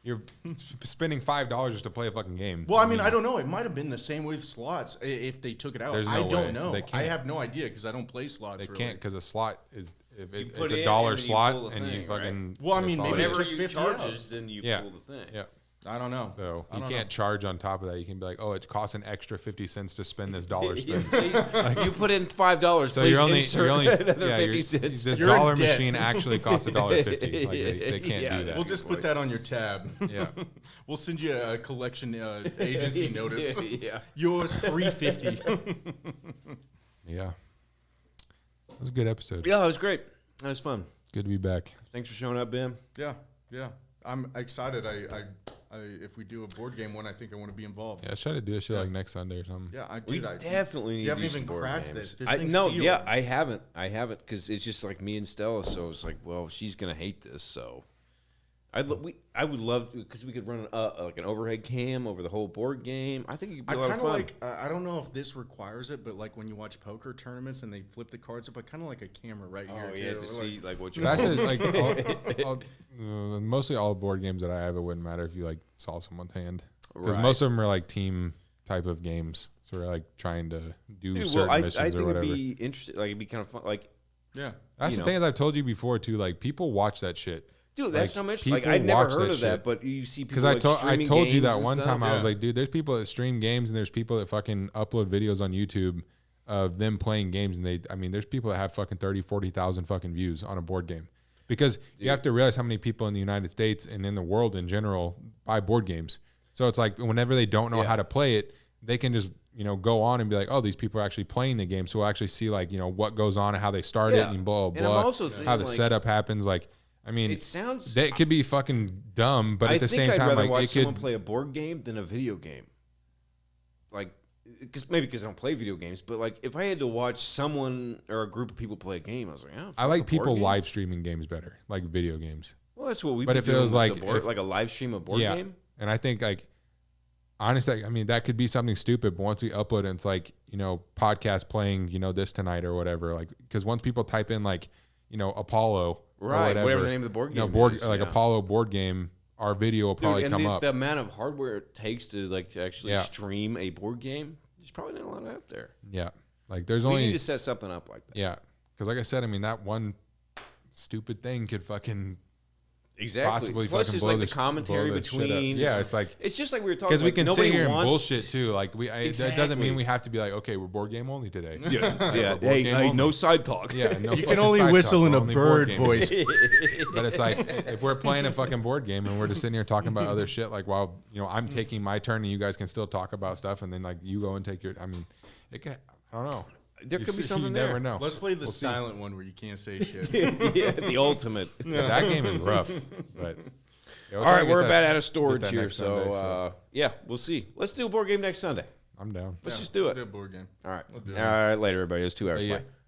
you're spending $5 just to play a fucking game. Well, I mean, I don't know. It might have been the same with slots if they took it out. There's I no don't way. know. They I can't. have no idea because I don't play slots. They really. can't because a slot is if You it's put a in dollar and you slot pull the and you thing, right? fucking. Well, I that's mean, all maybe it it is. Whenever took you 50 out. charges, then you Yeah. pull the thing. Yeah. I don't know. So I you don't can't charge on top of that. You can be like, oh, it costs an extra 50 cents to spend this dollar spin. You put in $5. So please you're only insert another yeah, 50 you're- cents. This You're in dollar debt. machine actually costs $1.50. Like they can't Yeah, do that. We'll just put that on your tab. Yeah. We'll send you a collection agency notice. Yeah. You owe us $3.50. Yeah. It was a good episode. Yeah, it was great. That was fun. Good to be back. Thanks for showing up, Ben. Yeah, yeah. I'm excited. I if we do a board game one, I think I want to be involved. Yeah, let's try to do this shit like next Sunday or something. Yeah, We definitely need you to haven't do even some board cracked games. this. This I, thing's no, sealed. yeah, I haven't because it's just like me and Stella. So it's like, well, she's gonna hate this. So I would love to because we could run like an overhead cam over the whole board game. I think it could be I a lot kind of of fun. like. I don't know if this requires it, but like when you watch poker tournaments and they flip the cards up, I kind of like a camera right here. oh yeah, too. to Like- see like what you're. But I said like mostly all board games that I have, it wouldn't matter if you like saw someone's hand because Right. most of them are like team type of games. So we're like trying to do Dude, certain well, I missions think or it'd whatever. be interesting. Like it'd be kind of fun. Like, Yeah. That's you the know. thing that I've told you before too. Like people watch that shit. dude, that's Like, so much. Like people I'd never watch heard that of that, shit. but you see people Because like I streaming told you games that and one stuff. time I was Yeah. like, dude, there's people that stream games and there's people that fucking upload videos on YouTube of them playing games and there's people that have fucking 30, 40,000 fucking views on a board game. Because you have to realize how many people in the United States and in the world in general buy board games. So it's like whenever they don't know how to play it, they can just, go on and be like, oh, these people are actually playing the game. So we'll actually see like, what goes on and how they start Yeah. it and blah, And blah, I'm blah. also thinking, how the like, setup happens. Like, I mean, it sounds. that could be fucking dumb, but I at the think same I'd time, rather like watch it someone could, play a board game than a video game. Like, because I don't play video games, but like if I had to watch someone or a group of people play a game, I was like, oh, I like people live streaming games better, like video games. Well, that's what we. But if it was like- if- like a live stream of board yeah. game, And I think like honestly, I mean that could be something stupid, but once we upload it, it's like, podcast playing, this tonight or whatever. Like because once people type in like, Apollo or Right, whatever the name of the board game is, like yeah. Apollo board game, our video will probably dude, and come the, up. the amount of hardware it takes to actually Yeah. stream a board game, there's probably not a lot out there. Yeah. Like there's We only need to set something up like that. yeah. Because like I said, I mean that one stupid thing could fucking Exactly. possibly Plus, fucking there's blow like the this- commentary blow this shit up. between. Yeah, it's like it's just like we were talking. because we like, can nobody sit here and wants bullshit too. Like that doesn't Exactly. mean we have to be like, okay, we're board game only today. Yeah. we're board game only. side talk. Yeah, no You can fucking only side whistle talk. in We're a only board bird gaming. voice. But it's like if we're playing a fucking board game and we're just sitting here talking about other shit, like while I'm taking my turn and you guys can still talk about stuff, and then like you go and take your. I mean, it can. I don't know. There could be something you there. never know. Let's play the We'll see. silent one where you can't say shit. Yeah, the ultimate. That game is rough, but. Yeah, we'll All try right, to get we're that- about out of get storage that here, next so, Sunday, yeah, we'll see. Let's do a board game next Sunday. I'm down. Let's just do it. Board game. All right. do All it. right, later, everybody. It's 2 hours. Yeah. Bye.